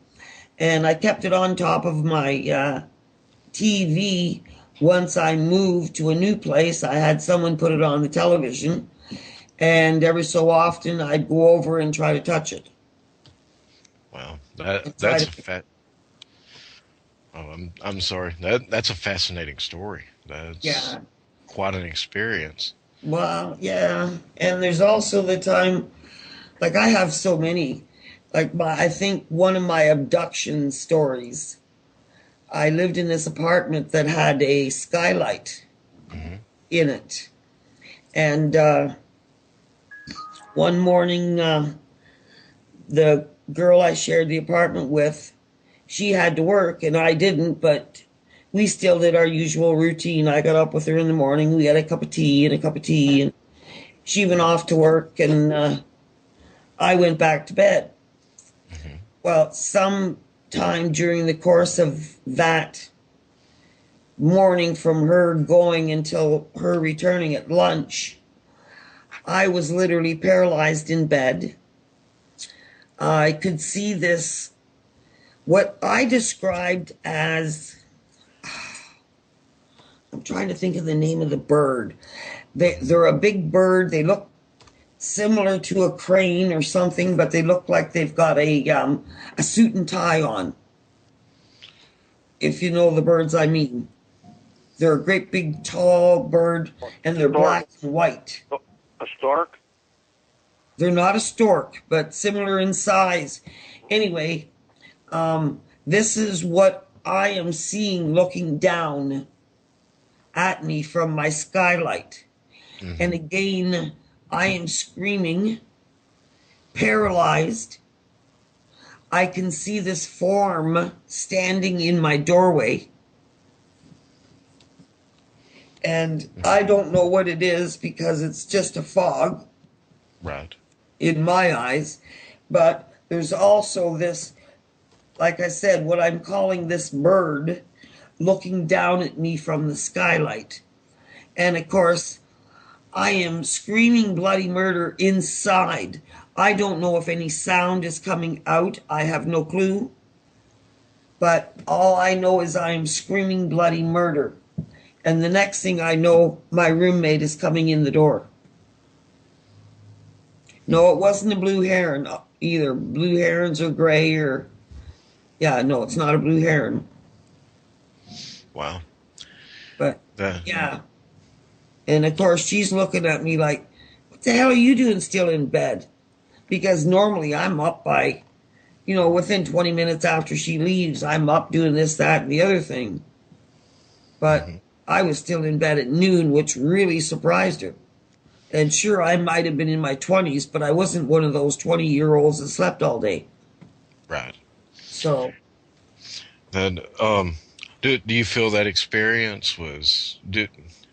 and I kept it on top of my TV. Once I moved to a new place, I had someone put it on the television, and every so often I'd go over and try to touch it. Wow, that's a fat. Oh, I'm sorry. That's a fascinating story. That's quite an experience. Well, yeah, and there's also the time, like I have so many, like I think one of my abduction stories. I lived in this apartment that had a skylight in it. And one morning, the girl I shared the apartment with, she had to work and I didn't, but we still did our usual routine. I got up with her in the morning. We had a cup of tea, and she went off to work, and I went back to bed. Well, sometime during the course of that morning, from her going until her returning at lunch, I was literally paralyzed in bed. I could see this, what I described as, I'm trying to think of the name of the bird. They're a big bird. They look similar to a crane or something, but they look like they've got a suit and tie on. If you know the birds I mean. They're a great big tall bird, and they're black and white. A stork? They're not a stork, but similar in size. Anyway, this is what I am seeing looking down at me from my skylight. And again, I am screaming, paralyzed. I can see this form standing in my doorway. And I don't know what it is because it's just a fog. Right. In my eyes. But there's also this, like I said, what I'm calling this bird looking down at me from the skylight. And of course, I am screaming bloody murder inside. I don't know if any sound is coming out. I have no clue. But all I know is I am screaming bloody murder. And the next thing I know, my roommate is coming in the door. No, it wasn't a blue heron either. Blue herons are gray or... Yeah, no, it's not a blue heron. Wow. But, yeah. And, of course, she's looking at me like, what the hell are you doing still in bed? Because normally I'm up by, within 20 minutes after she leaves, I'm up doing this, that, and the other thing. But I was still in bed at noon, which really surprised her. And sure, I might have been in my 20s, but I wasn't one of those 20-year-olds that slept all day. Right. So. Then, do you feel that experience was...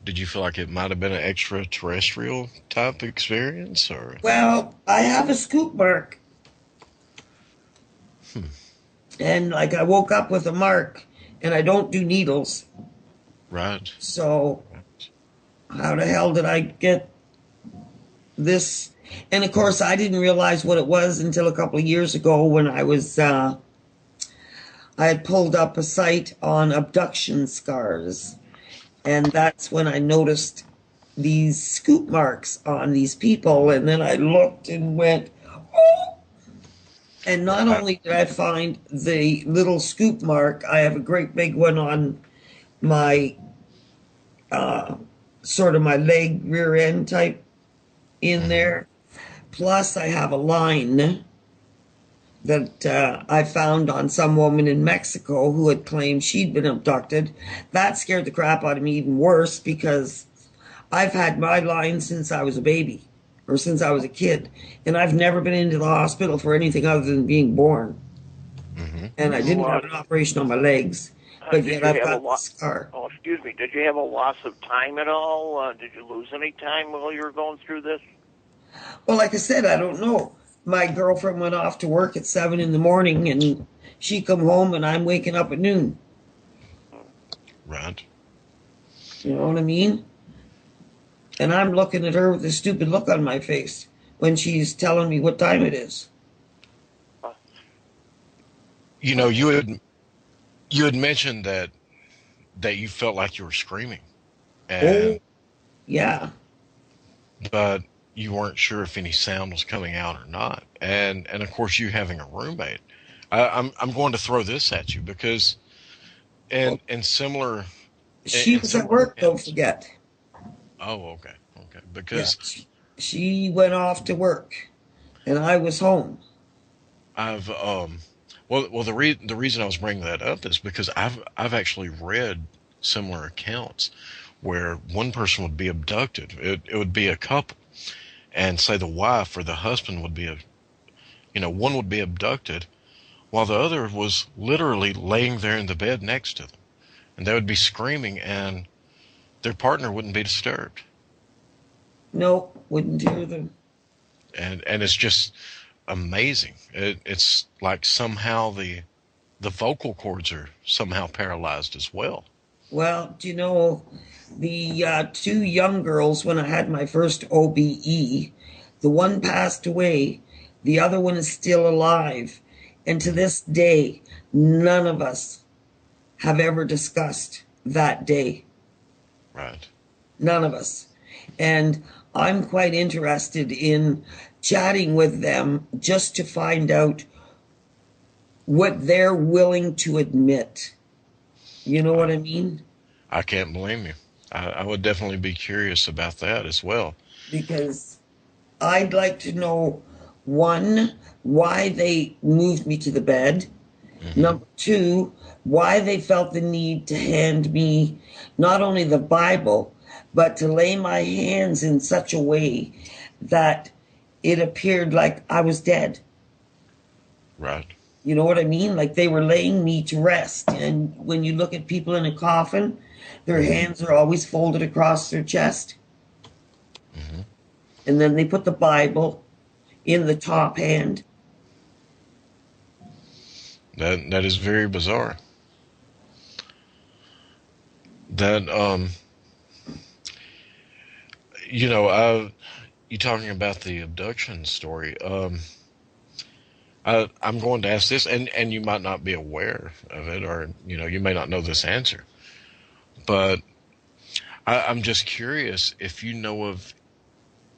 Did you feel like it might have been an extraterrestrial type experience, or? Well, I have a scoop mark. And, I woke up with a mark, and I don't do needles. Right. So, how the hell did I get this? And, of course, I didn't realize what it was until a couple of years ago when I was, I had pulled up a site on abduction scars. And that's when I noticed these scoop marks on these people. And then I looked and went, oh! And not only did I find the little scoop mark, I have a great big one on my, sort of my leg, rear end type in there. Plus I have a line that I found on some woman in Mexico who had claimed she'd been abducted. That scared the crap out of me even worse because I've had my line since I was a baby or since I was a kid. And I've never been into the hospital for anything other than being born. And I didn't have an operation on my legs. But yet I've got a scar. Oh, excuse me. Did you have a loss of time at all? Did you lose any time while you were going through this? Well, like I said, I don't know. My girlfriend went off to work at 7 in the morning, and she come home, and I'm waking up at noon. Right. You know what I mean? And I'm looking at her with a stupid look on my face when she's telling me what time it is. You had mentioned that you felt like you were screaming. And, yeah. But you weren't sure if any sound was coming out or not. And of course, you having a roommate. I'm going to throw this at you because and similar... She was at work, don't forget. Oh, okay. Because... Yeah, she went off to work, and I was home. I've... Well, the reason I was bringing that up is because I've actually read similar accounts where one person would be abducted. It would be a couple. And say the wife or the husband would be one would be abducted while the other was literally laying there in the bed next to them. And they would be screaming and their partner wouldn't be disturbed. No, wouldn't hear them. And it's just amazing. It's like somehow the vocal cords are somehow paralyzed as well. Well, do you know, the 2 young girls, when I had my first OBE, the one passed away, the other one is still alive. And to this day, none of us have ever discussed that day. Right. None of us. And I'm quite interested in chatting with them just to find out what they're willing to admit. You know what I mean? I can't blame you. I would definitely be curious about that as well. Because I'd like to know, 1, why they moved me to the bed. Number 2, why they felt the need to hand me not only the Bible, but to lay my hands in such a way that it appeared like I was dead. Right. You know what I mean? Like they were laying me to rest. And when you look at people in a coffin, their hands are always folded across their chest. Mm-hmm. And then they put the Bible in the top hand. That is very bizarre. That you talking about the abduction story. I'm going to ask this, and you might not be aware of it, or you may not know this answer, but I'm just curious if you know of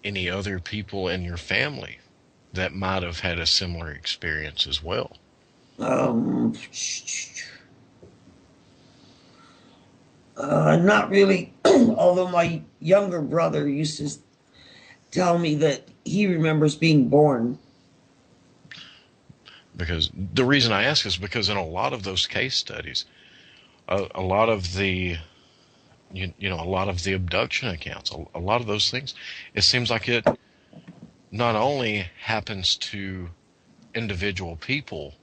any other people in your family that might have had a similar experience as well. Not really. Although my younger brother used to tell me that he remembers being born. Because the reason I ask is because in a lot of those case studies, a lot of the a lot of the abduction accounts, a lot of those things, it seems like it not only happens to individual people.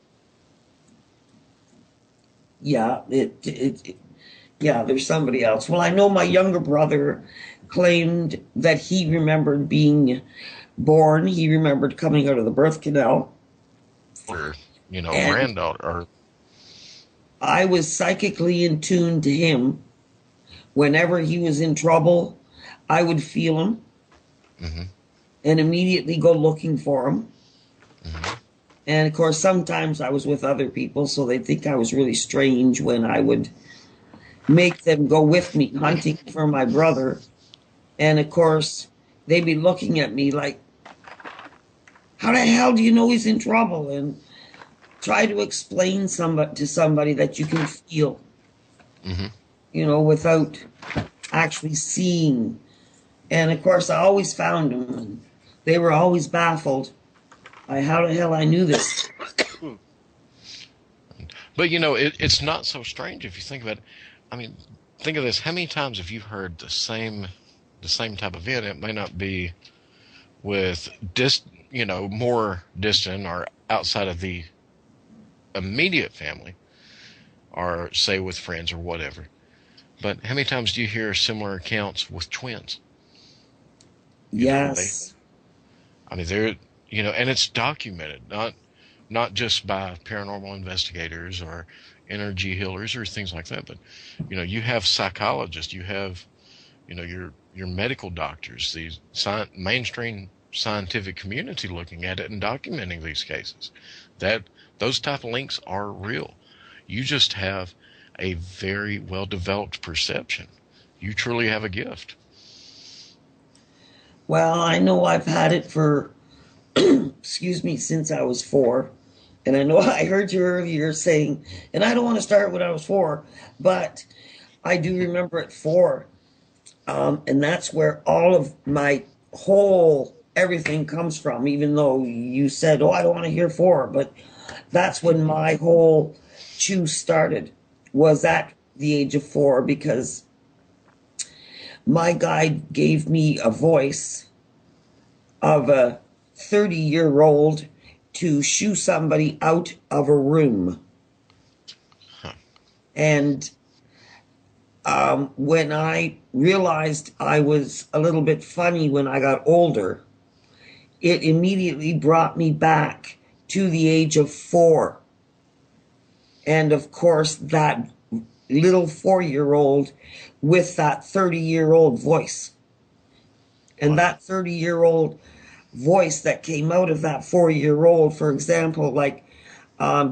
Yeah, there's somebody else. Well, I know my younger brother claimed that he remembered being born. He remembered coming out of the birth canal. Or, granddaughter. Or I was psychically in tune to him. Whenever he was in trouble, I would feel him and immediately go looking for him. Mm-hmm. And of course, sometimes I was with other people, so they'd think I was really strange when I would make them go with me hunting for my brother. And of course, they'd be looking at me like, how the hell do you know he's in trouble? And try to explain to somebody that you can feel, without actually seeing. And of course, I always found them, and they were always baffled by how the hell I knew this. But it's not so strange if you think about it. I mean, think of this: how many times have you heard the same type of event? It may not be with more distant or outside of the immediate family, or say with friends or whatever. But how many times do you hear similar accounts with twins? Yes. They're and it's documented, not just by paranormal investigators or energy healers or things like that, but you have psychologists, you have your medical doctors, the mainstream scientific community looking at it and documenting these cases. That those type of links are real. You just have a very well developed perception. You truly have a gift. Well, I know I've had it for since I was 4. And I know I heard you earlier saying, and I don't want to start when I was 4, but I do remember at 4. And that's where all of my whole everything comes from, even though you said, oh, I don't want to hear 4. But that's when my whole chew started, was at the age of 4, because my guide gave me a voice of a 30-year-old to shoo somebody out of a room. And when I realized I was a little bit funny when I got older, it immediately brought me back to the age of 4. And of course, that little 4-year-old with that 30-year-old voice. And that 30-year-old voice that came out of that 4-year-old, for example, like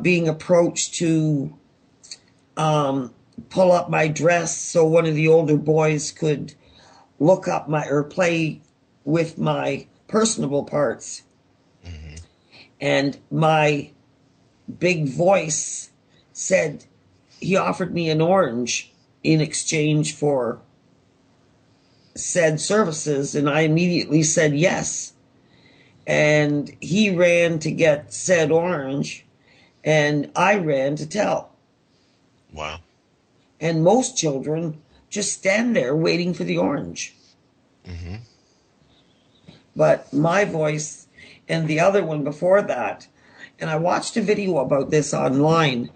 being approached to pull up my dress so one of the older boys could look up or play with my personable parts. Mm-hmm. And my big voice said he offered me an orange in exchange for said services, and I immediately said yes. And he ran to get said orange, and I ran to tell. Wow. And most children just stand there waiting for the orange. Mm-hmm. But my voice and the other one before that, And I watched a video about this online,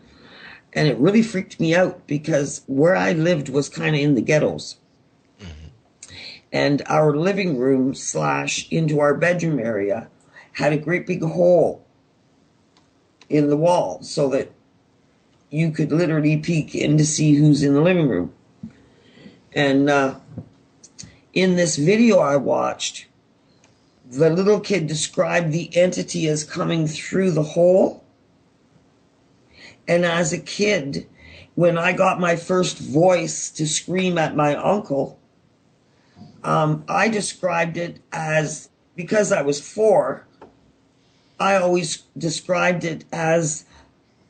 and it really freaked me out because where I lived was kind of in the ghettos. And our living room / into our bedroom area had a great big hole in the wall so that you could literally peek in to see who's in the living room. And in this video I watched, the little kid described the entity as coming through the hole. And as a kid, when I got my first voice to scream at my uncle, I described it as, because I was 4, I always described it as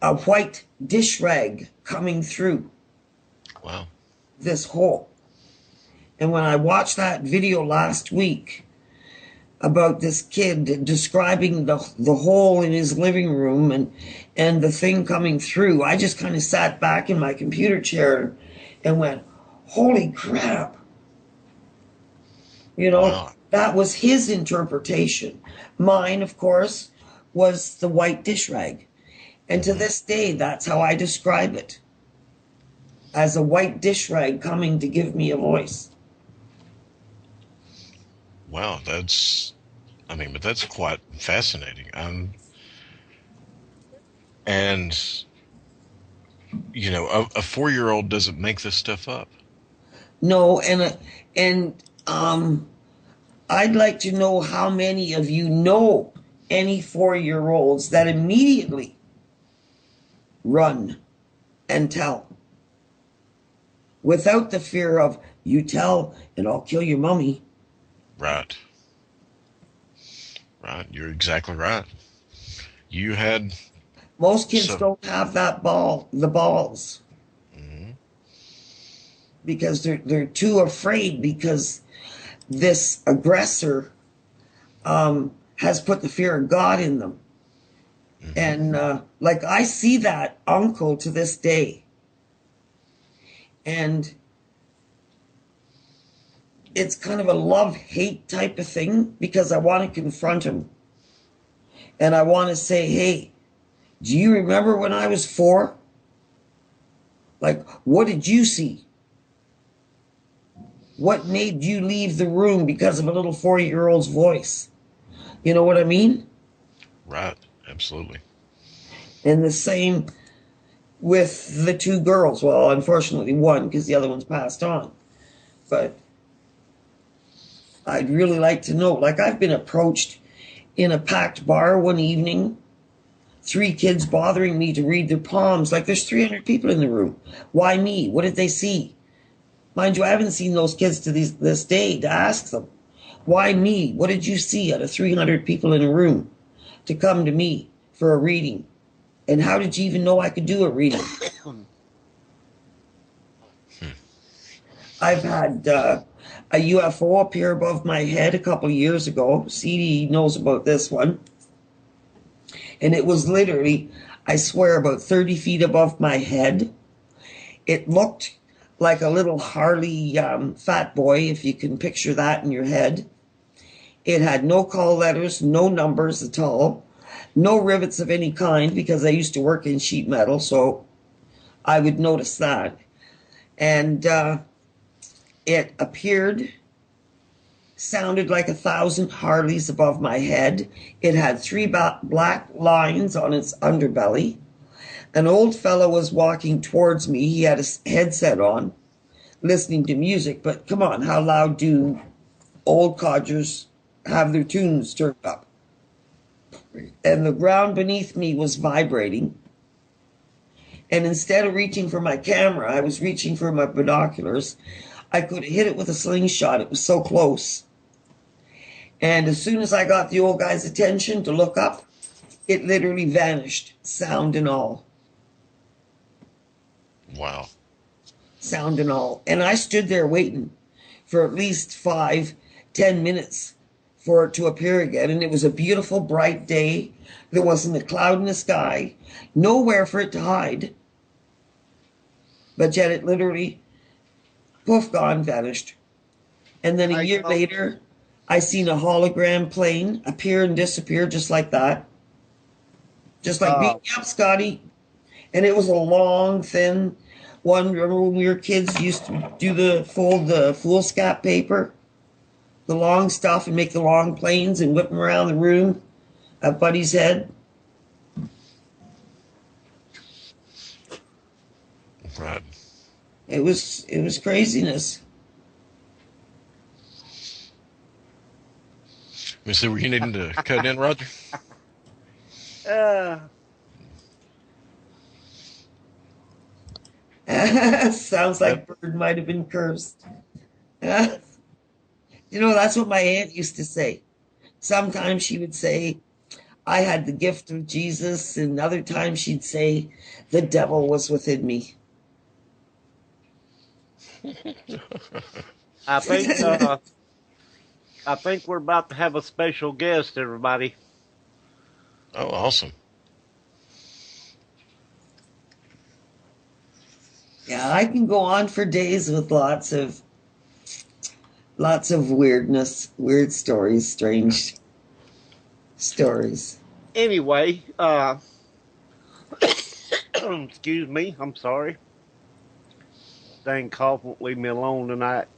a white dish rag coming through this hole. And when I watched that video last week about this kid describing the hole in his living room and the thing coming through, I just kind of sat back in my computer chair and went, holy crap. You know, that was his interpretation. Mine, of course, was the white dish rag. And to this day, that's how I describe it. As a white dish rag coming to give me a voice. Wow, but that's quite fascinating. And, you know, a 4-year-old doesn't make this stuff up. No, and I'd like to know how many of you know any 4-year-olds that immediately run and tell without the fear of, you tell and I'll kill your mommy. Right. You're exactly right. You had... Most kids don't have the balls. Mm-hmm. Because they're too afraid, because this aggressor has put the fear of God in them. Mm-hmm. And like I see that uncle to this day. And it's kind of a love-hate type of thing, because I want to confront him. And I want to say, hey, do you remember when I was 4? Like, what did you see? What made you leave the room because of a little 4-year-old's voice? You know what I mean? Right, absolutely. And the same with the 2 girls. Well, unfortunately 1, because the other one's passed on. But I'd really like to know. Like, I've been approached in a packed bar one evening, 3 kids bothering me to read their palms. Like, there's 300 people in the room. Why me? What did they see? Mind you, I haven't seen those kids to this day to ask them. Why me? What did you see out of 300 people in a room to come to me for a reading? And how did you even know I could do a reading? I've had a UFO appear above my head a couple of years ago. CD knows about this one. And it was literally, I swear, about 30 feet above my head. It looked like a little Harley fat boy, if you can picture that in your head. It had no call letters, no numbers at all, no rivets of any kind, because I used to work in sheet metal, so I would notice that. And it appeared, sounded like 1,000 Harleys above my head. It had 3 black lines on its underbelly. An old fellow was walking towards me. He had a headset on, listening to music. But come on, how loud do old codgers have their tunes turned up? And the ground beneath me was vibrating. And instead of reaching for my camera, I was reaching for my binoculars. I could have hit it with a slingshot. It was so close. And as soon as I got the old guy's attention to look up, it literally vanished, sound and all. Wow. Sound and all. And I stood there waiting for at least 5-10 minutes for it to appear again. And it was a beautiful, bright day. There wasn't a cloud in the sky, nowhere for it to hide. But yet it literally, poof, gone, vanished. And then a year later, I seen a hologram plane appear and disappear just like that. Just like beat me up, Scotty. And it was a long, thin one. Remember when we were kids, used to do the foolscap paper, the long stuff, and make the long planes and whip them around the room at Buddy's head. Right. It was craziness. Let me see, were you needing to cut in, Roger? Sounds like Bird might have been cursed. You know, that's what my aunt used to say. Sometimes she would say, I had the gift of Jesus, and other times she'd say, the devil was within me. I think we're about to have a special guest, everybody. Oh, awesome. Yeah, I can go on for days with lots of weirdness, weird stories, strange stories. Anyway, excuse me, I'm sorry. Dang cough won't leave me alone tonight.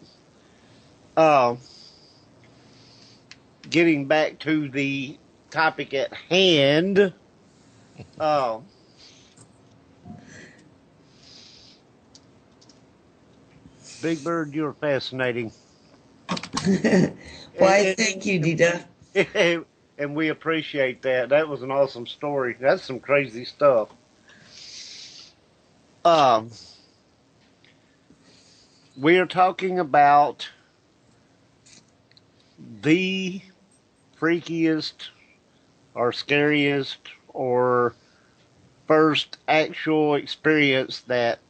Getting back to the topic at hand, Big Bird, you're fascinating. Why, thank you, Dita. And we appreciate that. That was an awesome story. That's some crazy stuff. We are talking about the freakiest or scariest or first actual experience that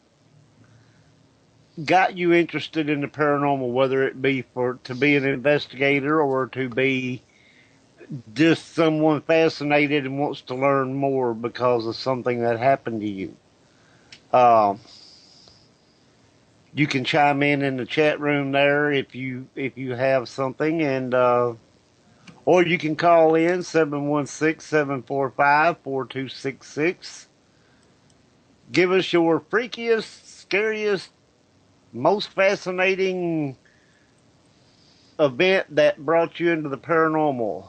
got you interested in the paranormal, whether it be to be an investigator or to be just someone fascinated and wants to learn more because of something that happened to you. You can chime in the chat room there if you have something, and or you can call in 716-745-4266. Give us your freakiest, scariest, most fascinating event that brought you into the paranormal.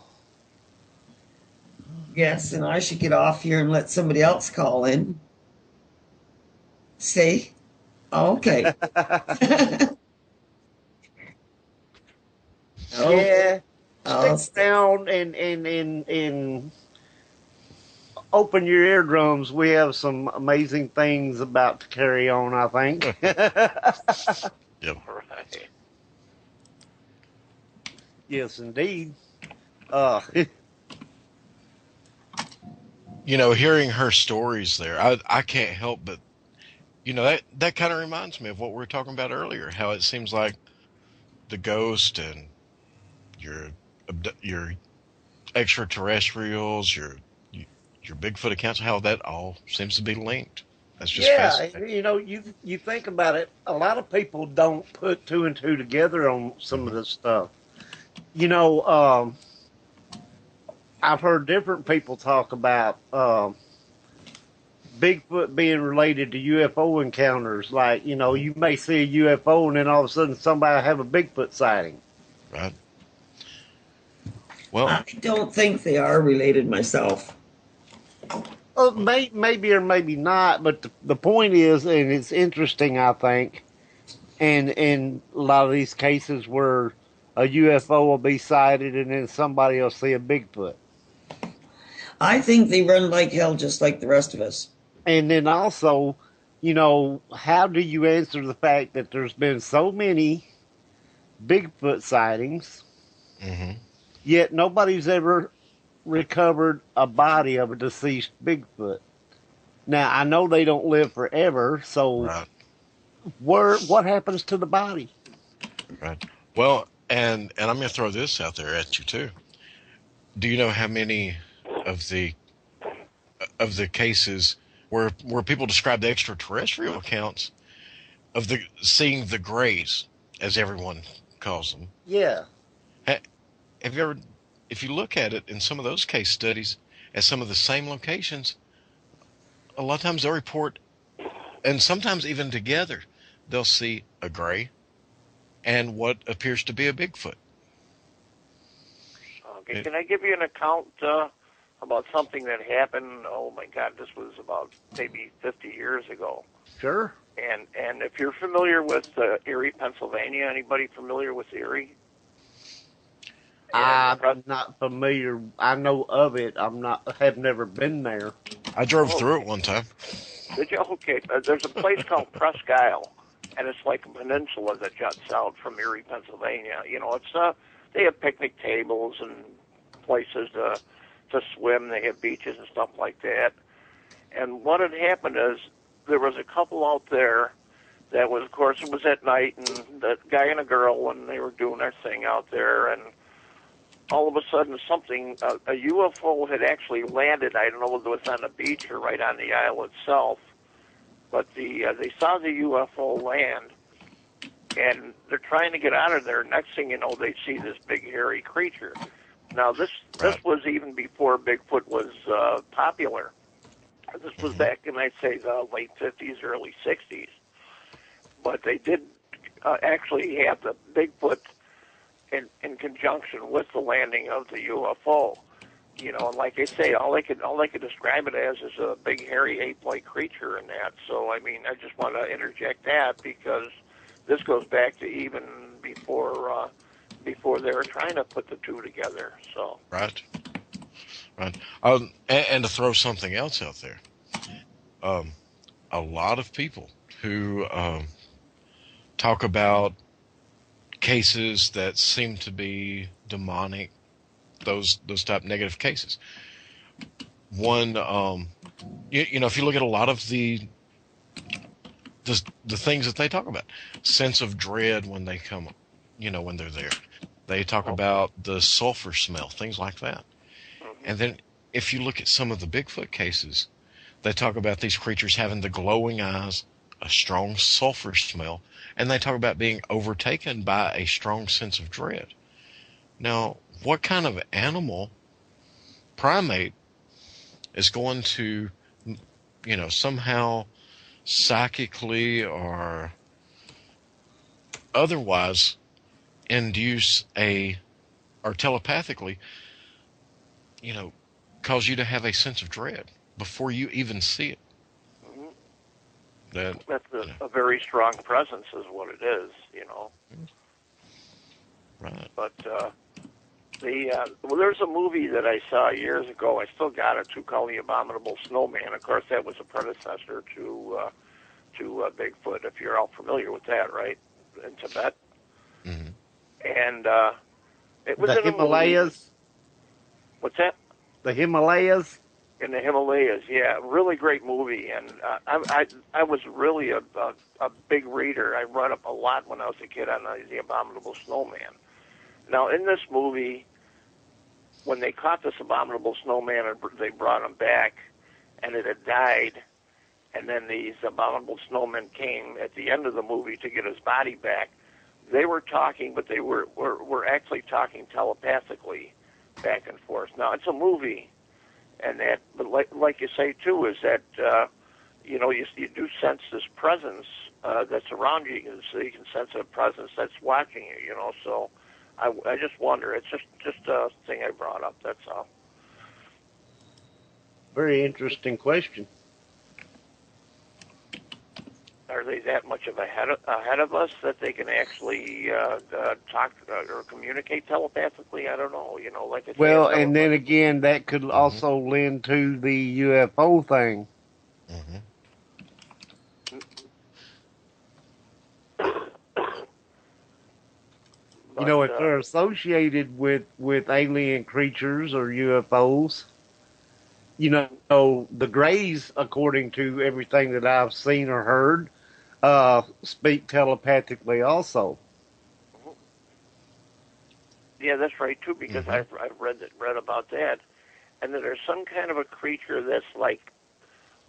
Yes, and I should get off here and let somebody else call in. See? Okay. Yeah. Stick down and open your eardrums. We have some amazing things about to carry on, I think. Yep. Right. Yes, indeed. You know, hearing her stories there, I can't help but, you know, that kind of reminds me of what we were talking about earlier, how it seems like the ghost and your extraterrestrials, your Bigfoot accounts, how that all seems to be linked. That's just fascinating. You know, you think about it, a lot of people don't put two and two together on some of this stuff. You know, I've heard different people talk about Bigfoot being related to UFO encounters. Like, you know, you may see a UFO and then all of a sudden somebody have a Bigfoot sighting. Right. Well, I don't think they are related myself. Maybe or maybe not, but the point is, and it's interesting, I think, and in a lot of these cases where a UFO will be sighted and then somebody will see a Bigfoot. I think they run like hell just like the rest of us. And then also, you know, how do you answer the fact that there's been so many Bigfoot sightings, yet nobody's ever recovered a body of a deceased Bigfoot? Now, I know they don't live forever, so what happens to the body? Right. Well, and I'm going to throw this out there at you too. Do you know how many of the cases where people describe the extraterrestrial accounts of the seeing the grays, as everyone calls them? Yeah. Have you ever, if you look at it in some of those case studies, at some of the same locations, a lot of times they'll report, and sometimes even together, they'll see a gray and what appears to be a Bigfoot. Okay, can I give you an account about something that happened? Oh my God, this was about maybe 50 years ago. Sure. And if you're familiar with Erie, Pennsylvania, anybody familiar with Erie? I'm not familiar. I know of it. Have never been there. I drove through it one time. Did you? Okay. There's a place called Presque Isle, and it's like a peninsula that juts out from Erie, Pennsylvania. You know, it's they have picnic tables and places to swim. They have beaches and stuff like that. And what had happened is there was a couple out there that was, of course, it was at night, and the guy and a girl, and they were doing their thing out there, and all of a sudden a UFO had actually landed. I don't know whether it was on the beach or right on the isle itself, but they saw the UFO land, and they're trying to get out of there. Next thing you know, they see this big hairy creature. Now, this was even before Bigfoot was popular. This was back in, I'd say, the late 50s, early 60s. But they did actually have the Bigfoot in conjunction with the landing of the UFO. You know, and like I say, all I could describe it as is a big, hairy, ape-like creature in that. So, I mean, I just want to interject that because this goes back to even before they were trying to put the two together. So Right. And to throw something else out there, a lot of people who talk about cases that seem to be demonic, those type negative cases. One, you know, if you look at a lot of the things that they talk about, sense of dread when they come, you know, when they're there. They talk about the sulfur smell, things like that. And then if you look at some of the Bigfoot cases, they talk about these creatures having the glowing eyes, a strong sulfur smell, and they talk about being overtaken by a strong sense of dread. Now, what kind of animal, primate, is going to, you know, somehow psychically or otherwise induce or telepathically, you know, cause you to have a sense of dread before you even see it? That's a very strong presence is what it is, you know. Right. But there's a movie that I saw years ago. I still got it too, called The Abominable Snowman. Of course, that was a predecessor to Bigfoot. If you're all familiar with that, right? In Tibet. Mm-hmm. And it was the in a Himalayas. Movie. What's that? The Himalayas. In the Himalayas, yeah, really great movie. And I was really a big reader. I read up a lot when I was a kid on the Abominable Snowman. Now, in this movie, when they caught this Abominable Snowman and they brought him back, and it had died, and then these Abominable Snowmen came at the end of the movie to get his body back, they were talking, but they were actually talking telepathically back and forth. Now, it's a movie. And that, but like you say too, is that you know, you do sense this presence that's around you, so you can sense a presence that's watching you. You know, so I just wonder. It's just a thing I brought up. That's all. Very interesting question. Are they that much of ahead of us that they can actually talk or communicate telepathically? I don't know. You know, like I say, well, and then again, that could also lend to the UFO thing. You know, if they're associated with alien creatures or UFOs, you know, the Greys, according to everything that I've seen or heard, speak telepathically also. Yeah, that's right too, because I've read about that, and that there's some kind of a creature that's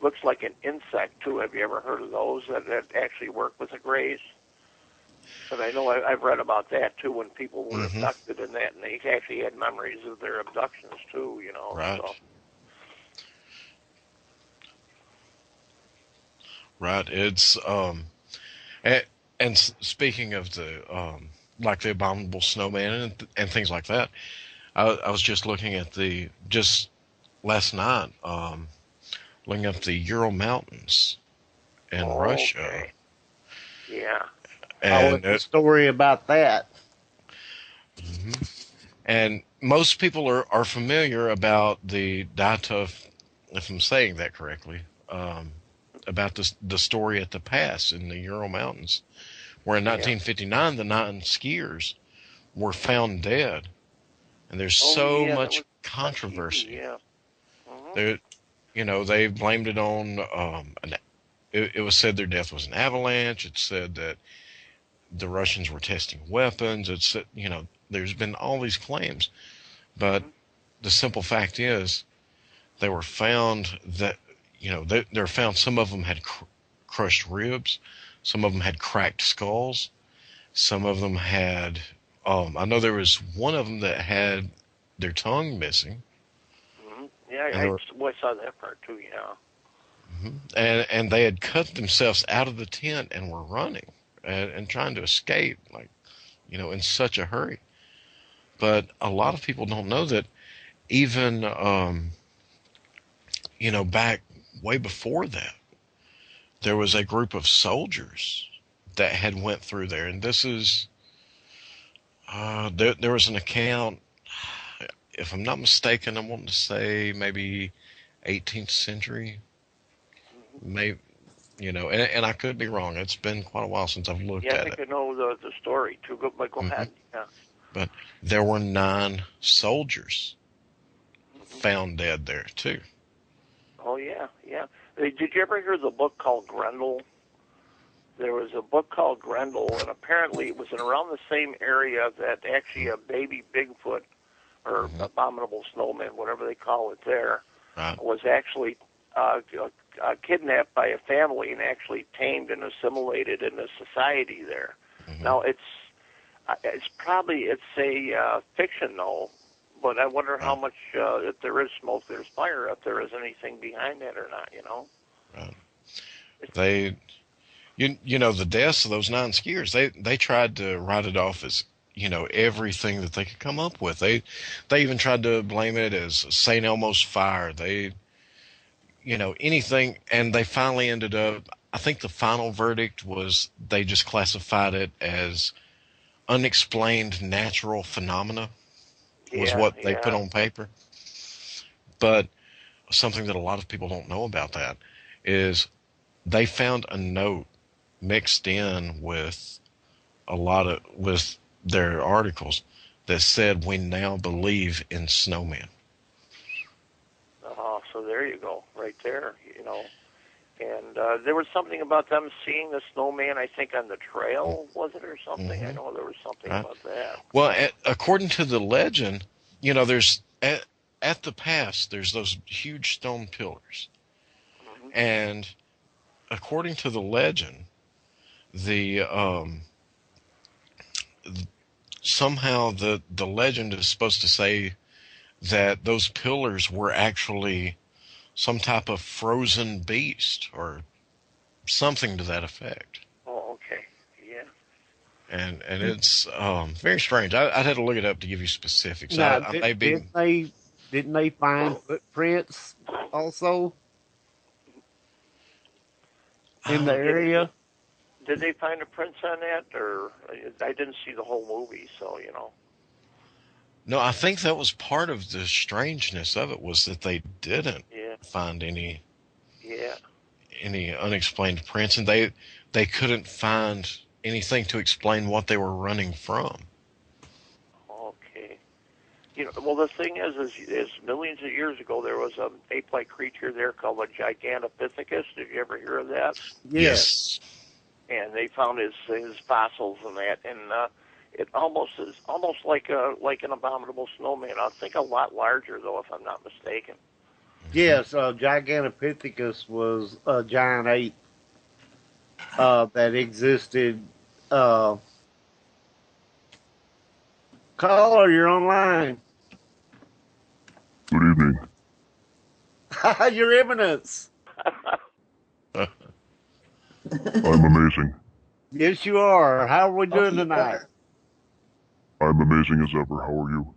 looks like an insect too. Have you ever heard of those that actually work with the Greys? But I know I've read about that too, when people were abducted in that, and they actually had memories of their abductions too. You know, right? So. Right. It's and speaking of the like the abominable snowman and things like that, I was just looking at just last night, looking up the Ural Mountains in Russia. Okay. Yeah. And the story about that. Mm-hmm. And most people are familiar about the Datov, if I'm saying that correctly, about the story at the pass in the Ural Mountains, where in 1959 the 9 skiers were found dead, and there's so much controversy. Yeah. They blamed it on it was said their death was an avalanche. It said that the Russians were testing weapons. It's there's been all these claims, but the simple fact is they were found that they were found. Some of them had crushed ribs, some of them had cracked skulls, some of them had. I know there was one of them that had their tongue missing. Mm-hmm. Yeah, I saw that part too. Yeah. Mm-hmm. And they had cut themselves out of the tent and were running and trying to escape, in such a hurry. But a lot of people don't know that even, back way before that, there was a group of soldiers that had went through there. And this is, there was an account, if I'm not mistaken, I want to say maybe 18th century, maybe. And I could be wrong. It's been quite a while since I've looked at it. Yeah, I think I know the story too. Go ahead. Yeah. But there were 9 soldiers found dead there too. Oh yeah. Did you ever hear the book called Grendel? There was a book called Grendel, and apparently it was in around the same area that actually a baby Bigfoot or abominable snowman, whatever they call it there, was actually kidnapped by a family and actually tamed and assimilated into society there. Mm-hmm. Now it's a fiction though, but I wonder how much if there is smoke, there's fire. If there is anything behind that or not, Right. The deaths of those 9 skiers, they tried to write it off as everything that they could come up with. They even tried to blame it as St. Elmo's fire. Anything, and they finally ended up, I think the final verdict was they just classified it as unexplained natural phenomena was what they put on paper. But something that a lot of people don't know about that is they found a note mixed in with with their articles that said, "We now believe in snowmen." So there you go, right there, And there was something about them seeing the snowman, I think, on the trail, was it, or something? Mm-hmm. I know there was something about that. Well, according to the legend, there's at the pass, there's those huge stone pillars. Mm-hmm. And according to the legend, somehow the legend is supposed to say that those pillars were actually some type of frozen beast or something to that effect. Oh, okay. Yeah. And it's very strange. I'd have to look it up to give you specifics. Now, didn't they find footprints also in the area? Did they find a prints on that? Or I didn't see the whole movie, so No, I think that was part of the strangeness of it, was that they didn't find any unexplained prints, and they couldn't find anything to explain what they were running from. Okay. Well, the thing is millions of years ago there was an ape-like creature there called a Gigantopithecus. Did you ever hear of that? Yes. And they found his fossils and that, and it is almost like an abominable snowman. I think a lot larger though, if I'm not mistaken. Yes, Gigantopithecus was a giant ape that existed. Caller, you're online. Good evening. Your Eminence. I'm amazing. Yes, you are. How are we doing tonight? I'm amazing as ever. How are you?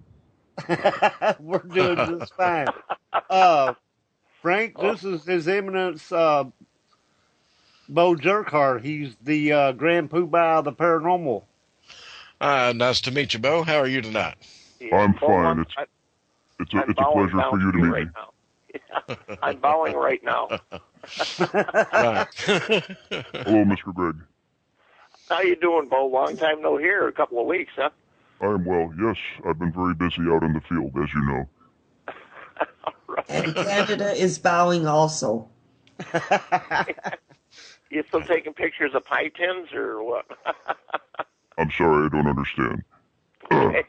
We're doing just fine. Frank, this is His Eminence Bo Jerkhart. He's the Grand Poobah of the Paranormal. Nice to meet you, Bo. How are you tonight? Yeah, I'm fine. It's a pleasure for you to meet right me. now. I'm bowing right now. Right. Hello, Mr. Greg. How you doing, Bo? Long time no hear. A couple of weeks, huh? I'm well. Yes, I've been very busy out in the field, as you know. Right. And Canada is bowing also. You still taking pictures of pie tins or what? I'm sorry, I don't understand. Okay.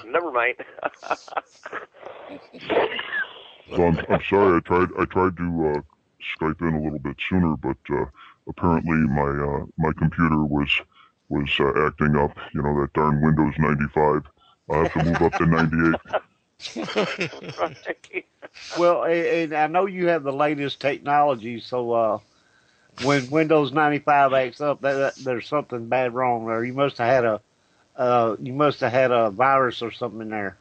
Never mind. So I'm sorry. I tried to Skype in a little bit sooner, but apparently my computer was acting up. You know, that darn Windows 95. I'll have to move up to 98. Right. Well, and I know you have the latest technology, so when Windows 95 acts up, there's something bad wrong there. You must have had a virus or something in there.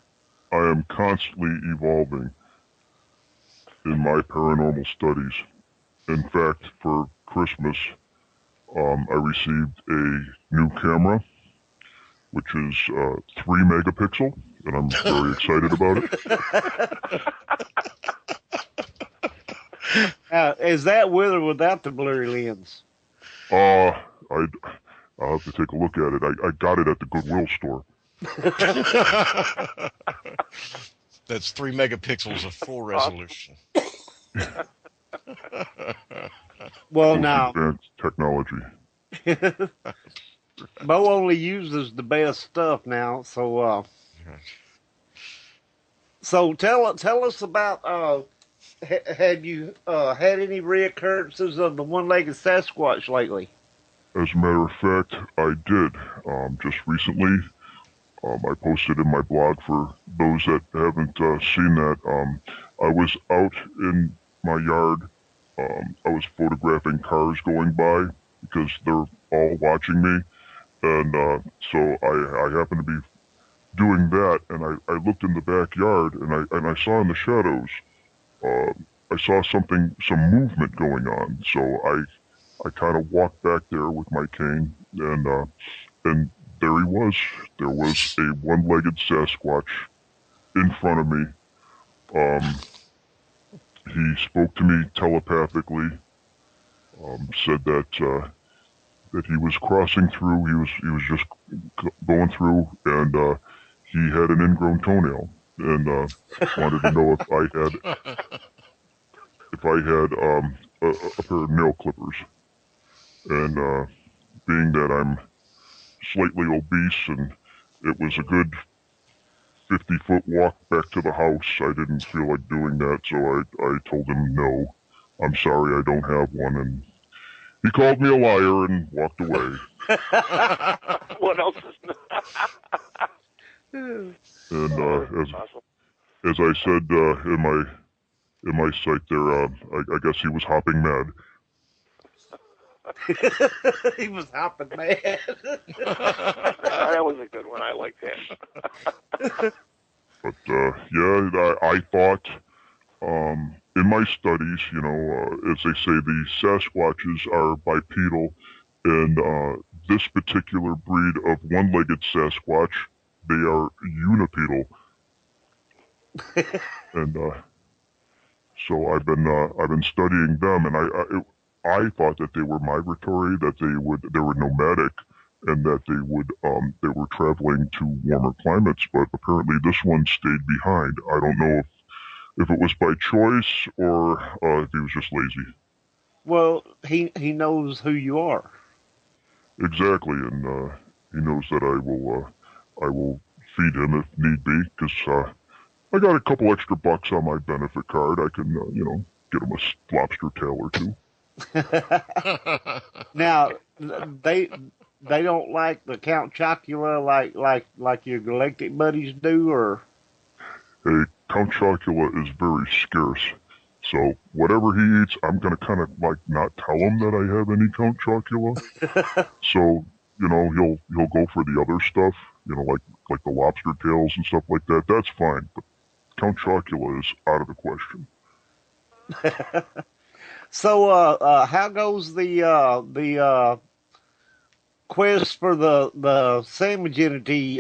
I am constantly evolving in my paranormal studies. In fact, for Christmas, I received a new camera, which is 3 megapixel, and I'm very excited about it. Is that with or without the blurry lens? I'll have to take a look at it. I got it at the Goodwill store. That's 3 megapixels of full resolution. Well, now advanced technology. Bo only uses the best stuff now, so tell us about had you had any reoccurrences of the one-legged Sasquatch lately? As a matter of fact, I did. Just recently, I posted in my blog for those that haven't seen that. I was out in my yard. I was photographing cars going by because they're all watching me. And so I happened to be doing that, and I looked in the backyard, and I saw in the shadows, I saw some movement going on. So I kind of walked back there with my cane, and there he was. There was a one-legged Sasquatch in front of me. He spoke to me telepathically. Said that he was crossing through. He was just going through, and he had an ingrown toenail, and wanted to know if I had a pair of nail clippers. And being that I'm slightly obese, and it was a good 50-foot walk back to the house, I didn't feel like doing that, so I told him no. I'm sorry, I don't have one, and he called me a liar and walked away. What else is And as I said in my site there, I guess he was hopping mad. He was hopping mad. That was a good one. I like that. But yeah, I thought in my studies, you know, as they say, the Sasquatches are bipedal, and this particular breed of one-legged Sasquatch, they are unipedal. And so I've been studying them, and I thought that they were migratory, that they were nomadic, and that they were traveling to warmer climates. But apparently, this one stayed behind. I don't know if it was by choice or if he was just lazy. Well, he knows who you are. Exactly, and he knows that I will feed him if need be, because I got a couple extra bucks on my benefit card. I can get him a lobster tail or two. Now they don't like the Count Chocula like your galactic buddies do, or? Hey, Count Chocula is very scarce. So whatever he eats, I'm going to kind of like not tell him that I have any Count Chocula. So, he'll go for the other stuff, like the lobster tails and stuff like that. That's fine. But Count Chocula is out of the question. So, how goes the quest for the sandwiginity?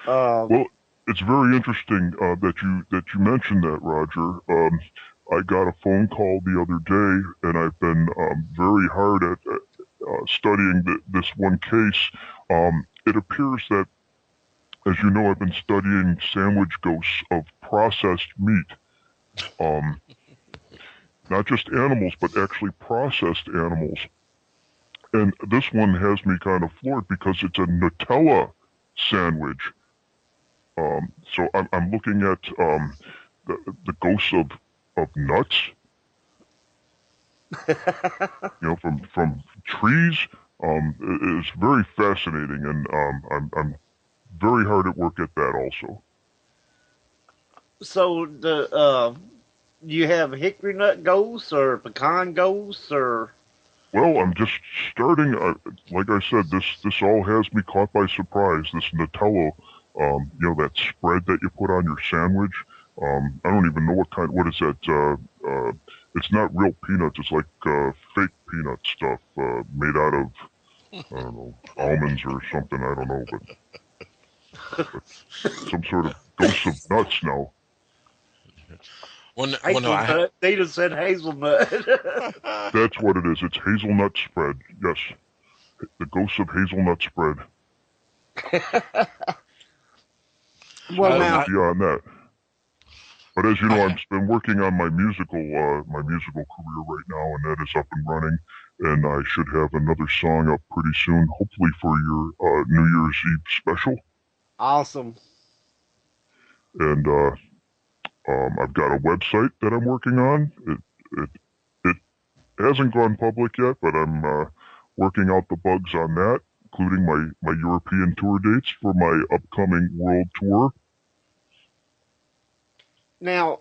Well, it's very interesting that you mentioned that, Roger. I got a phone call the other day, and I've been very hard at studying this one case. It appears that, as you know, I've been studying sandwich ghosts of processed meat. Not just animals, but actually processed animals. And this one has me kind of floored because it's a Nutella sandwich. So I'm looking at the ghosts of nuts, from trees. It's very fascinating, and I'm very hard at work at that also. So you have hickory nut ghosts or pecan ghosts or? Well, I'm just starting. Like I said, this all has me caught by surprise. This Nutella, that spread that you put on your sandwich. I don't even know what is that? It's not real peanuts. It's like fake peanut stuff made out of, I don't know, almonds or something. I don't know, but some sort of ghost of nuts now. They just said hazelnut. That's what it is. It's hazelnut spread. Yes, the ghost of hazelnut spread. Well, now beyond that. But as you know, I've been working on my musical career right now, and that is up and running. And I should have another song up pretty soon, hopefully for your New Year's Eve special. Awesome. And I've got a website that I'm working on. It hasn't gone public yet, but I'm working out the bugs on that, including my European tour dates for my upcoming world tour. Now,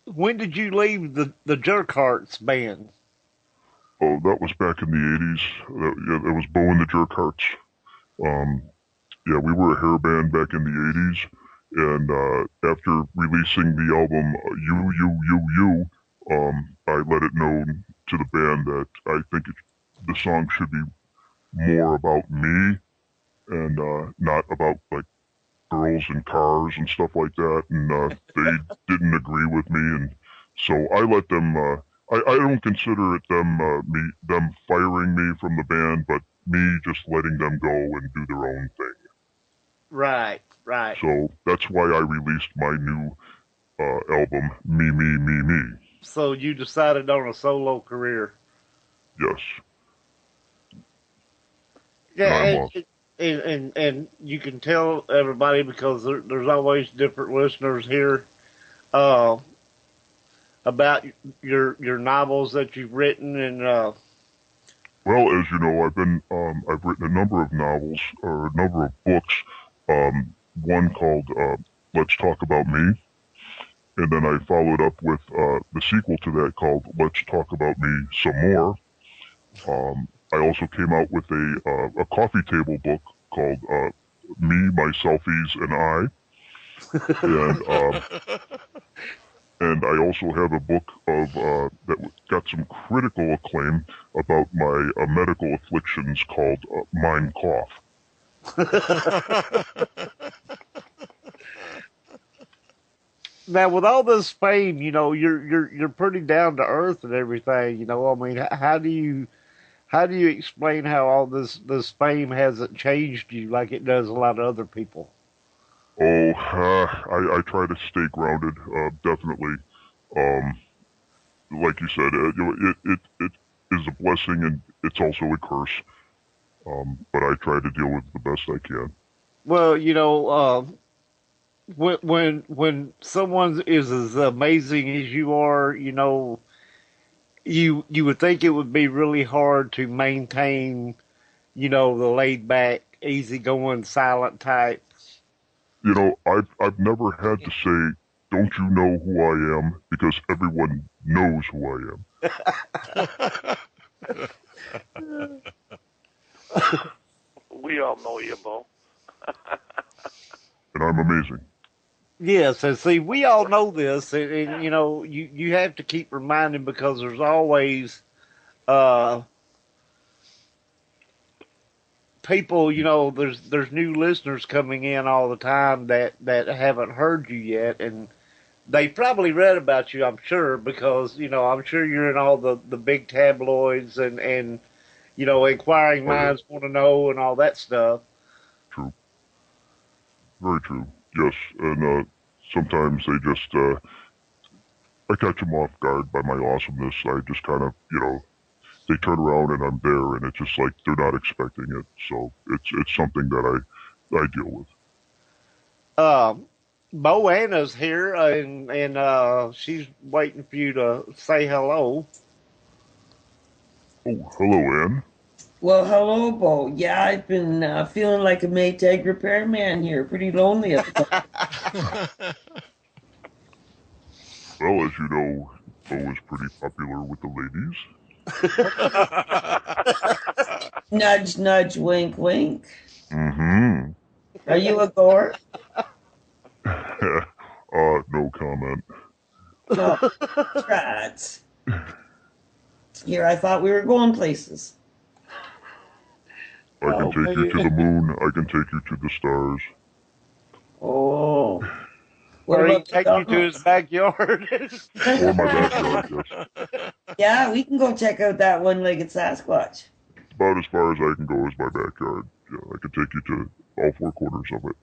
when did you leave the Jerk Hearts band? Oh, that was back in the 80s. That was Bo and the Jerk Hearts. Yeah, we were a hair band back in the 80s. And after releasing the album You, I let it known to the band that I think the song should be more about me and not about like girls and cars and stuff like that. And they didn't agree with me, and so I let them. I don't consider it them firing me from the band, but me just letting them go and do their own thing. Right. So that's why I released my new album, Me. So you decided on a solo career? Yes. Yeah, and you can tell everybody because there's always different listeners here about your novels that you've written and. Well, as you know, I've written a number of novels or a number of books. One called Let's Talk About Me, and then I followed up with the sequel to that called Let's Talk About Me Some More. I also came out with a coffee table book called Me, My Selfies, and I. And I also have a book of that got some critical acclaim about my medical afflictions called Mein Cough. Now, with all this fame, you're pretty down to earth and everything. I mean, how do you explain how all this fame hasn't changed you like it does a lot of other people? Oh, I try to stay grounded, definitely. Like you said, it is a blessing and it's also a curse. But I try to deal with it the best I can. Well, when someone is as amazing as you are, you would think it would be really hard to maintain, the laid back, easygoing, silent type. I've never had to say don't you know who I am? Because everyone knows who I am. We all know you, Bo. And I'm amazing. Yes, and see, we all know this, and you know, you have to keep reminding because there's always people, you know, there's new listeners coming in all the time that haven't heard you yet, and they probably read about you, I'm sure, because you know, I'm sure you're in all the big tabloids and you know, inquiring minds want to know and all that stuff. True. Very true. Yes, and sometimes they just, I catch them off guard by my awesomeness. I just kind of, you know, they turn around and I'm there, and it's just like they're not expecting it. So it's something that I deal with. Bo Anna's here, and she's waiting for you to say hello. Oh, hello, Ann. Well, hello, Bo. Yeah, I've been feeling like a Maytag repairman here. Pretty lonely at the time. Well, as you know, Bo is pretty popular with the ladies. Nudge, nudge, wink, wink. Mm-hmm. Are you a gore? No comment. No, rats. Here, I thought we were going places. I can take you to the moon. I can take you to the stars. Oh. Or he can take you to his backyard. Or my backyard, yes. Yeah, we can go check out that one-legged Sasquatch. About as far as I can go is my backyard. Yeah, I can take you to all four corners of it.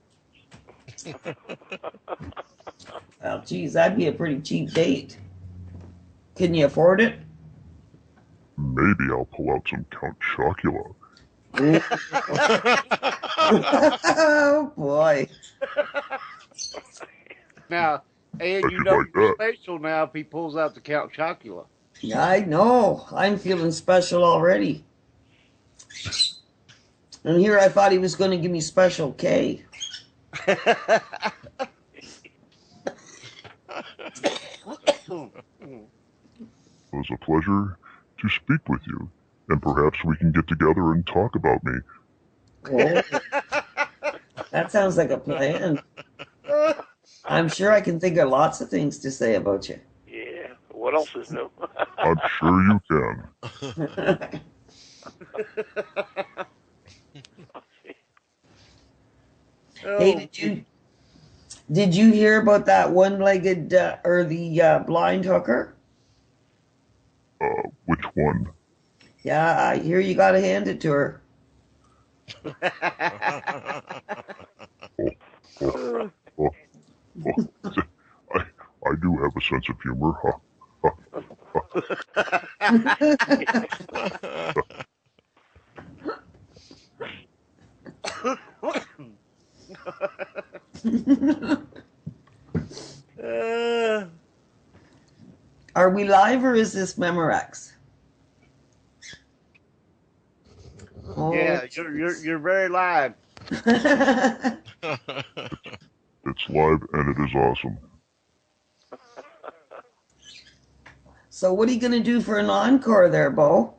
Well, geez, that'd be a pretty cheap date. Can you afford it? Maybe I'll pull out some Count Chocula. Oh, boy. Now, and you know you're special now if he pulls out the Count Chocula. Yeah, I know. I'm feeling special already. And here I thought he was going to give me Special K. It was a pleasure to speak with you, and perhaps we can get together and talk about me. Oh, that sounds like a plan. I'm sure I can think of lots of things to say about you. Yeah. What else is new? I'm sure you can. Hey, did you hear about that one-legged or the blind hooker? Which one? Yeah, I hear you got to hand it to her. I do have a sense of humor. Are we live or is this Memorex? Oh. Yeah, you're very live. It's live and it is awesome. So what are you going to do for an encore there, Bo?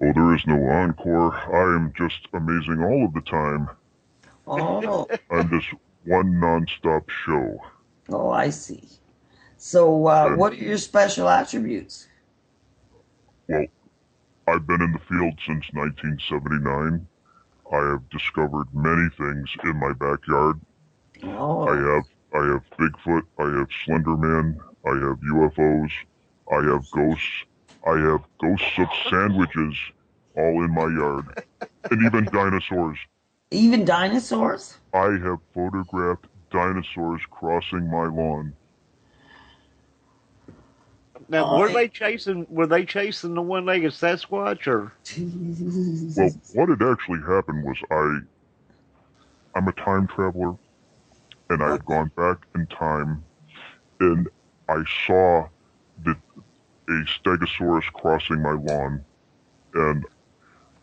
Oh, there is no encore. I am just amazing all of the time. Oh. I'm just one non-stop show. Oh, I see. So what are your special attributes? Well, I've been in the field since 1979. I have discovered many things in my backyard. Oh. I have Bigfoot, I have Slender Man, I have UFOs, I have ghosts, I have ghosts of sandwiches all in my yard, and even dinosaurs. Even dinosaurs? I have photographed dinosaurs crossing my lawn. Now, were they chasing the one-legged Sasquatch, or? Well, what had actually happened was I'm a time traveler, and I had gone back in time, and I saw a Stegosaurus crossing my lawn, and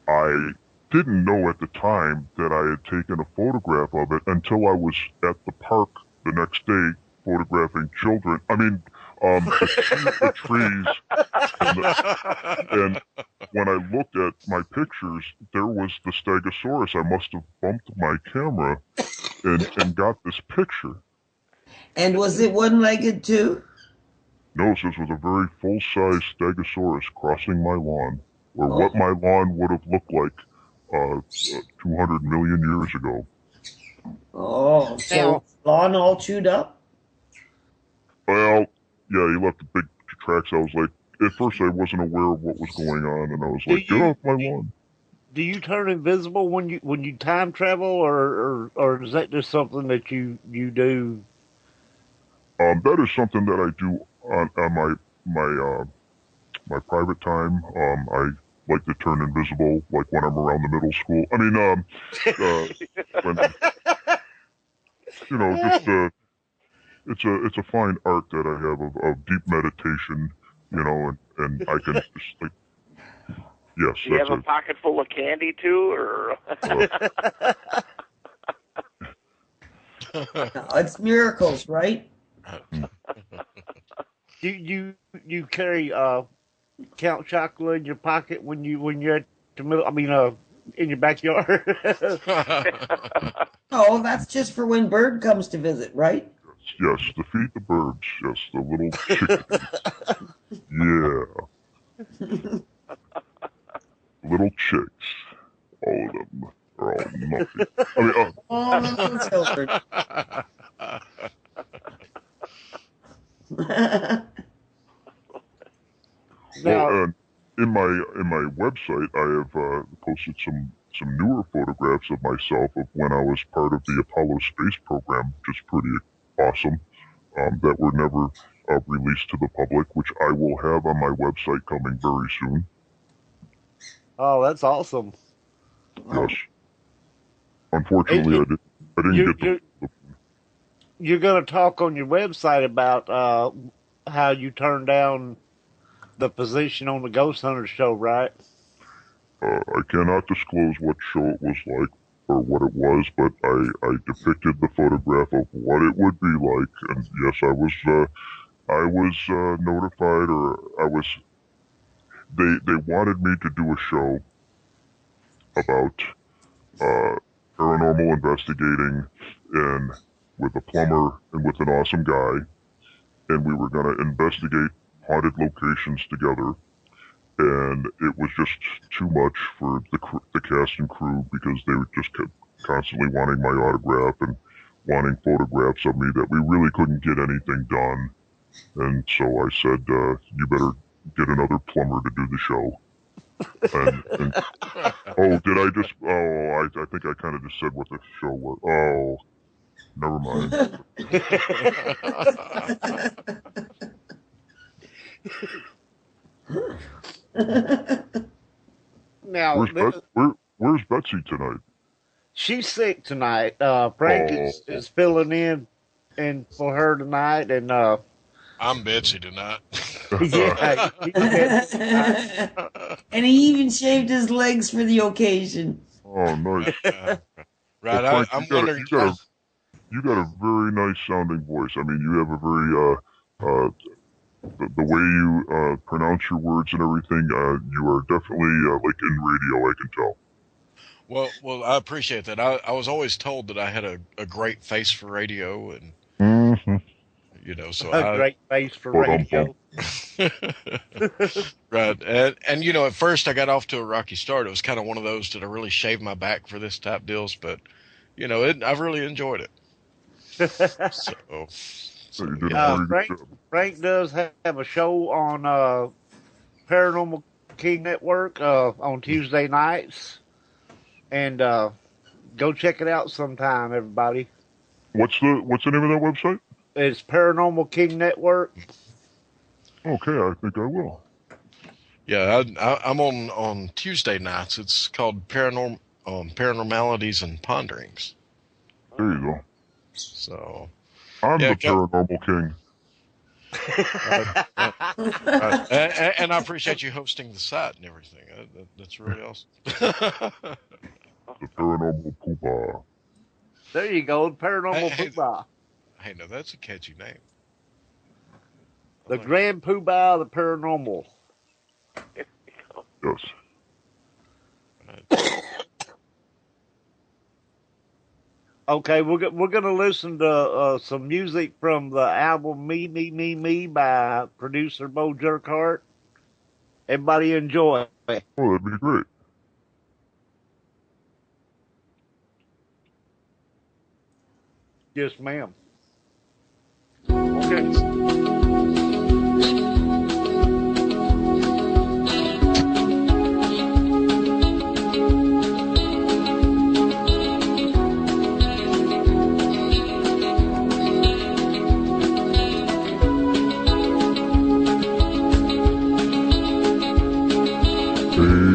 I didn't know at the time that I had taken a photograph of it until I was at the park the next day photographing children. I mean, the trees. And when I looked at my pictures, there was the Stegosaurus. I must have bumped my camera and got this picture. And was it one-legged too? No, so this was a very full-size Stegosaurus crossing my lawn, or what my lawn would have looked like 200 million years ago. Oh, so lawn all chewed up? Well, yeah, he left big tracks. I was like, at first I wasn't aware of what was going on, and I was like, get off my lawn. Do you turn invisible when you time travel, or is that just something that you do? That is something that I do on my private time. I like to turn invisible, like when I'm around the middle school. I mean, when, it's a fine art that I have of deep meditation, and I can just like, yes. Do you have a pocket full of candy too, or? It's miracles, right? You carry Count Chocula in your pocket when you're at the middle. I mean, in your backyard. Oh, that's just for when Bird comes to visit, right? Yes, to feed the birds. Yes, the little chickens. Yeah. Little chicks. All of them are all nothing. I mean, all little children. Well, and in my website, I have posted some newer photographs of myself of when I was part of the Apollo space program, which is pretty awesome. That were never released to the public, which I will have on my website coming very soon. Oh, that's awesome. Yes. Unfortunately, I didn't get the. You're going to talk on your website about how you turned down the position on the Ghost Hunter show, right? I cannot disclose what show it was like or what it was, but I depicted the photograph of what it would be like, and yes, I was notified, or they wanted me to do a show about paranormal investigating and with a plumber and with an awesome guy, and we were going to investigate haunted locations together, and it was just too much for the cast and crew because they just kept constantly wanting my autograph and wanting photographs of me that we really couldn't get anything done. And so I said, you better get another plumber to do the show. And oh, did I just, I think I kind of just said what the show was. Oh, never mind. Now, where's Betsy tonight? She's sick tonight. Frank is filling in for her tonight, and I'm Betsy tonight. Yeah, and he even shaved his legs for the occasion. Oh, nice. Right, well, Frank, I'm wondering. You got a very nice sounding voice. I mean, you have a very the way you pronounce your words and everything. You are definitely like in radio. I can tell. Well, I appreciate that. I was always told that I had a great face for radio, and so a great face for radio. Right, and at first I got off to a rocky start. It was kind of one of those that I really shaved my back for this type deals, but I've really enjoyed it. Frank does have a show on Paranormal King Network on Tuesday nights, and go check it out sometime, everybody. What's the name of that website? It's Paranormal King Network. Okay, I think I will. Yeah, I'm on Tuesday nights. It's called Paranormalities and Ponderings. There you go. So I'm the Paranormal King. And I appreciate you hosting the site and everything. That's really awesome. The Paranormal Poobah. There you go, Paranormal Poobah. Hey, no, that's a catchy name. The Grand Poobah of the Paranormal. Yes. Okay, we're gonna listen to some music from the album "Me Me Me Me" by producer Bo Jerkhart. Everybody enjoy. Oh, that'd be great. Yes, ma'am. Okay.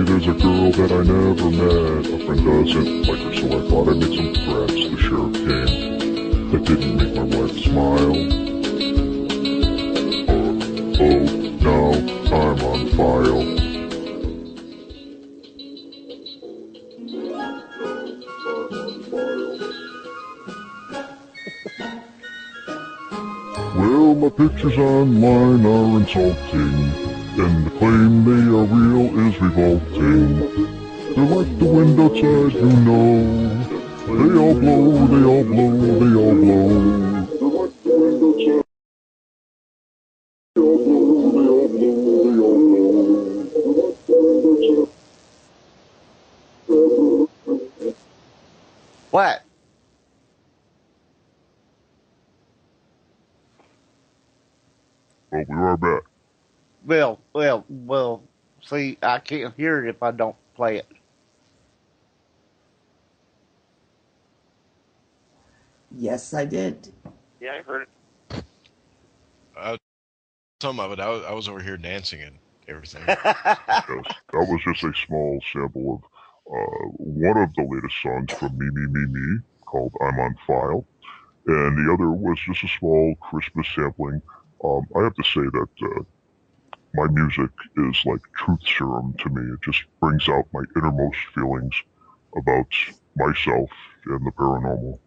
There's a girl that I never met. A friend doesn't like her, so I thought I'd make some threats. The sheriff came. That didn't make my wife smile. Now I'm on file. Well, my pictures online are insulting. And the claim they are real is revolting. They're like the wind outside, you know. They all blow, they all blow, they all blow. They're like the wind outside. They all blow, they all blow, they all blow. They're like the wind outside. What? Well, we are back. Well, see, I can't hear it if I don't play it. Yes, I did. Yeah, I heard it. Some of it, I was over here dancing and everything. Yes, that was just a small sample of one of the latest songs from Me Me Me Me called I'm on File. And the other was just a small Christmas sampling. I have to say that my music is like truth serum to me. It just brings out my innermost feelings about myself and the paranormal.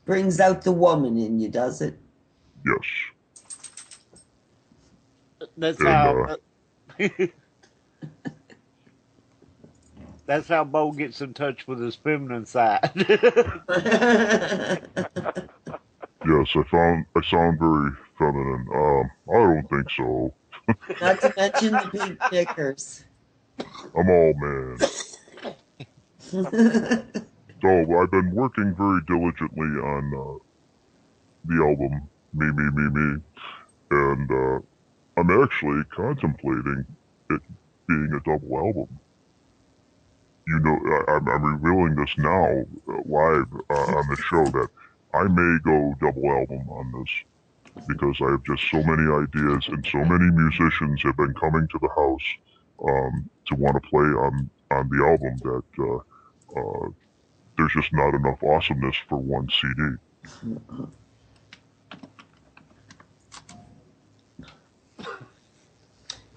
Brings out the woman in you, does it? Yes. That's how. That's how Bo gets in touch with his feminine side. Yes, I sound very feminine. I don't think so. Not to mention the pink knickers. I'm all man. So I've been working very diligently on the album Me Me Me Me, and I'm actually contemplating it being a double album. You know, I'm revealing this now live on the show that I may go double album on this because I have just so many ideas and so many musicians have been coming to the house to want to play on the album that there's just not enough awesomeness for one CD.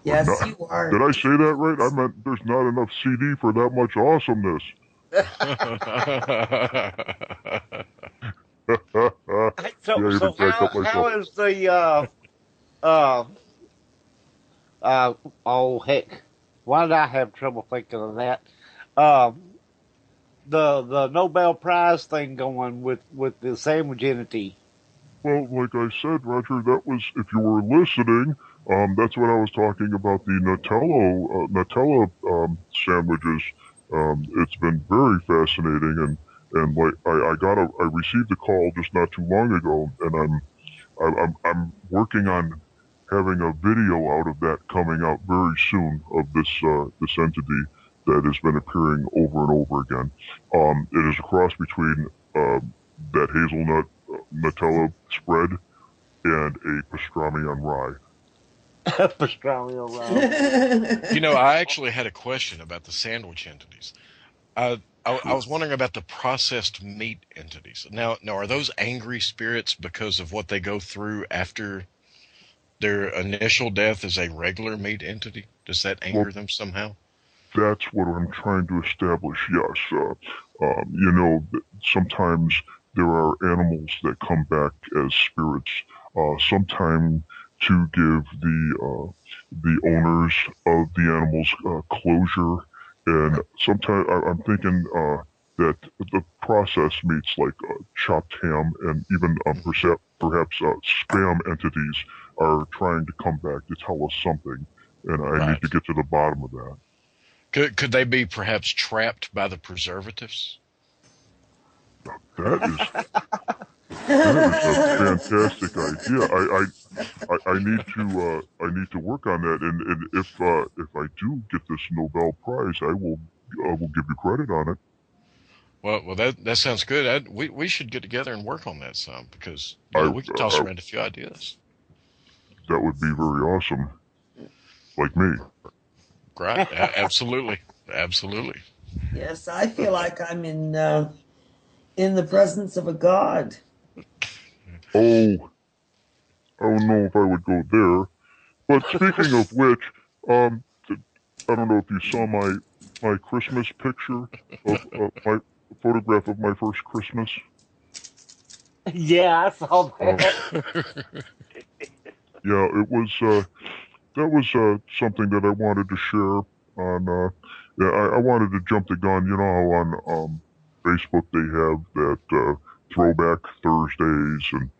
Yes, you are. Did I say that right? I meant there's not enough CD for that much awesomeness. So how is the oh heck, why did I have trouble thinking of that? The Nobel Prize thing going with the sandwich entity. Well, like I said, Roger, that was, if you were listening, that's what I was talking about, the Nutella sandwiches. It's been very fascinating, and like I received a call just not too long ago, and I'm working on having a video out of that coming out very soon of this entity that has been appearing over and over again. It is a cross between that hazelnut Nutella spread and a pastrami on rye. Pastrami on rye. You know, I actually had a question about the sandwich entities. I was wondering about the processed meat entities. Now, are those angry spirits because of what they go through after their initial death as a regular meat entity? Does that anger them somehow? That's what I'm trying to establish, yes. You know, sometimes there are animals that come back as spirits, sometime to give the owners of the animals closure, and sometimes I'm thinking that the process meets like chopped ham, and even perhaps spam entities are trying to come back to tell us something, and I need to get to the bottom of that. Could they be perhaps trapped by the preservatives? That is a fantastic idea. I need to work on that, and if I do get this Nobel Prize, I will give you credit on it. Well, that sounds good. We should get together and work on that some, because we can toss around a few ideas. That would be very awesome. Like me. Right. Absolutely. Absolutely. Yes, I feel like I'm in the presence of a god. Oh, I don't know if I would go there. But speaking of which, I don't know if you saw my Christmas picture of my photograph of my first Christmas. Yeah, I saw that. Yeah, it was. That was something that I wanted to share on. I wanted to jump the gun. You know how on Facebook they have that Throwback Thursdays, and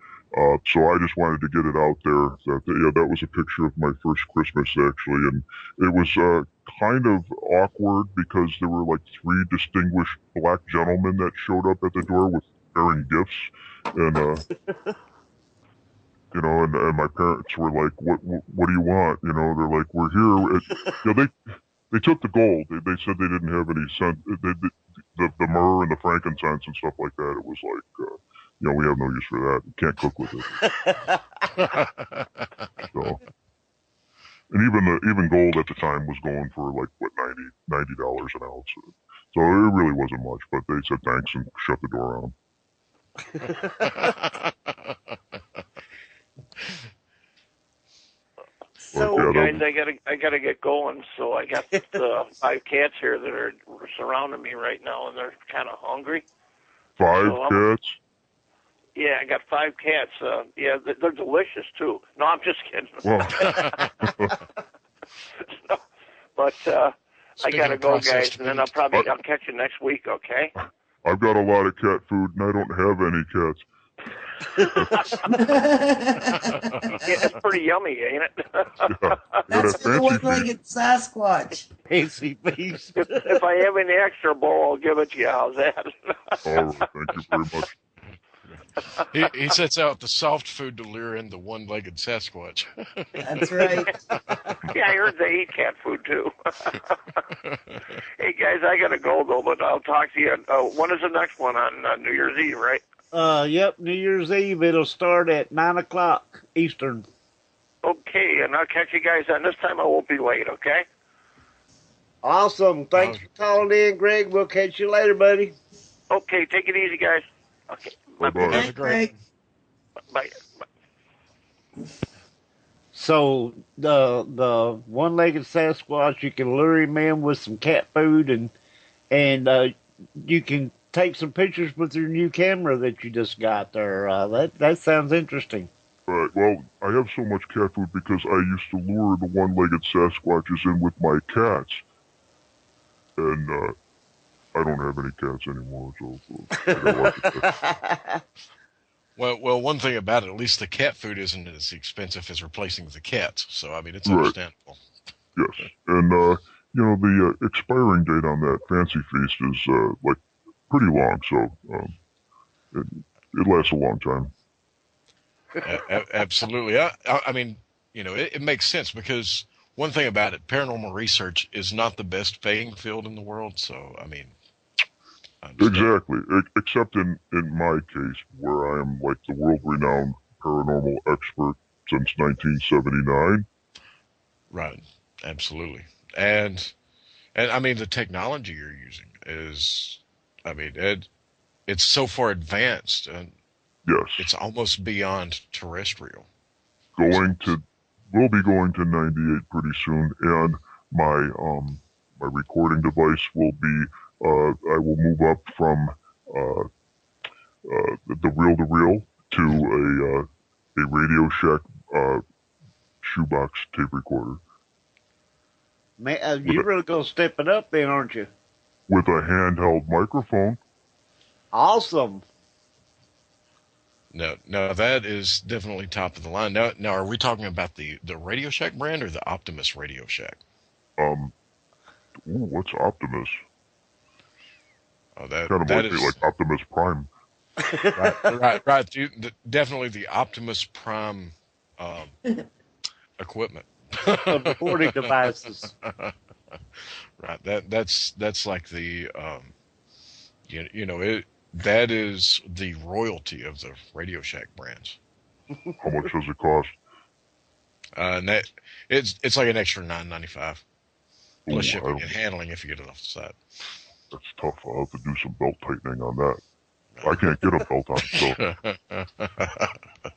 so I just wanted to get it out there. That was a picture of my first Christmas actually, and it was kind of awkward because there were like 3 distinguished black gentlemen that showed up at the door with bearing gifts, and. You know, and my parents were like, "What do you want?" You know, they're like, "We're here." They took the gold. They said they didn't have any scent. The myrrh and the frankincense and stuff like that. It was like, we have no use for that. You can't cook with it. So, and even gold at the time was going for like what $90 an ounce. So it really wasn't much. But they said thanks and shut the door on them. So guys, I gotta get going. So I got 5 cats here that are surrounding me right now, and they're kind of hungry. 5 cats? Yeah, I got 5 cats. Yeah, they're delicious too. No, I'm just kidding. No, but I gotta go, guys, and then I'll catch you next week. Okay? I've got a lot of cat food, and I don't have any cats. Yeah, it's pretty yummy, ain't it? That's for the one-legged Sasquatch. Fancy feast. If I have any extra bowl, I'll give it to you. How's that? All right, thank you very much. He sets out the soft food to lure in the one-legged Sasquatch. That's right. Yeah, I heard they eat cat food too. Hey guys, I gotta go though, but I'll talk to you. When is the next one on New Year's Eve, right? Yep, New Year's Eve. It'll start at 9:00 Eastern. Okay, and I'll catch you guys on. This time I won't be late, okay? Awesome. Thanks for calling in, Greg. We'll catch you later, buddy. Okay, take it easy, guys. Okay. Bye-bye. Thanks, Greg. Bye. So the one-legged Sasquatch, you can lure him in with some cat food, and you can take some pictures with your new camera that you just got there. That sounds interesting. Right. Well, I have so much cat food because I used to lure the one-legged Sasquatches in with my cats, and I don't have any cats anymore, so I gotta watch it. Well, one thing about it, at least the cat food isn't as expensive as replacing the cats. So, I mean, it's understandable. Yes. And, the expiring date on that fancy feast is, like, pretty long, so it lasts a long time. Absolutely. I mean, it makes sense because one thing about it, paranormal research is not the best paying field in the world. So, I mean, exactly. Except in my case, where I am like the world-renowned paranormal expert since 1979. Right. Absolutely. And I mean, the technology you're using is, I mean, it's so far advanced, and yes, it's almost beyond terrestrial. We'll be going to 98 pretty soon, and my recording device will be. I will move up from the reel to a Radio Shack shoebox tape recorder. Man, you're really going to step it up then, aren't you? With a handheld microphone. Awesome. No, that is definitely top of the line. Now, are we talking about the Radio Shack brand or the Optimus Radio Shack? What's Optimus? Oh, that kind of that might is be like Optimus Prime. right. Definitely the Optimus Prime equipment. Recording devices. Right. That's like the that is the royalty of the Radio Shack brands. How much does it cost? And that it's like an extra $9.95 plus Ooh, shipping and handling if you get it off the site. That's tough. I'll have to do some belt tightening on that. I can't get a belt on, so.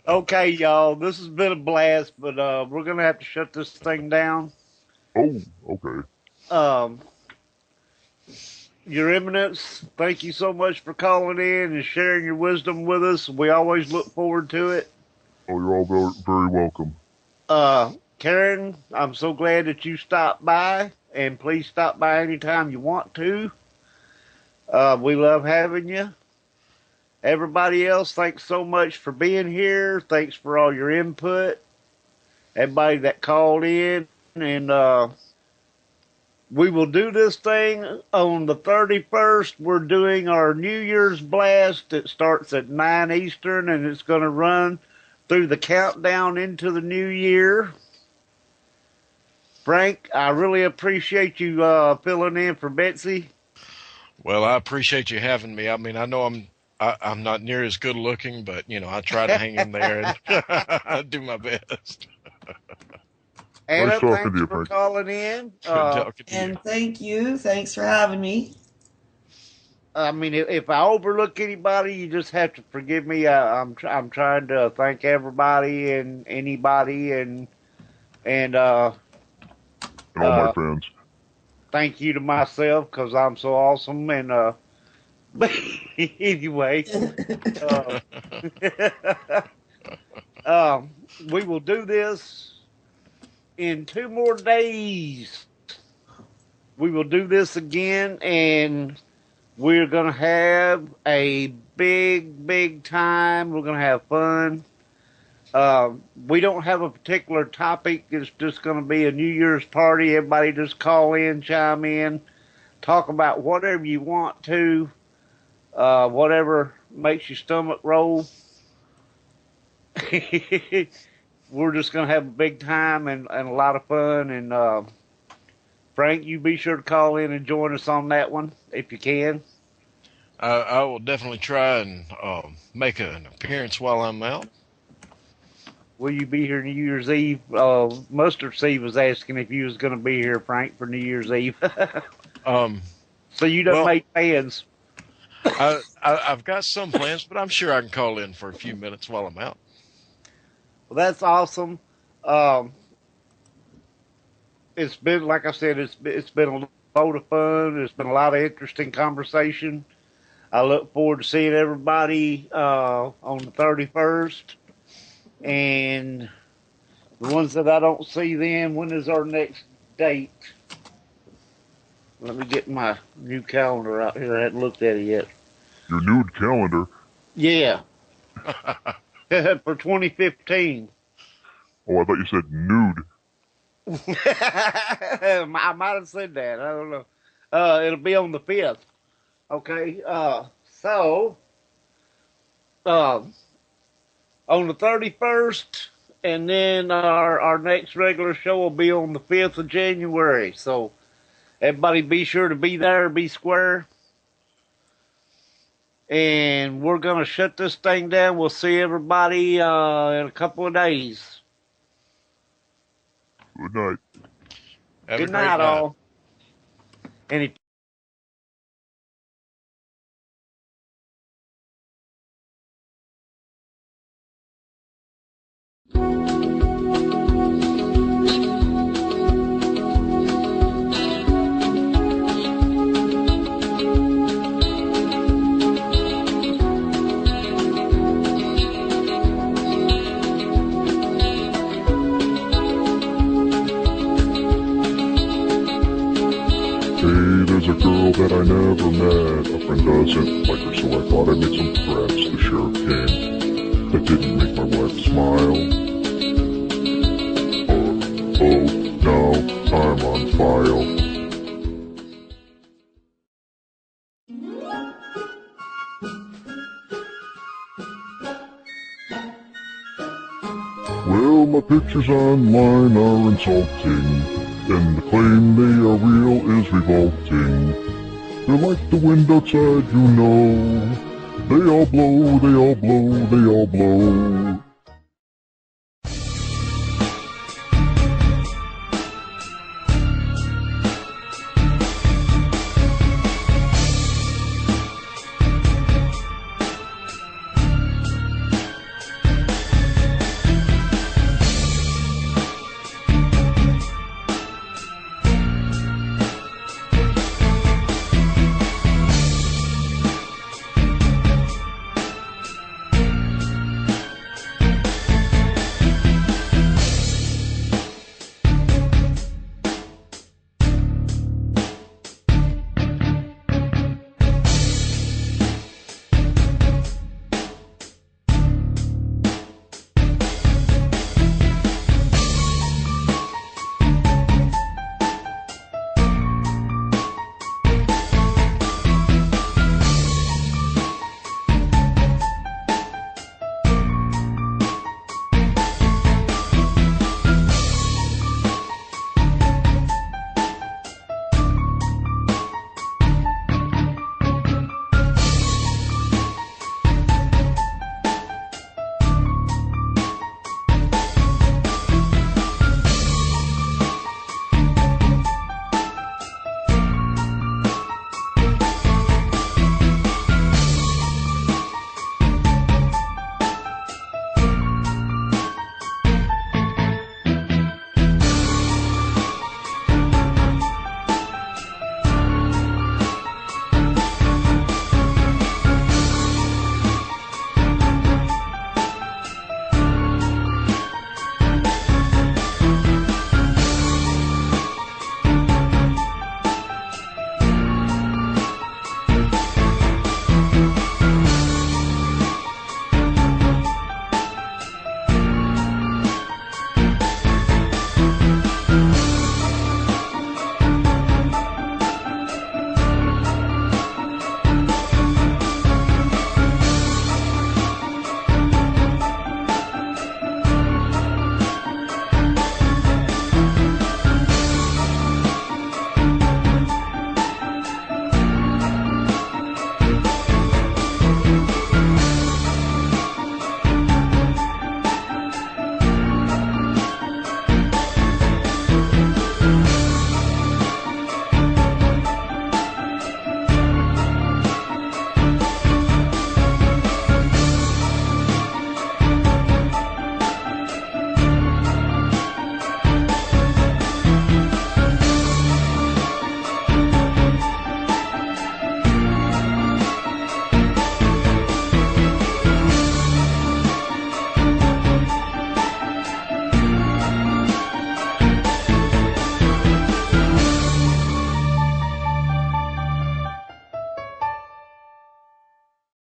Okay, y'all, this has been a blast, but we're gonna have to shut this thing down. Oh, okay. Your Eminence, thank you so much for calling in and sharing your wisdom with us. We always look forward to it. Oh, you're all very, very welcome. Karen, I'm so glad that you stopped by, and please stop by anytime you want to. We love having you. Everybody else, thanks so much for being here. Thanks for all your input. Everybody that called in, and we will do this thing on the 31st. We're doing our New Year's blast. It starts at 9 Eastern, and it's going to run through the countdown into the new year. Frank, I really appreciate you filling in for Betsy. Well, I appreciate you having me. I mean, I know I'm not near as good looking, but I try to hang in there and do my best. Anna, nice talking thanks to you, for Frank. calling in. And thank you. Thanks for having me. I mean, if I overlook anybody, you just have to forgive me. I'm trying to thank everybody and anybody and all my fans. Thank you to myself because I'm so awesome. And but anyway, we will do this in 2 more days. We will do this again, and we're going to have a big time. We're going to have fun. We don't have a particular topic. It's just going to be a New Year's party. Everybody just call in, chime in, talk about whatever you want to, whatever makes your stomach roll. We're just going to have a big time and a lot of fun. And Frank, you be sure to call in and join us on that one if you can. I will definitely try and make an appearance while I'm out. Will you be here New Year's Eve? Mustard Seed was asking if you was going to be here, Frank, for New Year's Eve. So you done made plans. I've got some plans, but I'm sure I can call in for a few minutes while I'm out. Well, that's awesome. It's been, like I said, it's been a load of fun. It's been a lot of interesting conversation. I look forward to seeing everybody on the 31st. And the ones that I don't see then, when is our next date? Let me get my new calendar out here. I hadn't looked at it yet. Your nude calendar? Yeah. For 2015. Oh, I thought you said nude. I might have said that. I don't know. It'll be on the 5th. Okay. On the 31st, and then our next regular show will be on the 5th of January. So everybody be sure to be there, be square. And we're going to shut this thing down. We'll see everybody in a couple of days. Good night. Good night, all. And if that I never met. A friend doesn't like her, so I thought I'd make some threats. The sheriff came. That didn't make my wife smile. Oh, now I'm on file. Well, my pictures online are insulting, and the claim they are real is revolting. They're like the wind outside, you know. They all blow, they all blow, they all blow.